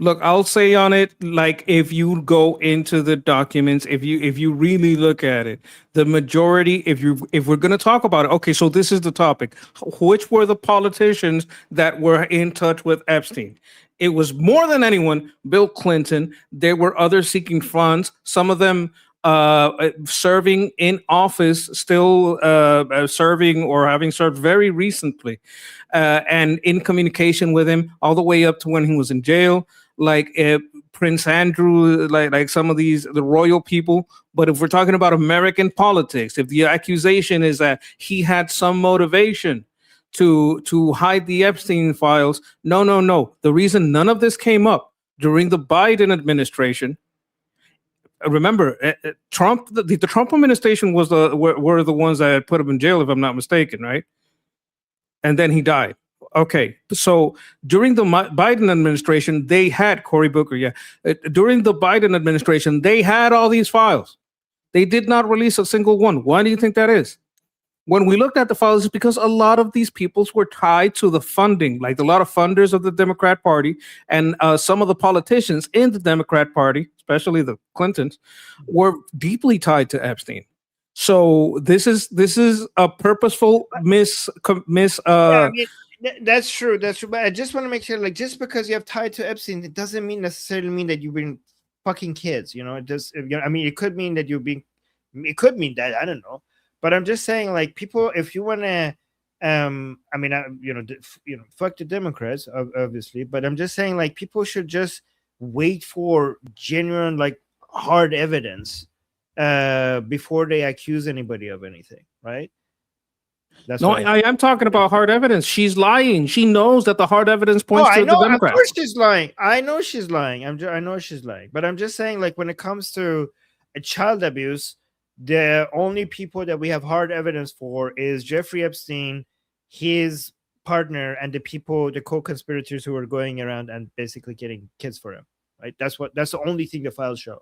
Look, I'll say on it, like, if you go into the documents, if you really look at it, the majority, if we're going to talk about it, okay, so this is the topic. Which were the politicians that were in touch with Epstein? It was more than anyone, Bill Clinton. There were others seeking funds, some of them serving in office, still serving or having served very recently, and in communication with him all the way up to when he was in jail, like Prince Andrew, like some of the royal people. But if we're talking about American politics, if the accusation is that he had some motivation to hide the Epstein files, no. The reason none of this came up during the Biden administration, remember, Trump, the Trump administration were the ones that put him in jail, if I'm not mistaken, right? And then he died. Okay, so during the Biden administration, they had Cory Booker. During the Biden administration, they had all these files. They did not release a single one. Why do you think that is? When we looked at the files, it's because a lot of these peoples were tied to the funding, like a lot of funders of the Democrat Party, and some of the politicians in the Democrat Party, especially the Clintons, were deeply tied to Epstein. So this is a purposeful That's true. But I just want to make sure, like, just because you have tied to Epstein, it doesn't necessarily mean that you've been fucking kids. It does. It could mean that you've been. It could mean that, I don't know. But I'm just saying, like, people, if you want to, fuck the Democrats, obviously. But I'm just saying, like, people should just wait for genuine, like, hard evidence before they accuse anybody of anything, right? That's I am talking about hard evidence. She's lying. She knows that the hard evidence points to the Democrats. Of course she's lying. I know she's lying. I know she's lying. But I'm just saying, like, when it comes to child abuse, the only people that we have hard evidence for is Jeffrey Epstein, his partner, and the co-conspirators who are going around and basically getting kids for him. Right? That's the only thing the files show.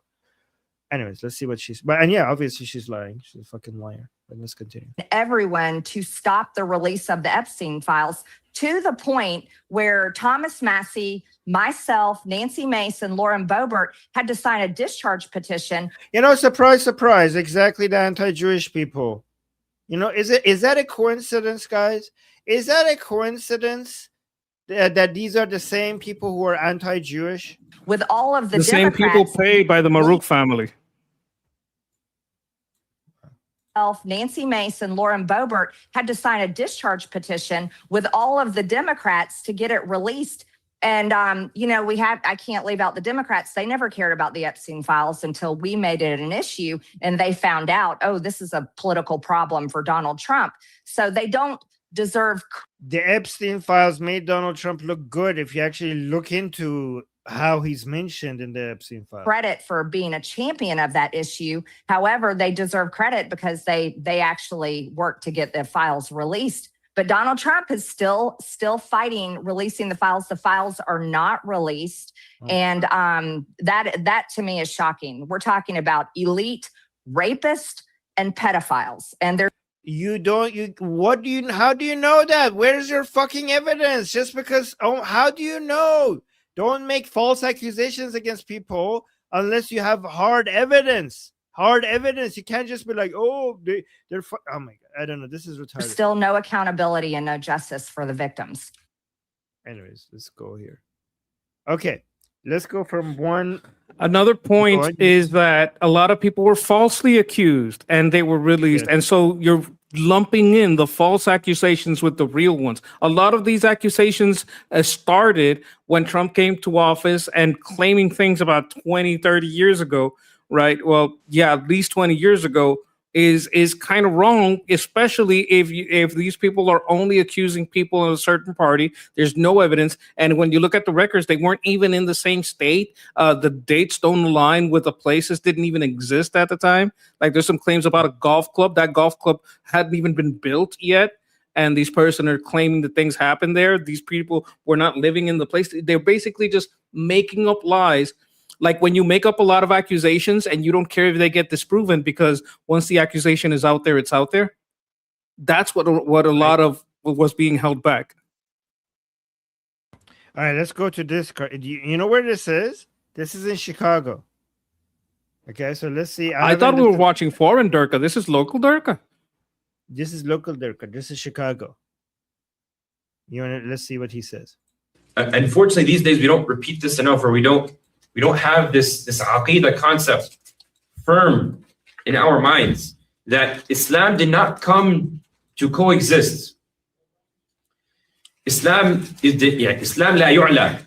Anyways, let's see what obviously she's lying. She's a fucking liar. But let's continue. Everyone to stop the release of the Epstein files, to the point where Thomas Massey, myself, Nancy Mason, Lauren Boebert had to sign a discharge petition. Surprise, surprise. Exactly, the anti-Jewish people. Is that a coincidence, guys? Is that a coincidence that these are the same people who are anti-Jewish? With all of the same people paid by the Marouk family. Nancy Mason, Lauren Boebert had to sign a discharge petition with all of the Democrats to get it released. And, I can't leave out the Democrats. They never cared about the Epstein files until we made it an issue and they found out, this is a political problem for Donald Trump. So they don't deserve. The Epstein files made Donald Trump look good if you actually look into how he's mentioned in the Epstein file. Credit for being a champion of that issue. However, they deserve credit because they actually worked to get the files released. But Donald Trump is still fighting releasing the files. The files are not released. And that to me is shocking. We're talking about elite rapists and pedophiles. And they're how do you know that? Where's your fucking evidence? Just because, how do you know? Don't make false accusations against people unless you have hard evidence. Hard evidence. You can't just be like, they're oh my God. I don't know. This is retarded. Still no accountability and no justice for the victims. Anyways, let's go here. Okay. Let's go from one. Another point is that a lot of people were falsely accused and they were released. Yeah. And so you're lumping in the false accusations with the real ones. A lot of these accusations started when Trump came to office and claiming things about 20, 30 years ago, right? Well, yeah, at least 20 years ago is kind of wrong, especially if these people are only accusing people in a certain party. There's no evidence, and when you look at the records, they weren't even in the same state. The dates don't align with the places, didn't even exist at the time. Like there's some claims about a golf club. That golf club hadn't even been built yet, and these person are claiming that things happened there. These people were not living in the place. They're basically just making up lies. Like when you make up a lot of accusations and you don't care if they get disproven, because once the accusation is out there, it's out there. That's what a lot of what was being held back. All right, let's go to this card. You know where this is? This is in Chicago. Okay, so let's see. I thought we were watching foreign Durka. This is local Durka. This is local Durka. This is Chicago. Let's see what he says. Unfortunately, these days we don't repeat this enough, or we don't have this aqidah concept firm in our minds that Islam did not come to coexist. Islam لا يعلى.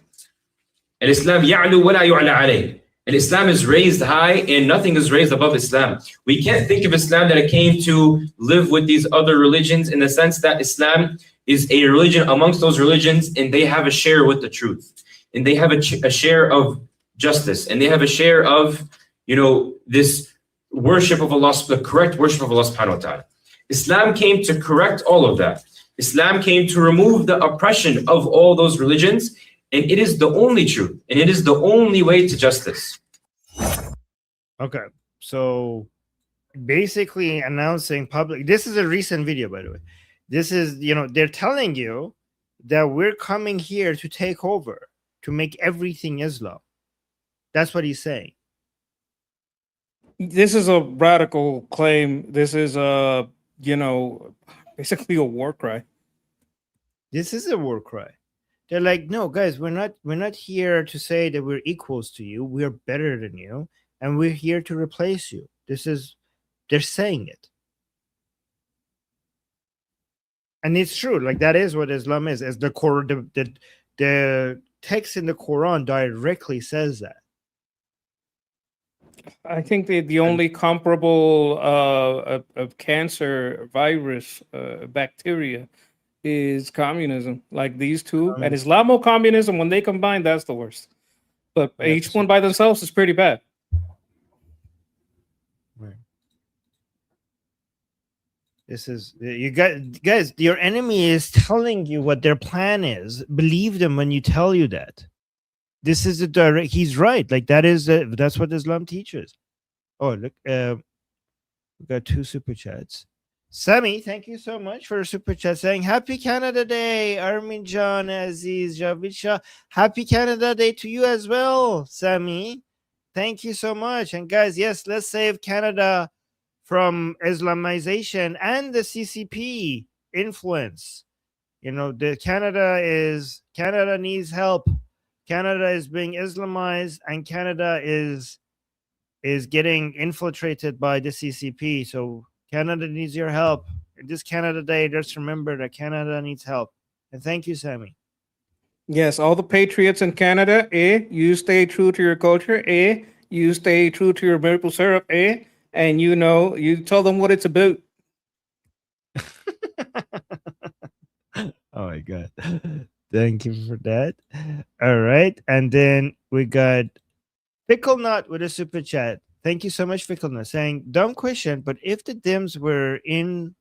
Islam يعلو ولا يعلى عليه. And Islam is raised high and nothing is raised above Islam. We can't think of Islam that it came to live with these other religions, in the sense that Islam is a religion amongst those religions, and they have a share with the truth, and they have a share of justice, and they have a share of, this worship of Allah, the correct worship of Allah subhanahu wa ta'ala. Islam came to correct all of that. Islam came to remove the oppression of all those religions, and it is the only truth, and it is the only way to justice. Okay, so basically announcing public, this is a recent video, by the way. This is, they're telling you that we're coming here to take over, to make everything Islam. That's what he's saying. This is a radical claim. This is basically a war cry. This is a war cry. They're like, no, guys, we're not here to say that we're equals to you. We're better than you, and we're here to replace you. They're saying it. And it's true. Like, that is what Islam is. As the text in the Quran directly says that. I think the only comparable of cancer virus bacteria is communism. Like these two, and Islamo-communism, when they combine, that's the worst. But each one by themselves is pretty bad. Right. This is, guys, your enemy is telling you what their plan is. Believe them when you tell you that. This is a direct, he's right. Like that's what Islam teaches. Oh, look, we got 2 super chats. Sammy, thank you so much for a super chat saying Happy Canada Day. Armin John Aziz Javid Shah. Happy Canada Day to you as well, Sammy. Thank you so much. And guys, yes, let's save Canada from Islamization and the CCP influence. The Canada needs help. Canada is being Islamized, and Canada is getting infiltrated by the CCP. So Canada needs your help. This Canada Day, just remember that Canada needs help. And thank you, Sammy. Yes, all the patriots in Canada, you stay true to your culture, you stay true to your maple syrup, and you tell them what it's about. Oh my God. Thank you for that. All right. And then we got Fickle Nut with a super chat. Thank you so much, Fickle Nut, saying, dumb question, but if the Dems were in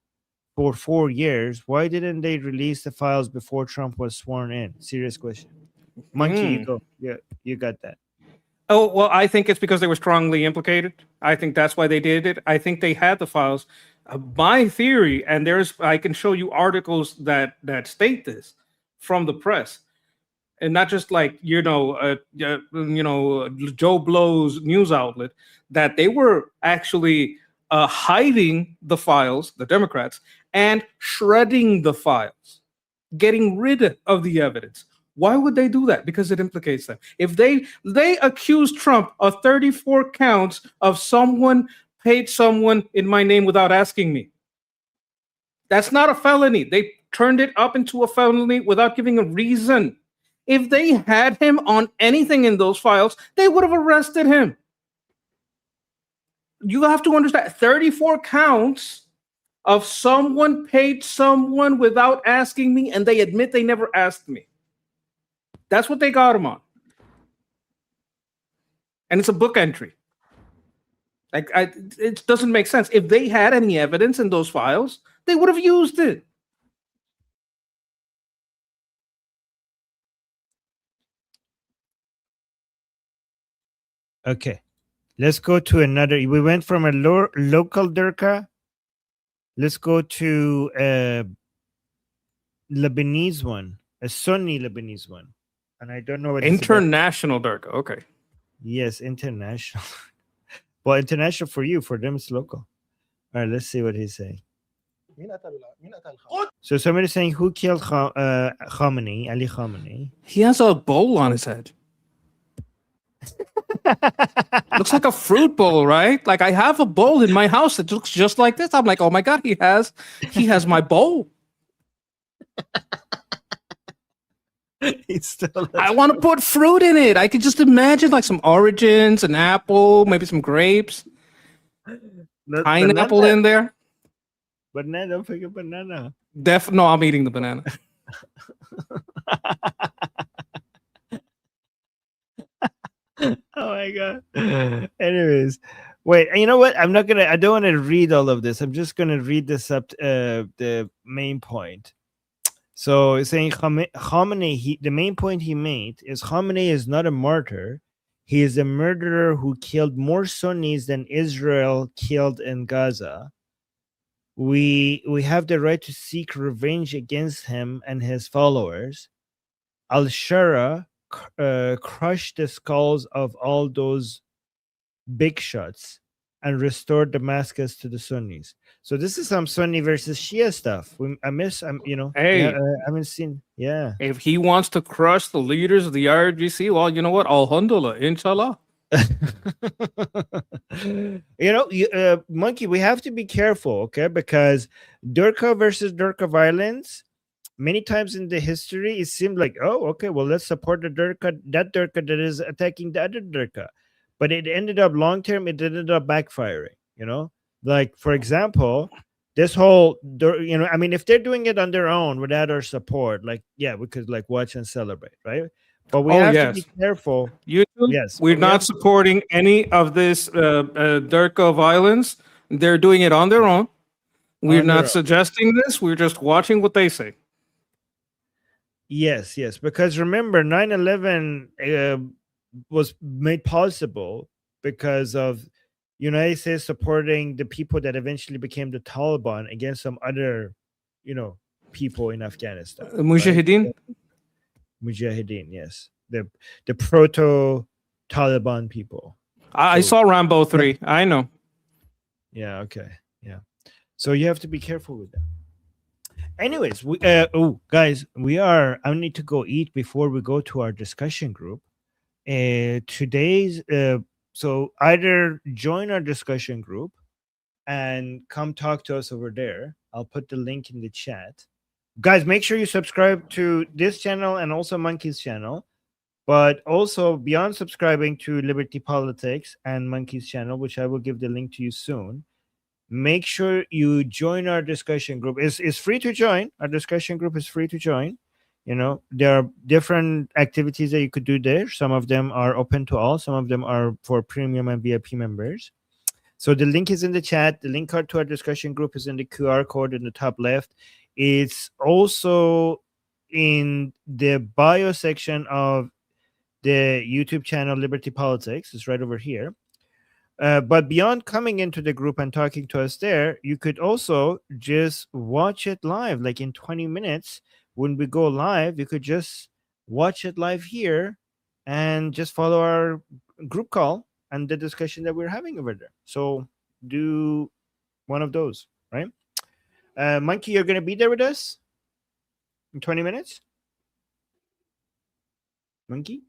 for 4 years, why didn't they release the files before Trump was sworn in? Serious question. Monkey, you go. Yeah, you got that. Oh, well, I think it's because they were strongly implicated. I think that's why they did it. I think they had the files. My theory, and I can show you articles that state this from the press, and not just like Joe Blow's news outlet, that they were actually hiding the files, the Democrats, and shredding the files, getting rid of the evidence. Why would they do that? Because it implicates them. If they accuse Trump of 34 counts of someone paid someone in my name without asking me. That's not a felony. They turned it up into a felony without giving a reason. If they had him on anything in those files, they would have arrested him. You have to understand 34 counts of someone paid someone without asking me, and they admit they never asked me. That's what they got him on. And it's a book entry. It doesn't make sense. If they had any evidence in those files, they would have used it. Okay, let's go to another. We went from a local Durka. Let's go to a Lebanese one, a Sunni Lebanese one. And I don't know what international Durka. Okay. Yes, international. Well, international for you, for them it's local. All right, let's see what he's saying. So somebody's saying, who killed Khamenei, Ali Khamenei? He has a bowl on his head. Looks like a fruit bowl, right? Like I have a bowl in my house that looks just like this. I'm like, oh my God, he has my bowl. I want to put fruit in it. I could just imagine like some oranges, an apple, maybe some grapes, pineapple in there. Banana, don't forget banana. No, I'm eating the banana. Oh my God. Anyways, wait, you know what? I don't want to read all of this. I'm just gonna read this up the main point. So it's saying Khamenei, the main point he made is Khamenei is not a martyr. He is a murderer who killed more Sunnis than Israel killed in Gaza. We have the right to seek revenge against him and his followers. Al-Shara crushed the skulls of all those big shots and restored Damascus to the Sunnis. So this is some Sunni versus Shia stuff. Hey, I haven't seen. Yeah, if he wants to crush the leaders of the IRGC, well, you know what? Alhamdulillah, inshallah. Monkey, we have to be careful, okay? Because Durka versus Durka violence, many times in the history, it seemed like, oh, okay, well, let's support that Durka that is attacking the other Durka. But it ended up long-term, it ended up backfiring, Like, for example, this whole, if they're doing it on their own without our support, like, yeah, we could like watch and celebrate, right? But we have to be careful. We're not supporting any of this Durka violence. They're doing it on their own. We're not suggesting this. We're just watching what they say. Yes, because remember, 9/11 was made possible because of United States supporting the people that eventually became the Taliban against some other, people in Afghanistan. Mujahideen? Right? Mujahideen, yes. The proto-Taliban people. I saw Rambo 3. I know. Yeah, okay. Yeah. So you have to be careful with that. Anyways, guys, I need to go eat before we go to our discussion group. So either join our discussion group and come talk to us over there. I'll put the link in the chat. Guys, make sure you subscribe to this channel and also Monkey's channel. But also, beyond subscribing to Liberty Politics and Monkey's channel, which I will give the link to you soon, make sure you join our discussion group. It's free to join. Our discussion group is free to join. There are different activities that you could do there. Some of them are open to all. Some of them are for premium and VIP members. So the link is in the chat. The link to our discussion group is in the QR code in the top left. It's also in the bio section of the YouTube channel Liberty Politics. It's right over here. But beyond coming into the group and talking to us there, you could also just watch it live, like in 20 minutes. When we go live, you could just watch it live here and just follow our group call and the discussion that we're having over there. So do one of those, right? Monkey, you're going to be there with us in 20 minutes? Monkey?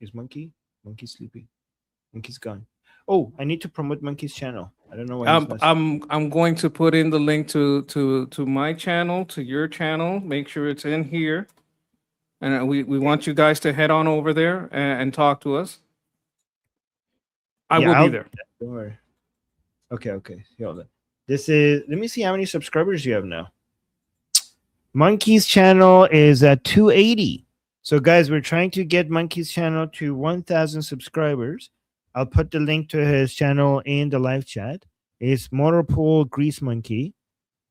Is Monkey? Monkey's sleeping. Monkey's gone. Oh, I need to promote Monkey's channel. I don't know why. he's messing- I'm going to put in the link to my channel, to your channel. Make sure it's in here, and we want you guys to head on over there and talk to us. I Yeah, will I'll- be there. Don't worry. Okay. Hold on. This is. Let me see how many subscribers you have now. Monkey's channel is at 280. So, guys, we're trying to get Monkey's channel to 1,000 subscribers. I'll put the link to his channel in the live chat. It's Motorpool Grease Monkey.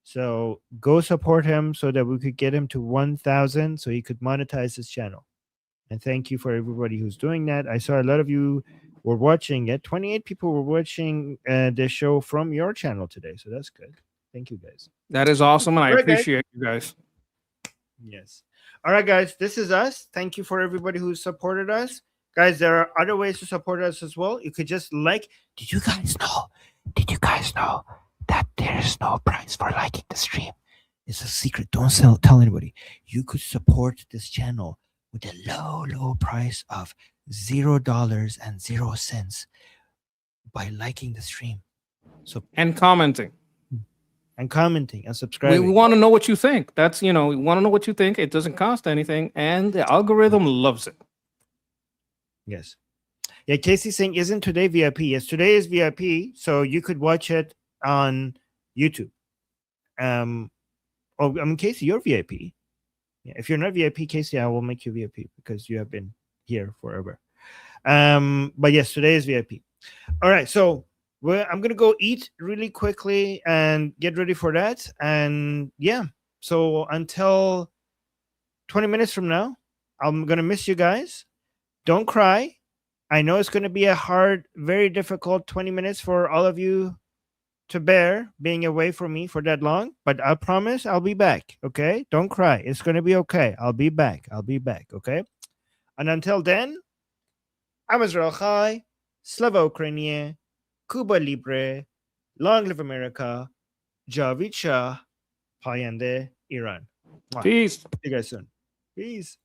So go support him so that we could get him to 1,000 so he could monetize his channel. And thank you for everybody who's doing that. I saw a lot of you were watching it. 28 people were watching the show from your channel today. So that's good. Thank you, guys. That is awesome, and I All right, guys. appreciate you guys. Yes. All right, guys. This is us. Thank you for everybody who supported us. Guys, there are other ways to support us as well. You could just like. Did you guys know that there is no price for liking the stream? It's a secret. Don't tell anybody. You could support this channel with a low price of $0.00 by liking the stream. So And commenting. and subscribing. We want to know what you think. That's, we want to know what you think. It doesn't cost anything, and the algorithm loves it. Yes. Yeah, Casey's saying, isn't today VIP? Yes, today is VIP, so you could watch it on YouTube. Casey, you're VIP. Yeah, if you're not VIP, Casey, I will make you VIP because you have been here forever. But yes, today is VIP. All right, so I'm gonna go eat really quickly and get ready for that. And yeah, so until 20 minutes from now, I'm gonna miss you guys. Don't cry. I know it's going to be a hard, very difficult 20 minutes for all of you to bear being away from me for that long, but I promise I'll be back, okay? Don't cry. It's going to be okay. I'll be back, okay? And until then, I'm Israel Chai, Slava Ukrainie, Cuba Libre, Long Live America, Javid Shah, Payande Iran. Peace. See you guys soon. Peace.